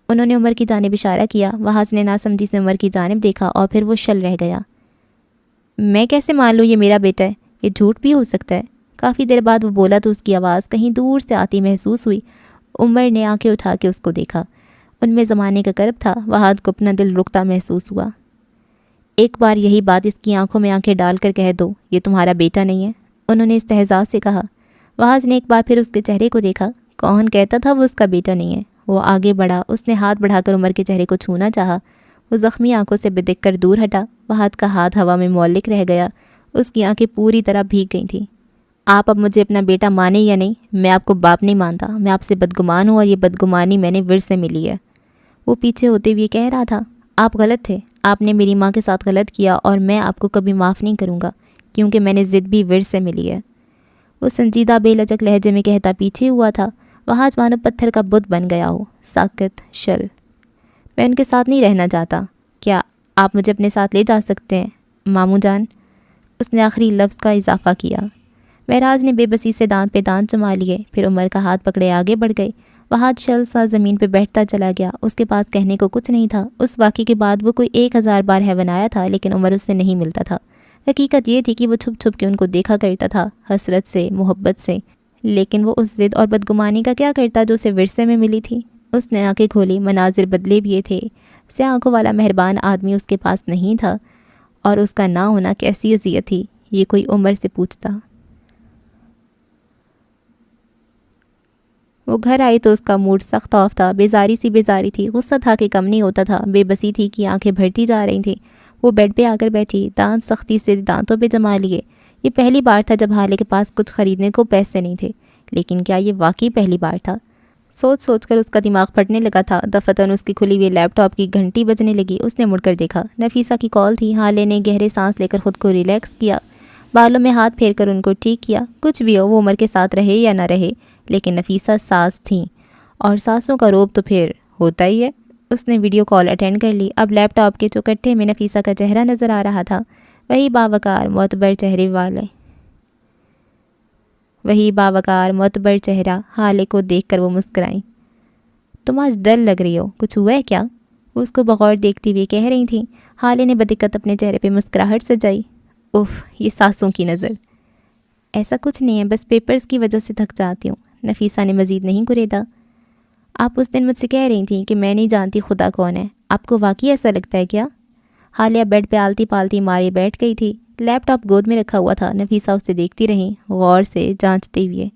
انہوں نے عمر کی جانب اشارہ کیا۔ وہاز نے ناسمجھی سے عمر کی جانب دیکھا اور پھر وہ شل رہ گیا۔ میں کیسے مان لوں یہ میرا بیٹا ہے؟ یہ جھوٹ بھی ہو سکتا ہے۔ کافی دیر بعد وہ بولا تو اس کی آواز کہیں دور سے آتی محسوس ہوئی۔ عمر نے آنکھیں اٹھا کے اس کو دیکھا۔ ان میں زمانے کا کرب تھا۔ وہاز کو اپنا دل رکتا محسوس ہوا۔ ایک بار یہی بات اس کی آنکھوں میں آنکھیں ڈال کر کہہ دو، یہ تمہارا بیٹا نہیں ہے، انہوں نے استہزاء سے کہا۔ وہاز نے ایک بار پھر اس کے چہرے کو دیکھا۔ کون کہتا تھا وہ اس کا بیٹا نہیں ہے؟ وہ آگے بڑھا، اس نے ہاتھ بڑھا کر عمر کے چہرے کو چھونا چاہا۔ وہ زخمی آنکھوں سے بدک کر دور ہٹا۔ وہاز کا ہاتھ ہوا میں معلق رہ گیا۔ اس کی آنکھیں پوری طرح بھیگ گئی تھیں۔ آپ اب مجھے اپنا بیٹا مانیں یا نہیں، میں آپ کو باپ نہیں مانتا، میں آپ سے بدگمان ہوں اور یہ بدگمانی میں نے ورث سے ملی ہے۔ وہ پیچھے ہوتے ہوئے کہہ رہا تھا، آپ غلط تھے، آپ نے میری ماں کے ساتھ غلط کیا اور میں آپ کو کبھی معاف نہیں کروں گا، کیونکہ میں نے ضد بھی ورث سے ملی ہے۔ وہ سنجیدہ بے لچک لہجے میں کہتا پیچھے ہوا تھا۔ وہاں مانو پتھر کا بت بن گیا ہو، ساکت، شل۔ میں ان کے ساتھ نہیں رہنا چاہتا، کیا آپ مجھے اپنے ساتھ لے جا سکتے ہیں ماموں جان؟ اس نے آخری لفظ کا اضافہ کیا۔ مہراج نے بے بسی سے دانت پہ دانت جما لیے، پھر عمر کا ہاتھ پکڑے آگے بڑھ گئے۔ وہاں شل سا زمین پہ بیٹھتا چلا گیا۔ اس کے پاس کہنے کو کچھ نہیں تھا۔ اس واقعے کے بعد وہ کوئی 1000 بار حیوان آیا تھا، لیکن عمر اس سے نہیں ملتا تھا۔ حقیقت یہ تھی کہ وہ چھپ چھپ کے ان کو دیکھا کرتا تھا، حسرت سے، محبت سے، لیکن وہ اس ضد اور بدگمانی کا کیا کرتا جو اسے ورثے میں ملی تھی؟ اس نے آنکھیں کھولی، مناظر بدلے بھی تھے۔ سیاہ آنکھوں والا مہربان آدمی اس کے پاس نہیں تھا، اور اس کا نہ ہونا کیسی اذیت تھی، یہ کوئی عمر سے پوچھتا۔ وہ گھر آئی تو اس کا موڈ سخت آف تھا، بیزاری تھی، غصہ تھا کہ کم نہیں ہوتا تھا، بے بسی تھی کہ آنکھیں بھرتی جا رہی تھیں۔ وہ بیڈ پہ آ کر بیٹھی، دانت سختی سے دانتوں پہ جما لیے۔ یہ پہلی بار تھا جب حالے کے پاس کچھ خریدنے کو پیسے نہیں تھے، لیکن کیا یہ واقعی پہلی بار تھا؟ سوچ سوچ کر اس کا دماغ پھٹنے لگا تھا۔ دفتراً اس کی کھلی ہوئی لیپ ٹاپ کی گھنٹی بجنے لگی۔ اس نے مڑ کر دیکھا، نفیسہ کی کال تھی۔ حالے نے گہرے سانس لے کر خود کو ریلیکس کیا، بالوں میں ہاتھ پھیر کر ان کو ٹھیک کیا۔ کچھ بھی ہو، وہ عمر کے ساتھ رہے یا نہ رہے، لیکن نفیسہ ساس تھیں، اور ساسوں کا روب تو پھر ہوتا ہی ہے۔ اس نے ویڈیو کال اٹینڈ کر لی۔ اب لیپ ٹاپ کے چوکٹھے میں نفیسہ کا چہرہ نظر آ رہا تھا، وہی باوقار معتبر چہرہ۔ حالے کو دیکھ کر وہ مسکرائیں۔ تم آج ڈل لگ رہی ہو، کچھ ہوا ہے کیا؟ وہ اس کو بغور دیکھتی ہوئی کہہ رہی تھیں۔ حالے نے بدقت اپنے چہرے پہ مسکراہٹ سجائی۔ اف، یہ ساسوں کی نظر۔ ایسا کچھ نہیں ہے، بس پیپرز کی وجہ سے تھک جاتی ہوں۔ نفیسہ نے مزید نہیں گریدا۔ آپ اس دن مجھ سے کہہ رہی تھیں کہ میں نہیں جانتی خدا کون ہے، آپ کو واقعی ایسا لگتا ہے کیا؟ حالیہ بیڈ پہ آلتی پالتی مارے بیٹھ گئی تھی۔ لیپ ٹاپ گود میں رکھا ہوا تھا۔ نفیسہ اسے دیکھتی رہی، غور سے جانچتے ہوئے۔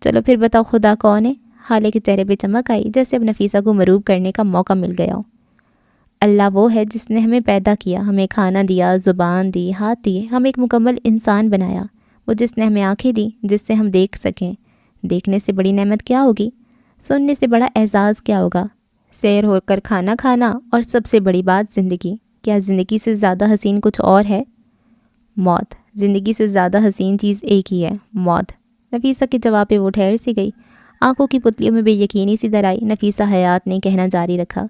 چلو پھر بتاؤ خدا کون ہے؟ حالے کے چہرے پہ چمک آئی، جیسے اب نفیسہ کو مروب کرنے کا موقع مل گیا ہو۔ اللہ وہ ہے جس نے ہمیں پیدا کیا، ہمیں کھانا دیا، زبان دی، ہاتھ دیے، ہم ایک مکمل انسان بنایا۔ وہ جس نے ہمیں آنکھیں دی جس سے ہم دیکھ سکیں۔ دیکھنے سے بڑی نعمت کیا ہوگی؟ سننے سے بڑا اعزاز کیا ہوگا؟ سیر ہو کر کھانا کھانا، اور سب سے بڑی بات زندگی۔ کیا زندگی سے زیادہ حسین کچھ اور ہے؟ موت۔ زندگی سے زیادہ حسین چیز ایک ہی ہے، موت۔ نفیسہ کے جواب پہ وہ ٹھہر سی گئی، آنکھوں کی پتلیوں میں بے یقینی سی در آئی۔ نفیسہ حیات نے کہنا جاری رکھا،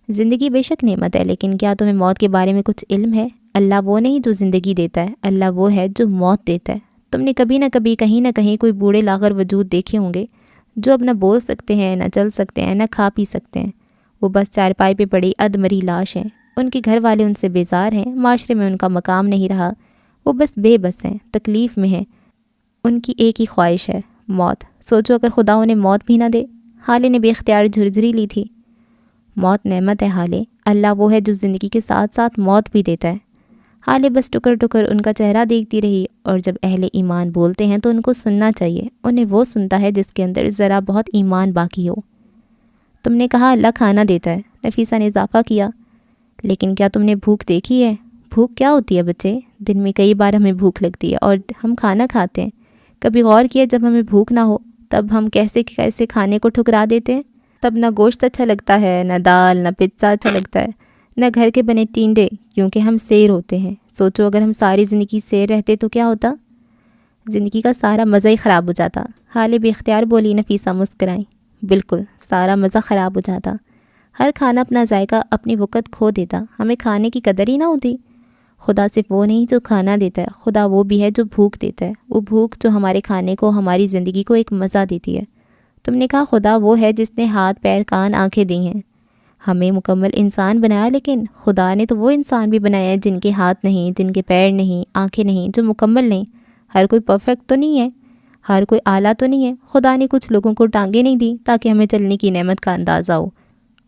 زندگی بے شک نعمت ہے، لیکن کیا تمہیں موت کے بارے میں کچھ علم ہے؟ اللہ وہ نہیں جو زندگی دیتا ہے، اللہ وہ ہے جو موت دیتا ہے۔ تم نے کبھی نہ کبھی کہیں نہ کہیں کوئی بوڑھے لاغر وجود دیکھے ہوں گے، جو اب نہ بول سکتے ہیں، نہ چل سکتے ہیں، نہ کھا پی سکتے ہیں۔ وہ بس چارپائی پہ پڑی ادمری لاش ہیں۔ ان کے گھر والے ان سے بیزار ہیں، معاشرے میں ان کا مقام نہیں رہا، وہ بس بے بس ہیں، تکلیف میں ہیں۔ ان کی ایک ہی خواہش ہے، موت۔ سوچو اگر خدا انہیں موت بھی نہ دے۔ حالے نے بے اختیار جھرجھری لی تھی۔ موت نعمت ہے حالے، اللہ وہ ہے جو زندگی کے ساتھ ساتھ موت بھی دیتا ہے۔ حالے بس ٹکر ٹکر ان کا چہرہ دیکھتی رہی، اور جب اہل ایمان بولتے ہیں تو ان کو سننا چاہیے، انہیں وہ سنتا ہے جس کے اندر ذرا بہت ایمان باقی ہو۔ تم نے کہا اللہ کھانا دیتا ہے، نفیسہ نے اضافہ کیا، لیکن کیا تم نے بھوک دیکھی ہے؟ بھوک کیا ہوتی ہے بچے؟ دن میں کئی بار ہمیں بھوک لگتی ہے اور ہم کھانا کھاتے ہیں۔ کبھی غور کیا جب ہمیں بھوک نہ ہو تب ہم کیسے کیسے کھانے کو ٹھکرا دیتے ہیں؟ تب نہ گوشت اچھا لگتا ہے، نہ دال، نہ پزا اچھا لگتا ہے، نہ گھر کے بنے ٹینڈے، کیونکہ ہم سیر ہوتے ہیں۔ سوچو اگر ہم ساری زندگی سیر رہتے تو کیا ہوتا؟ زندگی کا سارا مزہ ہی خراب ہو جاتا۔ حالے بے اختیار بولی۔ نفیسہ مسکرائیں۔ بالکل، سارا مزہ خراب ہو جاتا۔ ہر کھانا اپنا ذائقہ، اپنی وقت کھو دیتا، ہمیں کھانے کی قدر ہی نہ ہوتی۔ خدا صرف وہ نہیں جو کھانا دیتا ہے، خدا وہ بھی ہے جو بھوک دیتا ہے، وہ بھوک جو ہمارے کھانے کو، ہماری زندگی کو ایک مزہ دیتی ہے۔ تم نے کہا خدا وہ ہے جس نے ہاتھ پیر کان آنکھیں دی ہیں، ہمیں مکمل انسان بنایا، لیکن خدا نے تو وہ انسان بھی بنایا ہے جن کے ہاتھ نہیں، جن کے پیر نہیں، آنکھیں نہیں، جو مکمل نہیں۔ ہر کوئی پرفیکٹ تو نہیں ہے، ہر کوئی اعلیٰ تو نہیں ہے۔ خدا نے کچھ لوگوں کو ٹانگیں نہیں دی تاکہ ہمیں چلنے کی نعمت کا اندازہ ہو،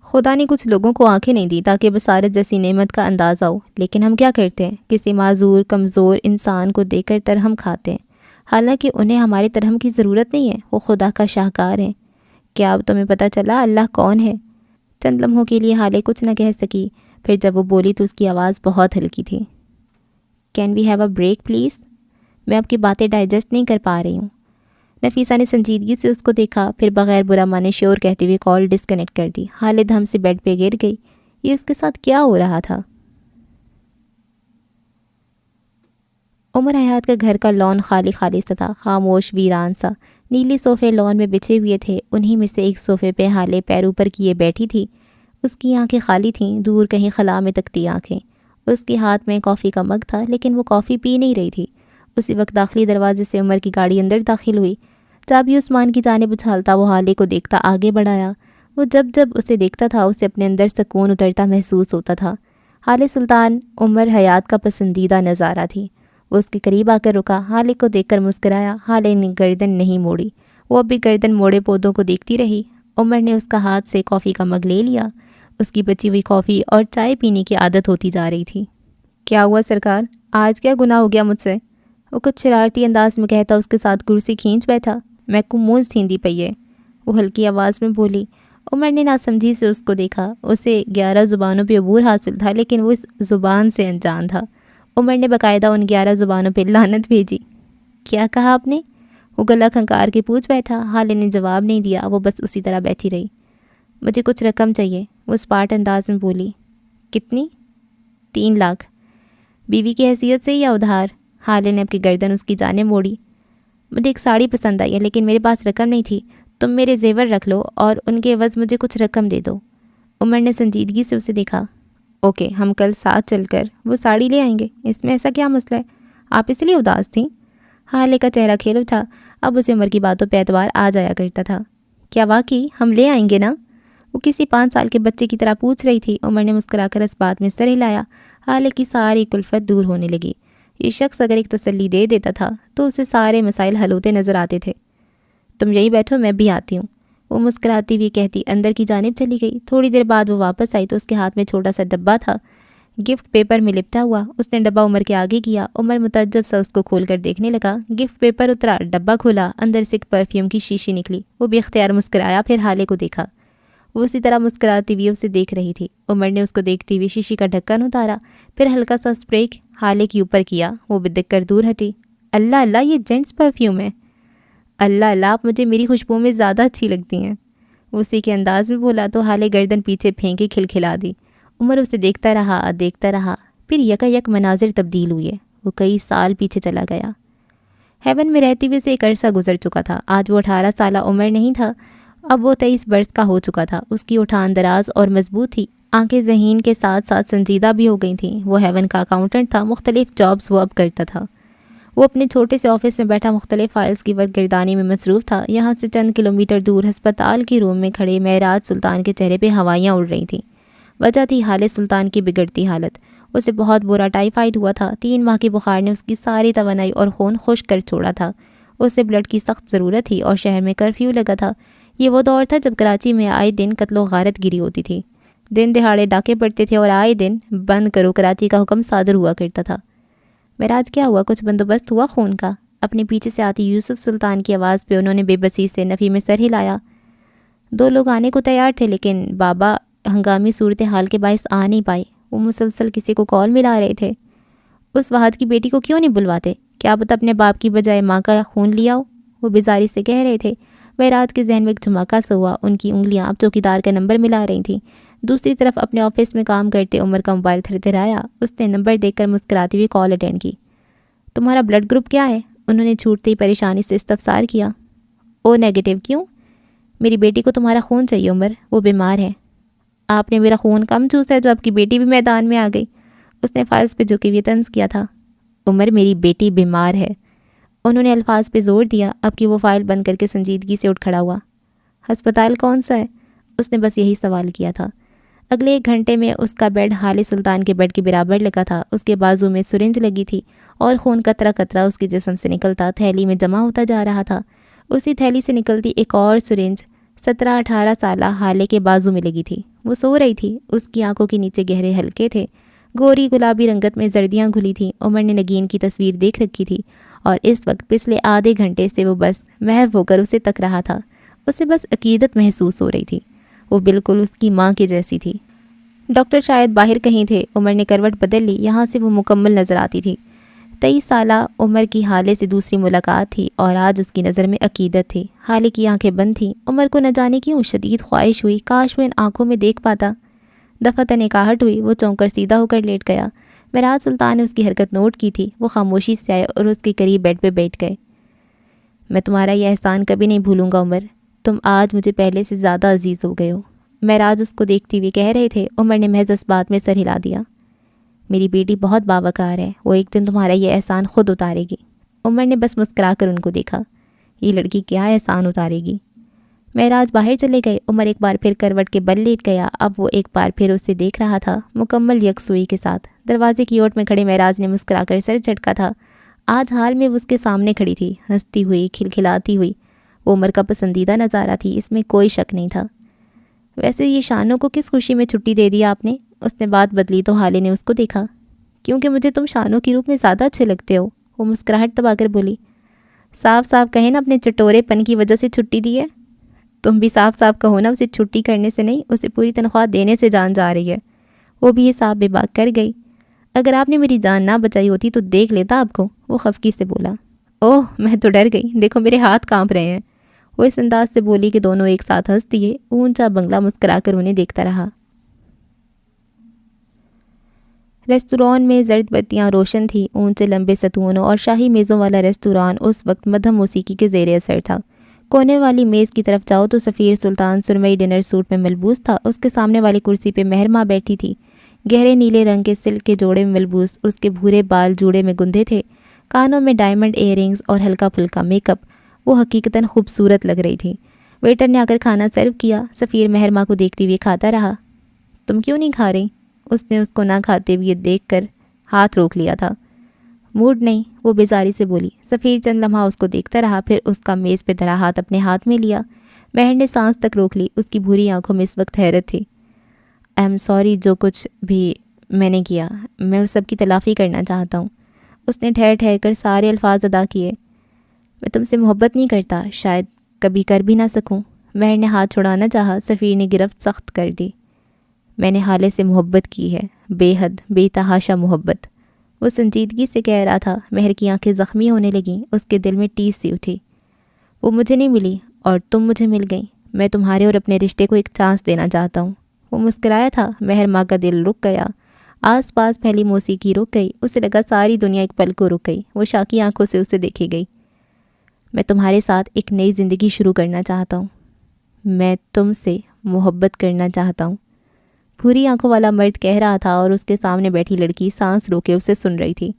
خدا نے کچھ لوگوں کو آنکھیں نہیں دی تاکہ بصارت جیسی نعمت کا اندازہ ہو، لیکن ہم کیا کرتے ہیں؟ کسی معذور کمزور انسان کو دیکھ کر ترحم کھاتے ہیں، حالانکہ انہیں ہمارے ترحم کی ضرورت نہیں ہے، وہ خدا کا شاہکار ہیں۔ کیا اب تمہیں پتہ چلا اللہ کون ہے؟ چند لمحوں کے لیے حالے کچھ نہ کہہ سکی، پھر جب وہ بولی تو اس کی آواز بہت ہلکی تھی۔ Can we have a break please? میں آپ کی باتیں ڈائجسٹ نہیں کر پا رہی ہوں۔ نفیسہ نے سنجیدگی سے اس کو دیکھا، پھر بغیر برا مانے شور کہتے ہوئے کال ڈسکنیکٹ کر دی۔ حالے دھم سے بیڈ پہ گر گئی۔ یہ اس کے ساتھ کیا ہو رہا تھا؟ عمر حیات کا گھر کا لان خالی خالی سا تھا، خاموش ویران سا۔ نیلے صوفے لان میں بچھے ہوئے تھے، انہی میں سے ایک صوفے پہ حالے پیر اوپر کیے بیٹھی تھی۔ اس کی آنکھیں خالی تھیں، دور کہیں خلا میں تکتی آنکھیں۔ اس کے ہاتھ میں کافی کا مگ تھا، لیکن وہ کافی پی نہیں رہی تھی۔ اسی وقت داخلی دروازے سے عمر کی گاڑی اندر داخل ہوئی۔ چابی عثمان کی جانب اچھالتا وہ حالے کو دیکھتا آگے بڑھایا۔ وہ جب جب اسے دیکھتا تھا اسے اپنے اندر سکون اترتا محسوس ہوتا تھا۔ حالے سلطان عمر حیات کا پسندیدہ نظارہ تھی۔ وہ اس کے قریب آ کر رکا، حالے کو دیکھ کر مسکرایا۔ حالے نے گردن نہیں موڑی، وہ اب بھی گردن موڑے پودوں کو دیکھتی رہی۔ عمر نے اس کا ہاتھ سے کافی کا مگ لے لیا۔ اس کی بچی ہوئی کافی اور چائے پینے کی عادت ہوتی جا رہی تھی۔ کیا ہوا سرکار؟ آج کیا گناہ ہو گیا مجھ سے؟ وہ کچھ شرارتی انداز میں کہتا اس کے ساتھ کرسی کھینچ بیٹھا۔ میں کو مونج تھیندی پئی ہے، وہ ہلکی آواز میں بولی۔ عمر نے ناسمجھی سے اس کو دیکھا۔ اسے 11 زبانوں پہ عبور حاصل تھا، لیکن وہ اس زبان سے انجان تھا۔ عمر نے باقاعدہ ان 11 زبانوں پہ لعنت بھیجی۔ کیا کہا آپ نے؟ وہ گلا کھنکار کے پوچھ بیٹھا۔ حالے نے جواب نہیں دیا، وہ بس اسی طرح بیٹھی رہی۔ مجھے کچھ رقم چاہیے، وہ اسپاٹ انداز میں بولی۔ کتنی؟ 3 لاکھ۔ بیوی کی حیثیت سے یا ادھار؟ حالے نے اپنی گردن اس کی جانب موڑی۔ مجھے ایک ساڑی پسند آئی ہے، لیکن میرے پاس رقم نہیں تھی، تم میرے زیور رکھ لو اور ان کے عوض مجھے کچھ رقم دے دو۔ عمر نے سنجیدگی سے اسے دیکھا۔ اوکے، ہم کل ساتھ چل کر وہ ساڑی لے آئیں گے، اس میں ایسا کیا مسئلہ ہے؟ آپ اس لیے اداس تھیں؟ حالے کا چہرہ کھل اٹھا، اب اسے عمر کی باتوں پہ اعتبار آ جایا کرتا تھا۔ کیا واقعی ہم لے آئیں گے نا؟ وہ کسی 5 سال کے بچے کی طرح پوچھ رہی تھی۔ عمر نے مسکرا کر اس بات میں سر ہلایا۔ حالے کی ساری کلفت دور ہونے لگی۔ یہ شخص اگر ایک تسلی دے دیتا تھا تو اسے سارے مسائل حل ہوتے نظر آتے تھے۔ تم یہی بیٹھو، میں بھی آتی ہوں، وہ مسکراتی ہوئی کہتی اندر کی جانب چلی گئی۔ تھوڑی دیر بعد وہ واپس آئی تو اس کے ہاتھ میں چھوٹا سا ڈبہ تھا، گفٹ پیپر میں لپٹا ہوا۔ اس نے ڈبہ عمر کے آگے کیا۔ عمر متعجب سا اس کو کھول کر دیکھنے لگا۔ گفٹ پیپر اترا، ڈبہ کھولا، اندر سے ایک پرفیوم کی شیشی نکلی۔ وہ بے اختیار مسکرایا، پھر حالے کو دیکھا۔ وہ اسی طرح مسکراتی ہوئی اسے دیکھ رہی تھی۔ عمر نے اس کو دیکھتی ہوئی شیشی کا ڈھکن اتارا، پھر ہلکا سا اسپرے حالے کے اوپر کیا۔ وہ بدک کر دور ہٹی۔ اللہ اللہ، یہ جینٹس پرفیوم ہے۔ اللہ اللہ، آپ مجھے میری خوشبو میں زیادہ اچھی لگتی ہیں، وہ اسی کے انداز میں بولا تو حالے گردن پیچھے پھینکے کھلکھلا دی۔ عمر اسے دیکھتا رہا، پھر یکا یک مناظر تبدیل ہوئے۔ وہ کئی سال پیچھے چلا گیا۔ ہیون میں رہتے ہوئے سے ایک عرصہ گزر چکا تھا۔ آج وہ 18 سالہ عمر نہیں تھا، اب وہ 23 برس کا ہو چکا تھا۔ اس کی اٹھان دراز اور مضبوط تھی، آنکھیں ذہین کے ساتھ ساتھ سنجیدہ بھی ہو گئی تھیں۔ وہ ہیون کا اکاؤنٹنٹ تھا، مختلف جابز وہ اب کرتا تھا۔ وہ اپنے چھوٹے سے آفس میں بیٹھا مختلف فائلز کی ورگردانی میں مصروف تھا۔ یہاں سے چند کلومیٹر دور ہسپتال کے روم میں کھڑے معراج سلطان کے چہرے پہ ہوائیاں اڑ رہی تھیں۔ وجہ تھی حالے سلطان کی بگڑتی حالت۔ اسے بہت برا ٹائیفائڈ ہوا تھا۔ 3 ماہ کے بخار نے اس کی ساری توانائی اور خون خشک کر چھوڑا تھا۔ اسے بلڈ کی سخت ضرورت تھی اور شہر میں کرفیو لگا تھا۔ یہ وہ دور تھا جب کراچی میں آئے دن قتل و غارت گیری ہوتی تھی، دن دہاڑے ڈاکے پڑتے تھے اور آئے دن بند کرو کراچی کا حکم صادر ہوا کرتا تھا۔ معراج کیا ہوا؟ کچھ بندوبست ہوا خون کا؟ اپنے پیچھے سے آتی یوسف سلطان کی آواز پہ انہوں نے بے بسی سے نفی میں سر ہلایا۔ 2 لوگ آنے کو تیار تھے، لیکن بابا ہنگامی صورتحال کے باعث آ نہیں پائے۔ وہ مسلسل کسی کو کال ملا رہے تھے۔ اس وحج کی بیٹی کو کیوں نہیں بلواتے؟ کیا پتہ اپنے باپ کی بجائے ماں کا خون لیا ہو، وہ بیزاری سے کہہ رہے تھے۔ معراج کے ذہن میں ایک دھماکہ سا ہوا۔ ان کی انگلیاں اب چوکیدار کا نمبر ملا رہی تھیں۔ دوسری طرف اپنے آفس میں کام کرتے عمر کا موبائل تھرتھرایا۔ اس نے نمبر دیکھ کر مسکراتی ہوئی کال اٹینڈ کی۔ تمہارا بلڈ گروپ کیا ہے؟ انہوں نے چھوٹتی پریشانی سے استفسار کیا۔ او نیگیٹو۔ کیوں؟ میری بیٹی کو تمہارا خون چاہیے عمر، وہ بیمار ہے۔ آپ نے میرا خون کم چوسا ہے جو آپ کی بیٹی بھی میدان میں آ گئی، اس نے فائلز پہ جھکے ہوئے طنز کیا تھا۔ عمر میری بیٹی بیمار ہے۔ انہوں نے الفاظ پہ زور دیا، اب کہ وہ فائل بند کر کے سنجیدگی سے اٹھ کھڑا ہوا۔ ہسپتال کون سا ہے؟ اس نے بس یہی سوال کیا تھا۔ اگلے 1 گھنٹے میں اس کا بیڈ حال سلطان کے بیڈ کے برابر لگا تھا۔ اس کے بازو میں سرنج لگی تھی اور خون قطرہ قطرہ اس کے جسم سے نکلتا تھیلی میں جمع ہوتا جا رہا تھا۔ اسی تھیلی سے نکلتی ایک اور سرنج 17-18 سالہ حالے کے بازو میں لگی تھی۔ وہ سو رہی تھی، اس کی آنکھوں کے نیچے گہرے حلقے تھے، گوری گلابی رنگت میں زردیاں گھلی تھیں۔ عمر نے نگین کی تصویر دیکھ رکھی تھی اور اس وقت پچھلے آدھے گھنٹے سے وہ بس محو ہو کر اسے تک رہا تھا۔ اسے بس عقیدت محسوس ہو رہی تھی، وہ بالکل اس کی ماں کے جیسی تھی۔ ڈاکٹر شاید باہر کہیں تھے۔ عمر نے کروٹ بدل لی، یہاں سے وہ مکمل نظر آتی تھی۔ 23 سالہ عمر کی حالے سے دوسری ملاقات تھی اور آج اس کی نظر میں عقیدت تھی۔ حالے کی آنکھیں بند تھیں۔ عمر کو نہ جانے کیوں شدید خواہش ہوئی کاش وہ ان آنکھوں میں دیکھ پاتا۔ دفعتاً ایک آہٹ ہوئی، وہ چونک کر سیدھا ہو کر لیٹ گیا۔ معراج سلطان نے اس کی حرکت نوٹ کی تھی۔ وہ خاموشی سے آئے اور اس کے قریب بیڈ پہ بیٹھ گئے۔ میں تمہارا یہ احسان کبھی نہیں بھولوں گا عمر، تم آج مجھے پہلے سے زیادہ عزیز ہو گئے ہو۔ معراج اس کو دیکھتے ہوئے کہہ رہے تھے۔ عمر نے محض اس بات میں سر ہلا دیا۔ میری بیٹی بہت باوقار ہے، وہ ایک دن تمہارا یہ احسان خود اتارے گی۔ عمر نے بس مسکرا کر ان کو دیکھا۔ یہ لڑکی کیا احسان اتارے گی؟ معراج باہر چلے گئے۔ عمر ایک بار پھر کروٹ کے بل لیٹ گیا۔ اب وہ ایک بار پھر اسے دیکھ رہا تھا، مکمل یکسوئی کے ساتھ۔ دروازے کی اوٹ میں کھڑے معراج نے مسکرا کر سر جھٹکا تھا۔ آج حال میں وہ اس کے سامنے کھڑی تھی، ہنستی ہوئی، کھلکھلاتی ہوئی۔ وہ عمر کا پسندیدہ نظارہ تھی، اس میں کوئی شک نہیں تھا۔ ویسے یہ شانوں کو کس خوشی میں چھٹی دے دی آپ نے؟ اس نے بات بدلی تو حالے نے اس کو دیکھا۔ کیونکہ مجھے تم شانوں کی روپ میں زیادہ اچھے لگتے ہو، وہ مسکراہٹ دبا کر بولی۔ صاف صاف کہیں نا اپنے چٹورے پن کی وجہ سے چھٹی دی ہے۔ تم بھی صاف صاف کہو نا اسے چھٹی کرنے سے نہیں، اسے پوری تنخواہ دینے سے جان جا رہی ہے۔ وہ بھی حساب بے باک کر گئی۔ اگر آپ نے میری جان نہ بچائی ہوتی تو دیکھ لیتا آپ کو، وہ خفگی سے بولا۔ اوہ میں تو ڈر گئی، دیکھو میرے ہاتھ کانپ رہے ہیں، وہ اس انداز سے بولی کہ دونوں ایک ساتھ ہنس دیے۔ اونچا بنگلہ مسکرا کر انہیں دیکھتا رہا۔ ریستوران میں زرد بتیاں روشن تھیں، اونچے لمبے ستونوں اور شاہی میزوں والا ریستوران اس وقت مدھم موسیقی کے زیر اثر تھا۔ کونے والی میز کی طرف جاؤ تو سفیر سلطان سرمئی ڈنر سوٹ میں ملبوس تھا۔ اس کے سامنے والی کرسی پہ مہر ماں بیٹھی تھی، گہرے نیلے رنگ کے سلک کے جوڑے میں ملبوس۔ اس کے بھورے بال جوڑے میں گندھے تھے، کانوں میں ڈائمنڈ ایئر رنگز اور ہلکا پھلکا میک اپ۔ وہ حقیقتاً خوبصورت لگ رہی تھی۔ ویٹر نے آ کر کھانا سرو کیا۔ سفیر مہر ماں کو دیکھتے ہوئے کھاتا رہا۔ تم کیوں نہیں کھا رہی؟ اس نے اس کو نہ کھاتے ہوئے دیکھ کر ہاتھ روک لیا تھا۔ موڈ نہیں، وہ بیزاری سے بولی۔ سفیر چند لمحہ اس کو دیکھتا رہا، پھر اس کا میز پہ دھرا ہاتھ اپنے ہاتھ میں لیا۔ مہر نے سانس تک روک لی، اس کی بھوری آنکھوں میں اس وقت حیرت تھی۔ آئی ایم سوری، جو کچھ بھی میں نے کیا، میں اس سب کی تلافی کرنا چاہتا ہوں۔ اس نے ٹھہر ٹھہر کر سارے الفاظ ادا کیے۔ میں تم سے محبت نہیں کرتا، شاید کبھی کر بھی نہ سکوں۔ مہر نے ہاتھ چھڑانا چاہا، سفیر نے گرفت سخت کر دی۔ میں نے حالے سے محبت کی ہے، بے حد بے تحاشا محبت، وہ سنجیدگی سے کہہ رہا تھا۔ مہر کی آنکھیں زخمی ہونے لگیں، اس کے دل میں ٹیس سی اٹھی۔ وہ مجھے نہیں ملی اور تم مجھے مل گئی، میں تمہارے اور اپنے رشتے کو ایک چانس دینا چاہتا ہوں۔ وہ مسکرایا تھا۔ مہر ماں کا دل رک گیا، آس پاس پھیلی موسیقی رک گئی، اسے لگا ساری دنیا ایک پل کو رک گئی۔ وہ شاکی آنکھوں سے اسے دیکھے گئی۔ میں تمہارے ساتھ ایک نئی زندگی شروع کرنا چاہتا ہوں، میں تم سے محبت کرنا چاہتا ہوں، بھوری آنکھوں والا مرد کہہ رہا تھا اور اس کے سامنے بیٹھی لڑکی سانس روکے اسے سن رہی تھی۔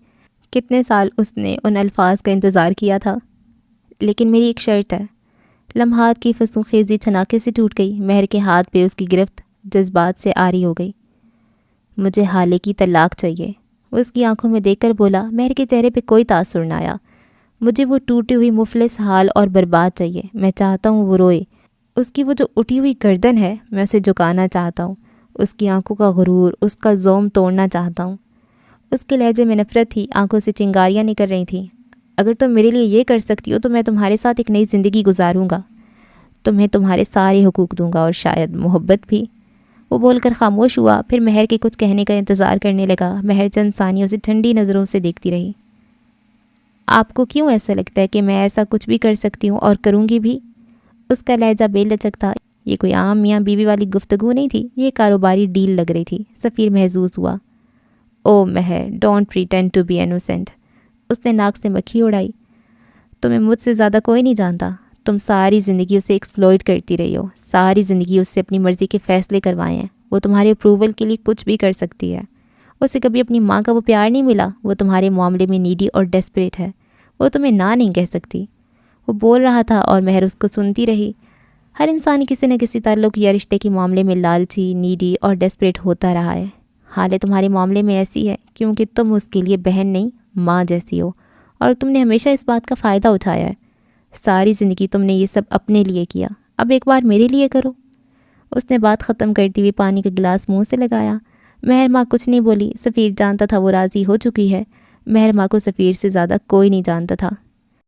کتنے سال اس نے ان الفاظ کا انتظار کیا تھا۔ لیکن میری ایک شرط ہے۔ لمحات کی فسوں خیزی چھناکے سے ٹوٹ گئی۔ مہر کے ہاتھ پہ اس کی گرفت جذبات سے آری ہو گئی۔ مجھے حالے کی طلاق چاہیے، وہ اس کی آنکھوں میں دیکھ کر بولا۔ مہر کے چہرے پہ کوئی تاثر نہ آیا۔ مجھے وہ ٹوٹی ہوئی مفلس حال اور برباد چاہیے، میں چاہتا ہوں وہ روئے۔ اس کی وہ جو اٹھی ہوئی گردن ہے، میں اسے جھکانا چاہتا ہوں، اس کی آنکھوں کا غرور، اس کا زوم توڑنا چاہتا ہوں۔ اس کے لہجے میں نفرت تھی، آنکھوں سے چنگاریاں نکل رہی تھیں۔ اگر تم میرے لیے یہ کر سکتی ہو تو میں تمہارے ساتھ ایک نئی زندگی گزاروں گا، تمہیں تمہارے سارے حقوق دوں گا اور شاید محبت بھی۔ وہ بول کر خاموش ہوا، پھر مہر کے کچھ کہنے کا انتظار کرنے لگا۔ مہر چند ثانیوں سے ٹھنڈی نظروں سے دیکھتی رہی۔ آپ کو کیوں ایسا لگتا ہے کہ میں ایسا کچھ بھی کر سکتی ہوں اور کروں گی بھی؟ اس کا لہجہ بے لچک تھا۔ یہ کوئی عام میاں بیوی والی گفتگو نہیں تھی، یہ کاروباری ڈیل لگ رہی تھی۔ سفیر محظوظ ہوا۔ او Mehr, don't pretend to be innocent, اس نے ناک سے مکھی اڑائی۔ تمہیں مجھ سے زیادہ کوئی نہیں جانتا، تم ساری زندگی اسے ایکسپلوئٹ کرتی رہی ہو، ساری زندگی اس سے اپنی مرضی کے فیصلے کروائے ہیں، وہ تمہارے اپروول کے لیے کچھ بھی کر سکتی ہے، اسے کبھی اپنی ماں کا وہ پیار نہیں ملا. وہ تمہارے معاملے میں نیڈی اور ڈیسپریٹ ہے. وہ تمہیں نہ نہیں کہہ سکتی. وہ بول رہا تھا اور مہر اس کو سنتی رہی. ہر انسان کسی نہ کسی تعلق یا رشتے کے معاملے میں لالچی، نیڈی اور ڈیسپریٹ ہوتا رہا ہے. حالت تمہارے معاملے میں ایسی ہے کیونکہ تم اس کے لیے بہن نہیں، ماں جیسی ہو، اور تم نے ہمیشہ اس بات کا فائدہ اٹھایا ہے. ساری زندگی تم نے یہ سب اپنے لیے کیا، اب ایک بار میرے لیے کرو. اس نے بات ختم کرتے ہوئے پانی کا گلاس منہ سے لگایا. مہر ماں کچھ نہیں بولی. سفیر جانتا تھا وہ راضی ہو چکی ہے. مہر ماں کو سفیر سے زیادہ کوئی نہیں جانتا تھا.